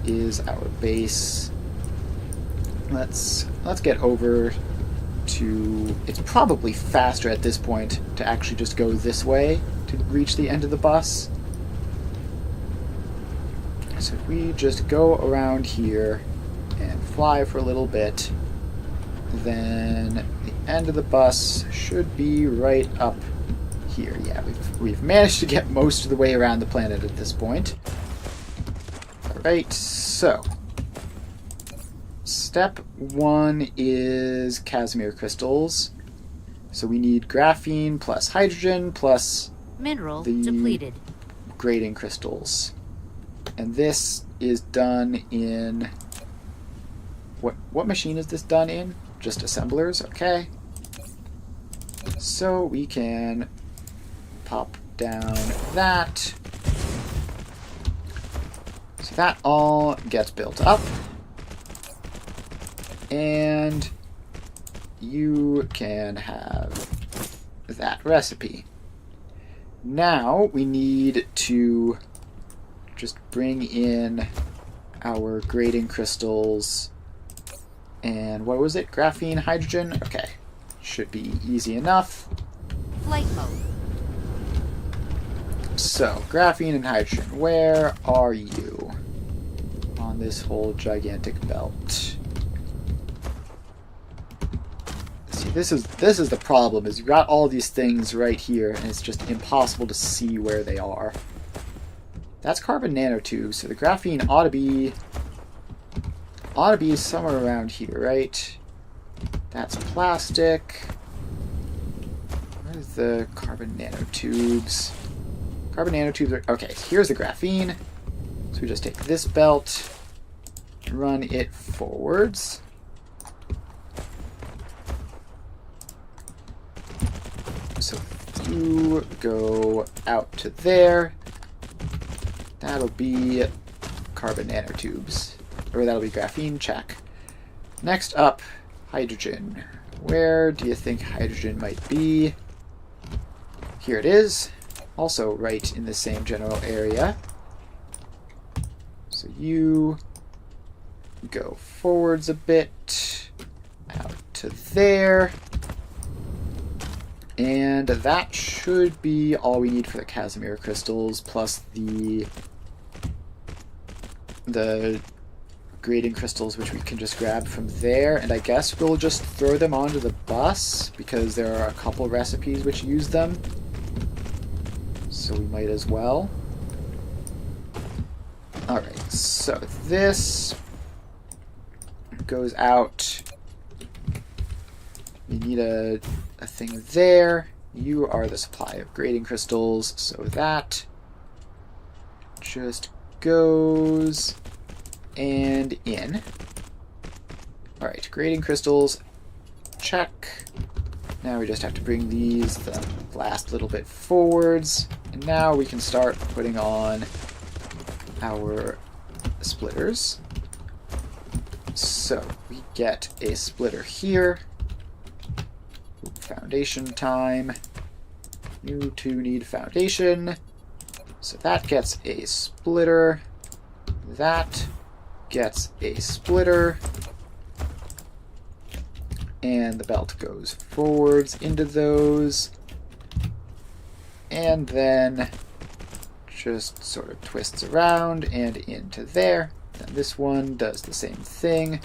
is our base? Let's get over to... It's probably faster at this point to actually just go this way to reach the end of the bus. So if we just go around here and fly for a little bit, then the end of the bus should be right up here. Yeah, we've managed to get most of the way around the planet at this point. Alright, so step 1 is Casimir crystals. So we need graphene plus hydrogen plus Mineral the depleted. grading crystals. And this is done in... What machine is this done in? Just assemblers, okay. So we can pop down that. So that all gets built up. And you can have that recipe. Now we need to just bring in our grading crystals and what was it? Graphene, hydrogen? Okay. Should be easy enough. Flight mode. So, graphene and hydrogen, where are you on this whole gigantic belt? See, this is the problem, is you've got all these things right here, and it's just impossible to see where they are. That's carbon nanotubes, so the graphene ought to be somewhere around here, right? That's plastic. Where's the carbon nanotubes? Carbon nanotubes are... Okay, here's the graphene. So we just take this belt, run it forwards. So you go out to there. That'll be carbon nanotubes. Or that'll be graphene, check. Next up, hydrogen. Where do you think hydrogen might be? Here it is. Also right in the same general area. So you go forwards a bit, out to there. And that should be all we need for the Casimir crystals, plus the grading crystals, which we can just grab from there. And I guess we'll just throw them onto the bus, because there are a couple recipes which use them. So we might as well. Alright, so this goes out. We need a thing there. You are the supply of grading crystals, so that just goes and in. Alright, grading crystals, check. Now we just have to bring these the last little bit forwards, and now we can start putting on our splitters. So we get a splitter here. Foundation time. You two need foundation. So that gets a splitter. That gets a splitter. And the belt goes forwards into those. And then just sort of twists around and into there. Then this one does the same thing.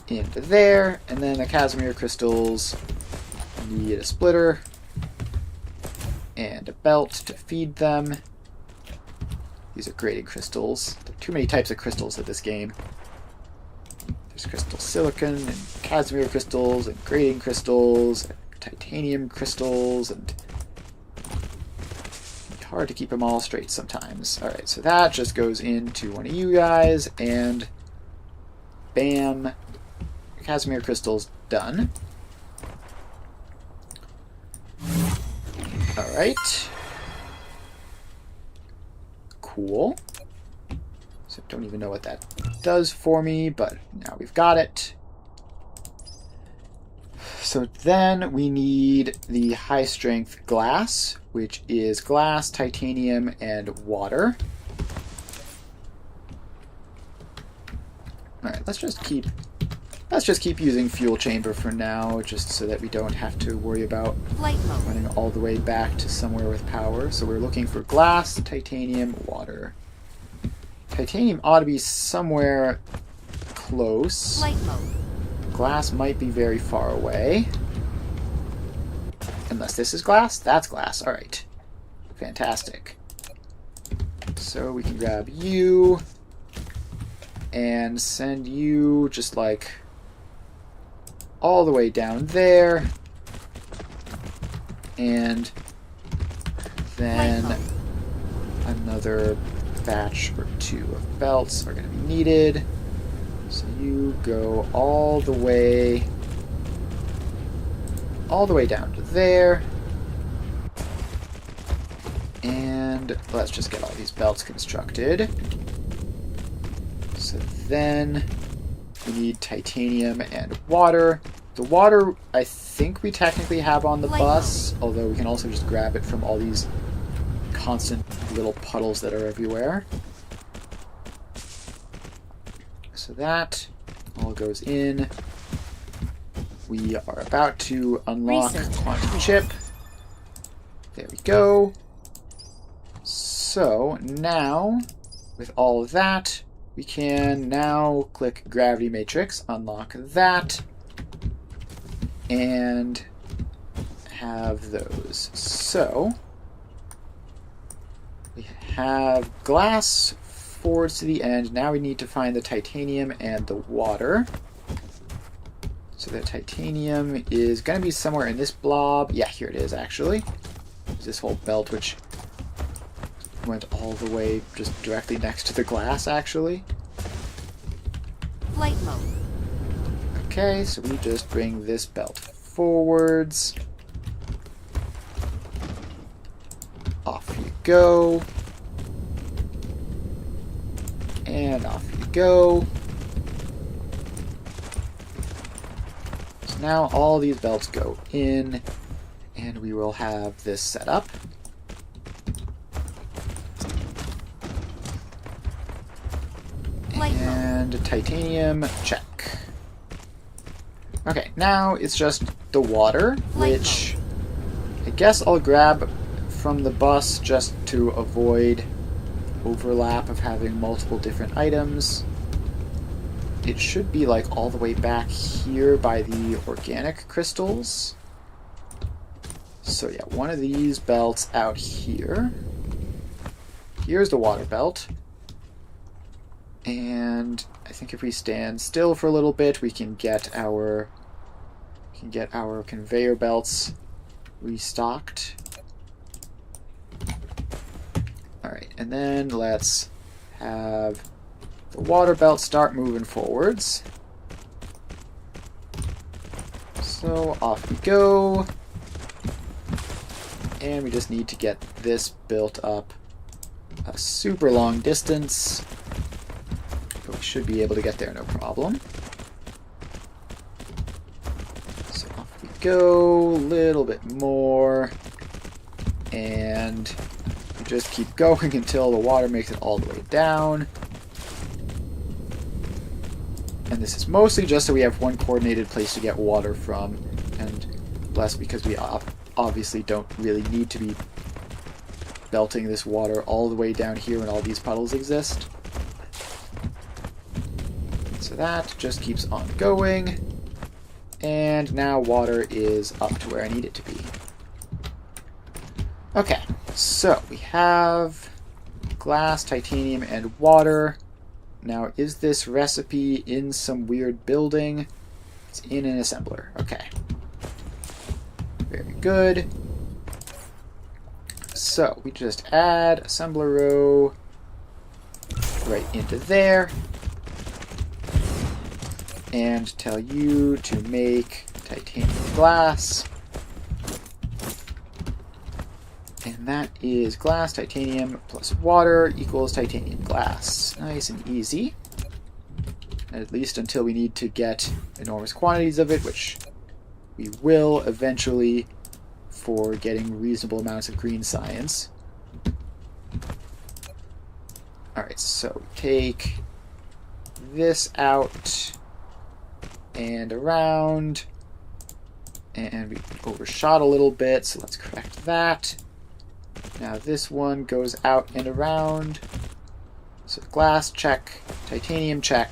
Into there, and then the Casimir crystals need a splitter and a belt to feed them. These are grading crystals. There are too many types of crystals in this game. There's crystal silicon and casimir crystals and grading crystals and titanium crystals, and it's hard to keep them all straight sometimes. Alright, so that just goes into one of you guys, and bam, casimir crystals done. Alright. Cool. So I don't even know what that does for me, but now we've got it. So then we need the high strength glass, which is glass, titanium, and water. Alright, let's just keep using fuel chamber for now, just so that we don't have to worry about running all the way back to somewhere with power. So we're looking for glass, titanium, water. Titanium ought to be somewhere close. Flight mode. Glass might be very far away. Unless this is glass? That's glass. Alright. Fantastic. So we can grab you and send you just like all the way down there. And then another batch or two of belts are going to be needed. So you go all the way down to there. And let's just get all these belts constructed. So then we need titanium and water. The water I think we technically have on the bus, although we can also just grab it from all these constant little puddles that are everywhere. So that all goes in. We are about to unlock quantum chip. There we go. So now, with all of that, we can now click gravity matrix, unlock that, and have those. So we have glass forwards to the end. Now we need to find the titanium and the water. So the titanium is going to be somewhere in this blob. Yeah, here it is, actually. There's this whole belt, which went all the way just directly next to the glass, actually. Flight mode. Okay, so we just bring this belt forwards. Off you go. And off you go. So now all these belts go in, and we will have this set up. And titanium, check. Okay, now it's just the water, which I guess I'll grab from the bus just to avoid overlap of having multiple different items. It should be like all the way back here by the organic crystals. So yeah, one of these belts out here. Here's the water belt. And I think if we stand still for a little bit, we can get our conveyor belts restocked. Alright, and then let's have the water belt start moving forwards. So off we go. And we just need to get this built up a super long distance. But we should be able to get there no problem. So off we go, a little bit more. And we just keep going until the water makes it all the way down. And this is mostly just so we have one coordinated place to get water from, and less because we obviously don't really need to be belting this water all the way down here when all these puddles exist. So that just keeps on going, and now water is up to where I need it to be. Okay, so we have glass, titanium, and water. Now, is this recipe in some weird building? It's in an assembler. Okay. Very good. So, we just add assembler row right into there. And tell you to make titanium glass. And that is glass, titanium plus water equals titanium glass. Nice and easy. At least until we need to get enormous quantities of it, which we will eventually for getting reasonable amounts of green science. Alright, so take this out and around. And we overshot a little bit, so let's correct that. Now this one goes out and around. So glass, check. Titanium, check.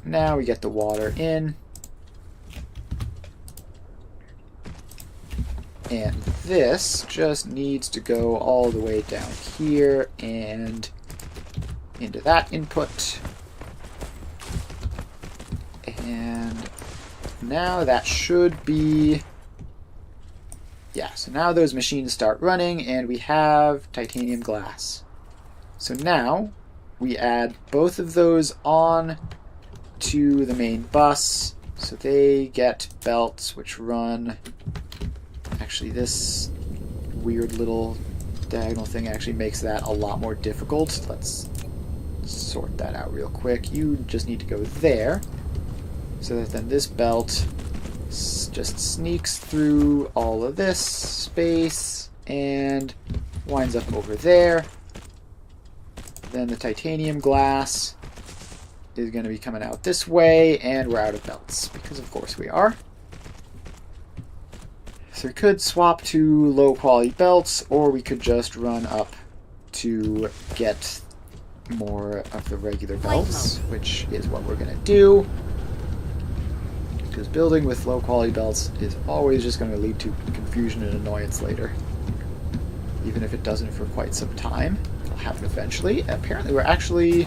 Now we get the water in. And this just needs to go all the way down here and into that input. And now that should be... Yeah, so now those machines start running and we have titanium glass. So now we add both of those on to the main bus. So they get belts which run... Actually, this weird little diagonal thing actually makes that a lot more difficult. Let's sort that out real quick. You just need to go there. So that then this belt just sneaks through all of this space and winds up over there. Then the titanium glass is going to be coming out this way, and we're out of belts, because of course we are. So we could swap to low quality belts, or we could just run up to get more of the regular belts, which is what we're going to do. Because building with low quality belts is always just going to lead to confusion and annoyance later. Even if it doesn't for quite some time. It'll happen eventually. Apparently we're actually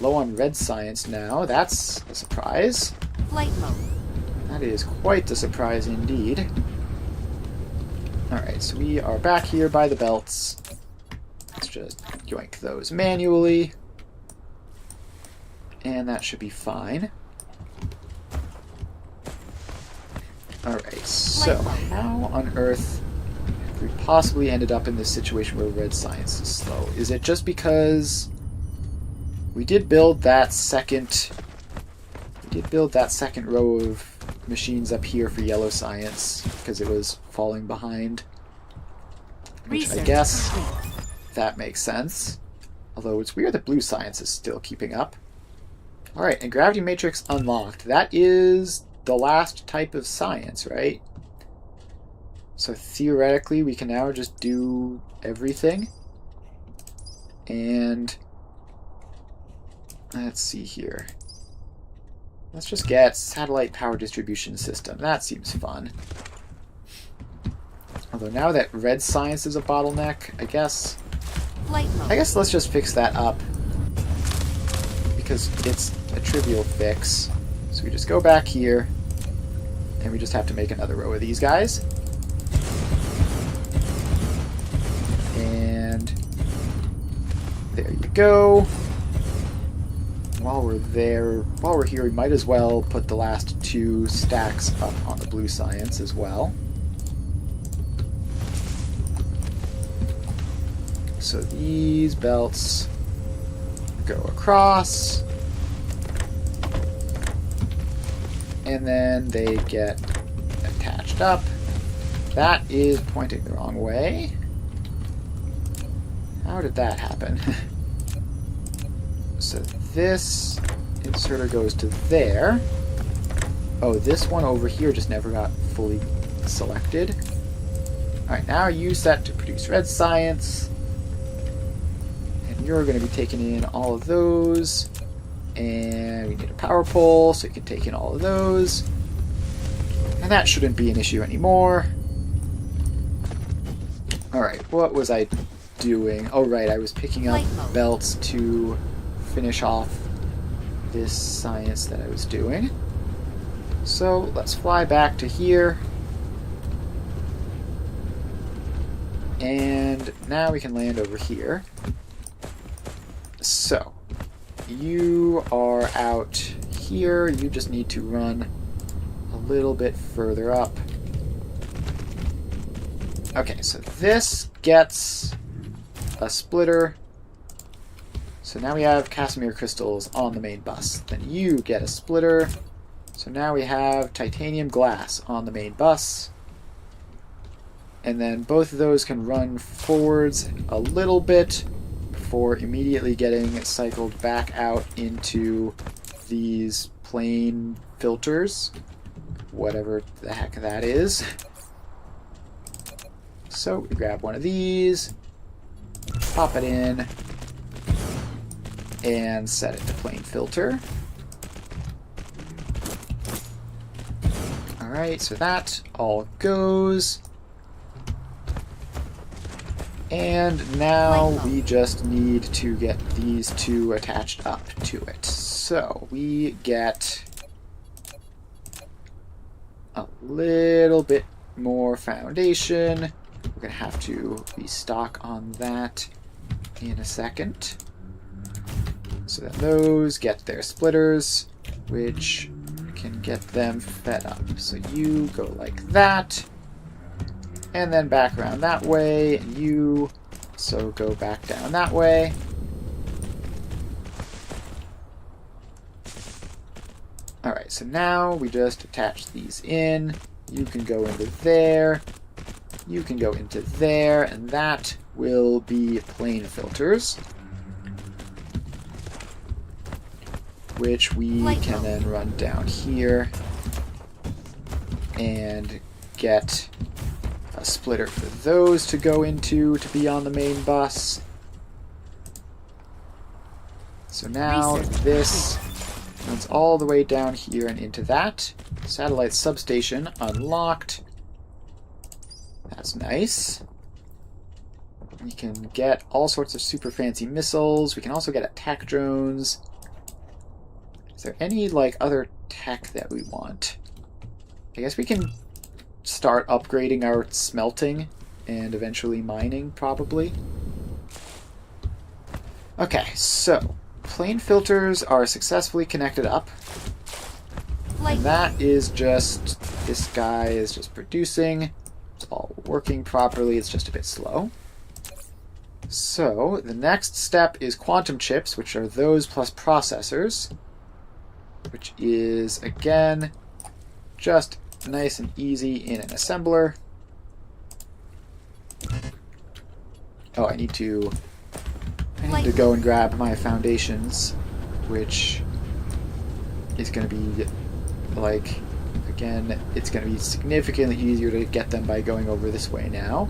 low on red science now. That's a surprise. Flight mode. That is quite a surprise indeed. Alright, so we are back here by the belts. Let's just yoink those manually. And that should be fine. Alright, so how on earth have we possibly ended up in this situation where red science is slow? Is it just because we did build that second row of machines up here for yellow science because it was falling behind? Which I guess that makes sense. Although it's weird that blue science is still keeping up. Alright, and gravity matrix unlocked. That is the last type of science, right? So theoretically we can now just do everything. And let's see here. Let's just get satellite power distribution system. That seems fun. Although now that red science is a bottleneck, I guess let's just fix that up. Because it's a trivial fix. So we just go back here, and we just have to make another row of these guys. And there you go. While we're here, we might as well put the last two stacks up on the blue science as well. So these belts go across, and then they get attached up. That is pointing the wrong way. How did that happen? So this inserter goes to there. Oh, this one over here just never got fully selected. Alright, now use that to produce red science. And you're going to be taking in all of those. And we need a power pole, so you can take in all of those. And that shouldn't be an issue anymore. Alright, what was I doing? Oh, right, I was picking up Light mode. belts to finish off this science that I was doing. So let's fly back to here. And now we can land over here. So, you are out here. You just need to run a little bit further up. Okay, so this gets a splitter. So now we have Casimir crystals on the main bus. Then you get a splitter. So now we have titanium glass on the main bus. And then both of those can run forwards a little bit before immediately getting cycled back out into these plane filters. Whatever the heck that is. So we grab one of these, pop it in, and set it to plane filter. Alright, so that all goes. And now we just need to get these two attached up to it. So we get a little bit more foundation. We're going to have to restock on that in a second. So that those get their splitters, which can get them fed up. So you go like that. And then back around that way, and you so go back down that way. Alright, so now we just attach these in. You can go into there. You can go into there, and that will be plane filters. Which we can then run down here and get a splitter for those to go into to be on the main bus. So now this runs all the way down here and into that. Satellite substation unlocked. That's nice. We can get all sorts of super fancy missiles. We can also get attack drones. Is there any, like, other tech that we want? I guess we can start upgrading our smelting and eventually mining, probably. Okay, so plane filters are successfully connected up. And that is just, this guy is just producing. It's all working properly, it's just a bit slow. So, the next step is quantum chips, which are those plus processors. Which is, again, just nice and easy in an assembler. Oh, I need to go and grab my foundations, which is going to be, like, again, it's going to be significantly easier to get them by going over this way now.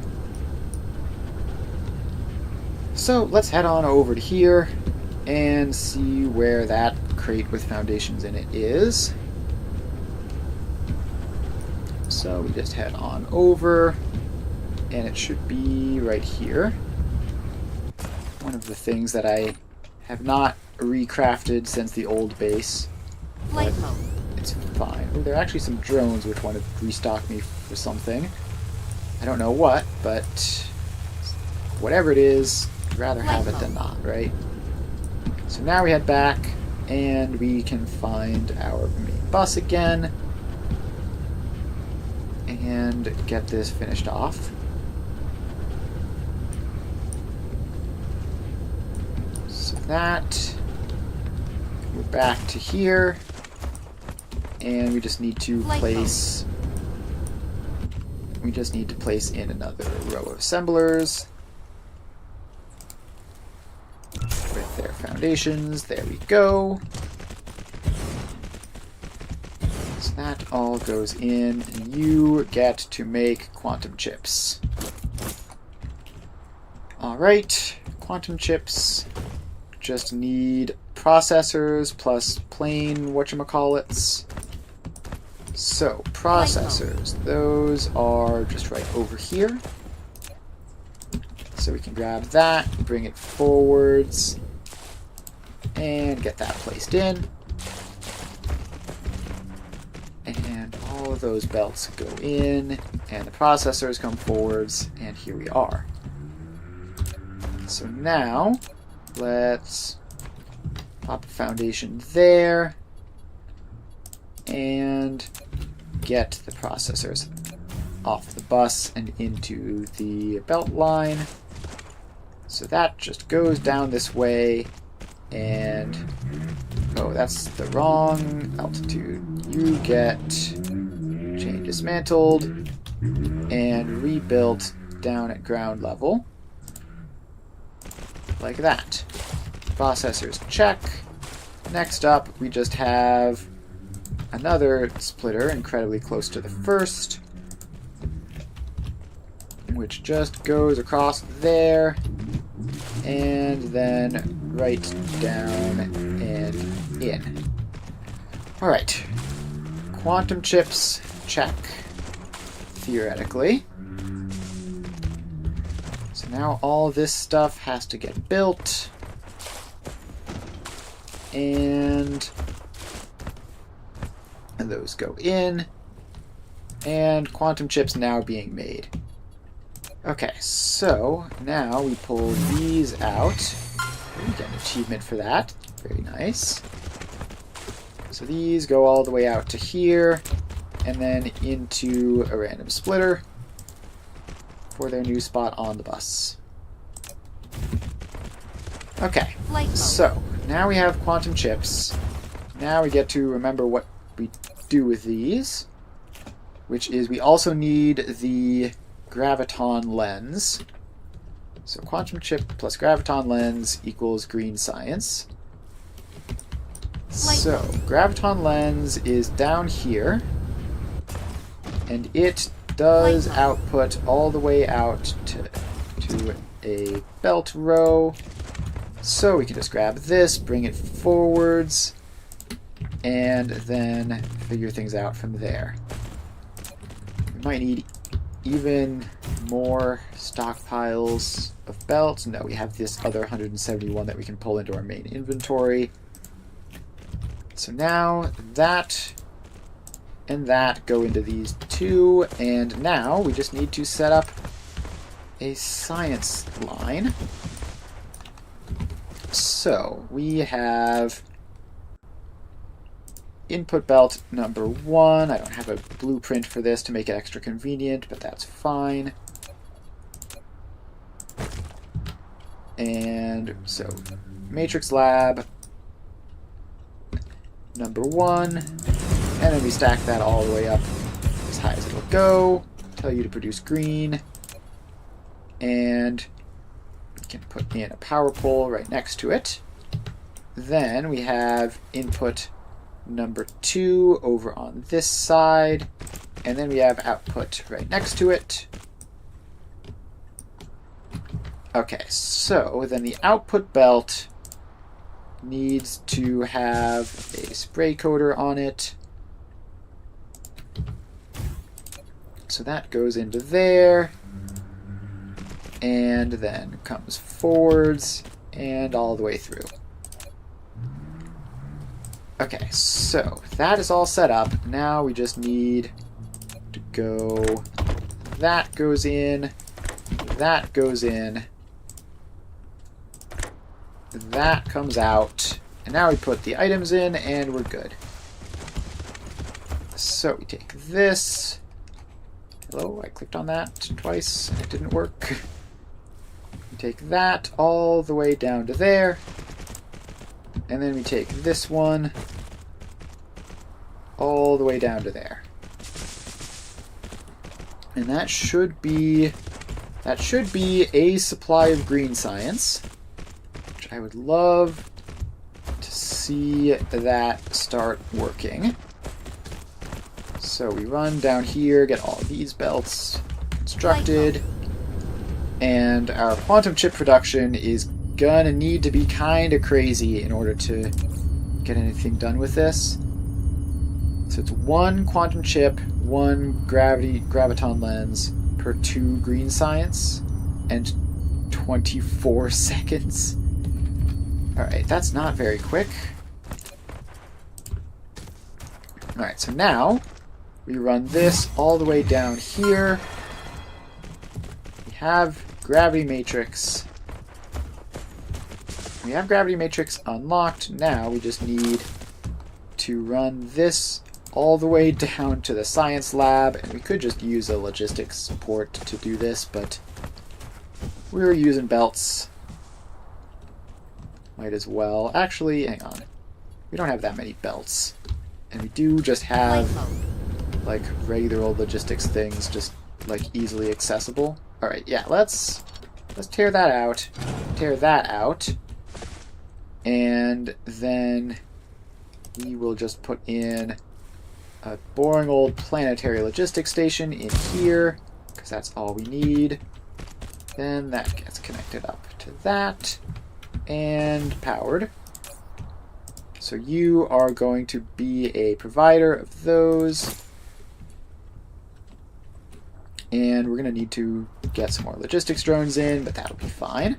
So let's head on over to here and see where that crate with foundations in it is. So we just head on over, and it should be right here. One of the things that I have not recrafted since the old base. Flight mode. It's fine. Oh, there are actually some drones which want to restock me for something. I don't know what, but whatever it is, I'd rather have it than not, right? So now we head back, and we can find our main bus again, and get this finished off. So that, we're back to here, and we just need to place, in another row of assemblers with their foundations. There we go. So that all goes in, and you get to make quantum chips. Alright, quantum chips just need processors plus plain whatchamacallits. So, processors, those are just right over here. So we can grab that, bring it forwards, and get that placed in. And all of those belts go in, and the processors come forwards, and here we are. So now, let's pop a foundation there, and get the processors off the bus and into the belt line. So that just goes down this way, and oh, that's the wrong altitude. You get chain dismantled and rebuilt down at ground level, like that. Processors check. Next up, we just have another splitter incredibly close to the first, which just goes across there, and then right down and in. Alright. Quantum chips, check. Theoretically. So now all this stuff has to get built. And those go in. And quantum chips now being made. Okay, so now we pull these out. We get an achievement for that. Very nice. So these go all the way out to here, and then into a random splitter for their new spot on the bus. Okay, so now we have quantum chips. Now we get to remember what we do with these, which is we also need the graviton lens. So quantum chip plus graviton lens equals green science. So graviton lens is down here, and it does output all the way out to a belt row. So we can just grab this, bring it forwards, and then figure things out from there. We might need even more stockpiles of belts. No, we have this other 171 that we can pull into our main inventory. So now that and that go into these two, and now we just need to set up a science line. So we have input belt number 1. I don't have a blueprint for this to make it extra convenient, but that's fine. And so matrix lab number 1, and then we stack that all the way up as high as it'll go. Tell you to produce green, and we can put in a power pole right next to it. Then we have input number 2 over on this side, and then we have output right next to it. Okay, so then the output belt needs to have a spray coater on it. So that goes into there, and then comes forwards and all the way through. Okay, so that is all set up. Now we just need to go, that goes in, that goes in, that comes out, and now we put the items in and we're good. So we take this. Hello, I clicked on that twice and it didn't work. We take that all the way down to there, and then we take this one all the way down to there. And that should be a supply of green science, which I would love to see that start working. So we run down here, get all these belts constructed, and our quantum chip production is gonna need to be kind of crazy in order to get anything done with this. So it's 1 quantum chip, 1 graviton lens per 2 green science, and 24 seconds. Alright, that's not very quick. Alright, so now we run this all the way down here. We have Gravity Matrix. We have Gravity Matrix unlocked. Now we just need to run this all the way down to the science lab, and we could just use a logistics port to do this, but we're using belts. Might as well. Actually, hang on. We don't have that many belts. And we do just have, like, regular old logistics things just, like, easily accessible. Alright, yeah, let's tear that out. Tear that out. And then we will just put in a boring old planetary logistics station in here, because that's all we need. Then that gets connected up to that, and powered. So you are going to be a provider of those. And we're going to need to get some more logistics drones in, but that'll be fine.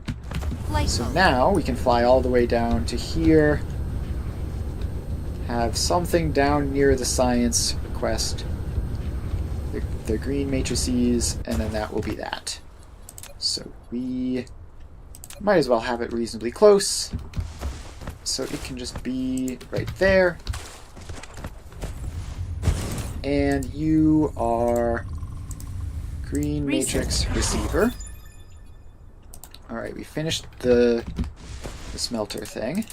So now we can fly all the way down to here. Have something down near the science request. The green matrices, and then that will be that. So we might as well have it reasonably close. So it can just be right there. And you are green matrix receiver. Alright, we finished the smelter thing.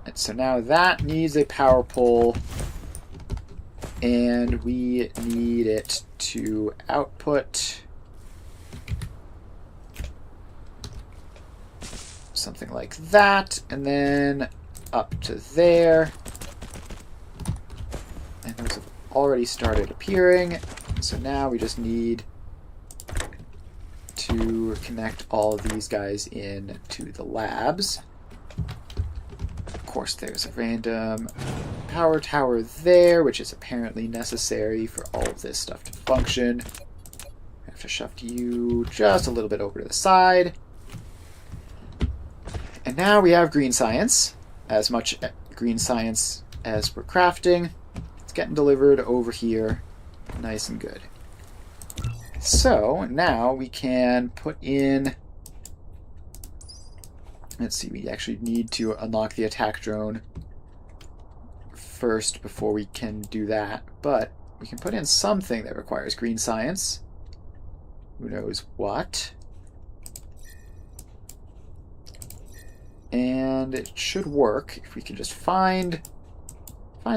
And so now that needs a power pole, and we need it to output something like that, and then up to there. And those have already started appearing, so now we just need to connect all of these guys in to the labs. Of course, there's a random power tower there, which is apparently necessary for all of this stuff to function. I have to shove you just a little bit over to the side. And now we have green science. As much green science as we're crafting. It's getting delivered over here. Nice and good. So now we can put in... Let's see, we actually need to unlock the attack drone first before we can do that. But we can put in something that requires green science. Who knows what. And it should work if we can just find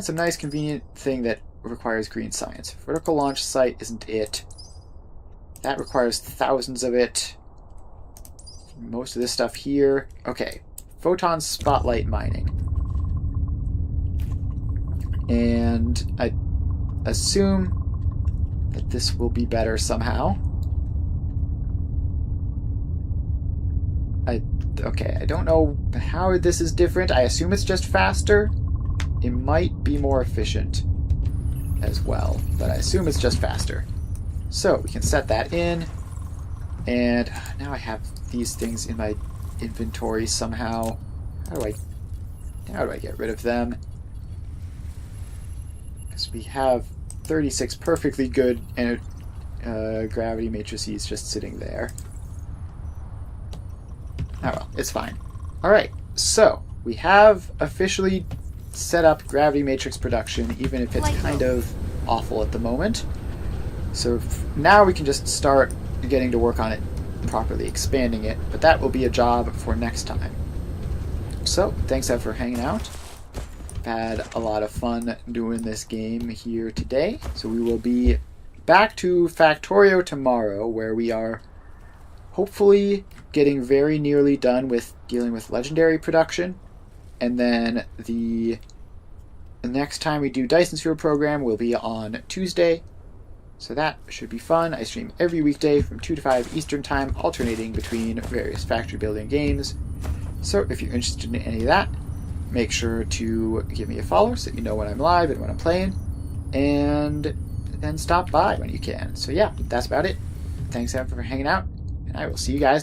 some nice convenient thing that requires green science. Vertical launch site isn't it. That requires thousands of it. Most of this stuff here. Okay. Photon spotlight mining. And I assume that this will be better somehow. Okay, I don't know how this is different. I assume it's just faster. It might be more efficient as well, but I assume it's just faster. So we can set that in, and now I have these things in my inventory somehow. How do I get rid of them? Because we have 36 perfectly good gravity matrices just sitting there. Oh well, it's fine. Alright, so we have officially set up gravity matrix production, even if it's kind of awful at the moment. So now we can just start getting to work on it properly, expanding it, but that will be a job for next time. So, thanks for hanging out. I've had a lot of fun doing this game here today. So we will be back to Factorio tomorrow, where we are hopefully getting very nearly done with dealing with legendary production. And then the next time we do Dyson Sphere program will be on Tuesday. So that should be fun. I stream every weekday from 2 to 5 Eastern Time, alternating between various factory building games. So if you're interested in any of that, make sure to give me a follow so you know when I'm live and when I'm playing. And then stop by when you can. So yeah, that's about it. Thanks everyone for hanging out, and I will see you guys next time.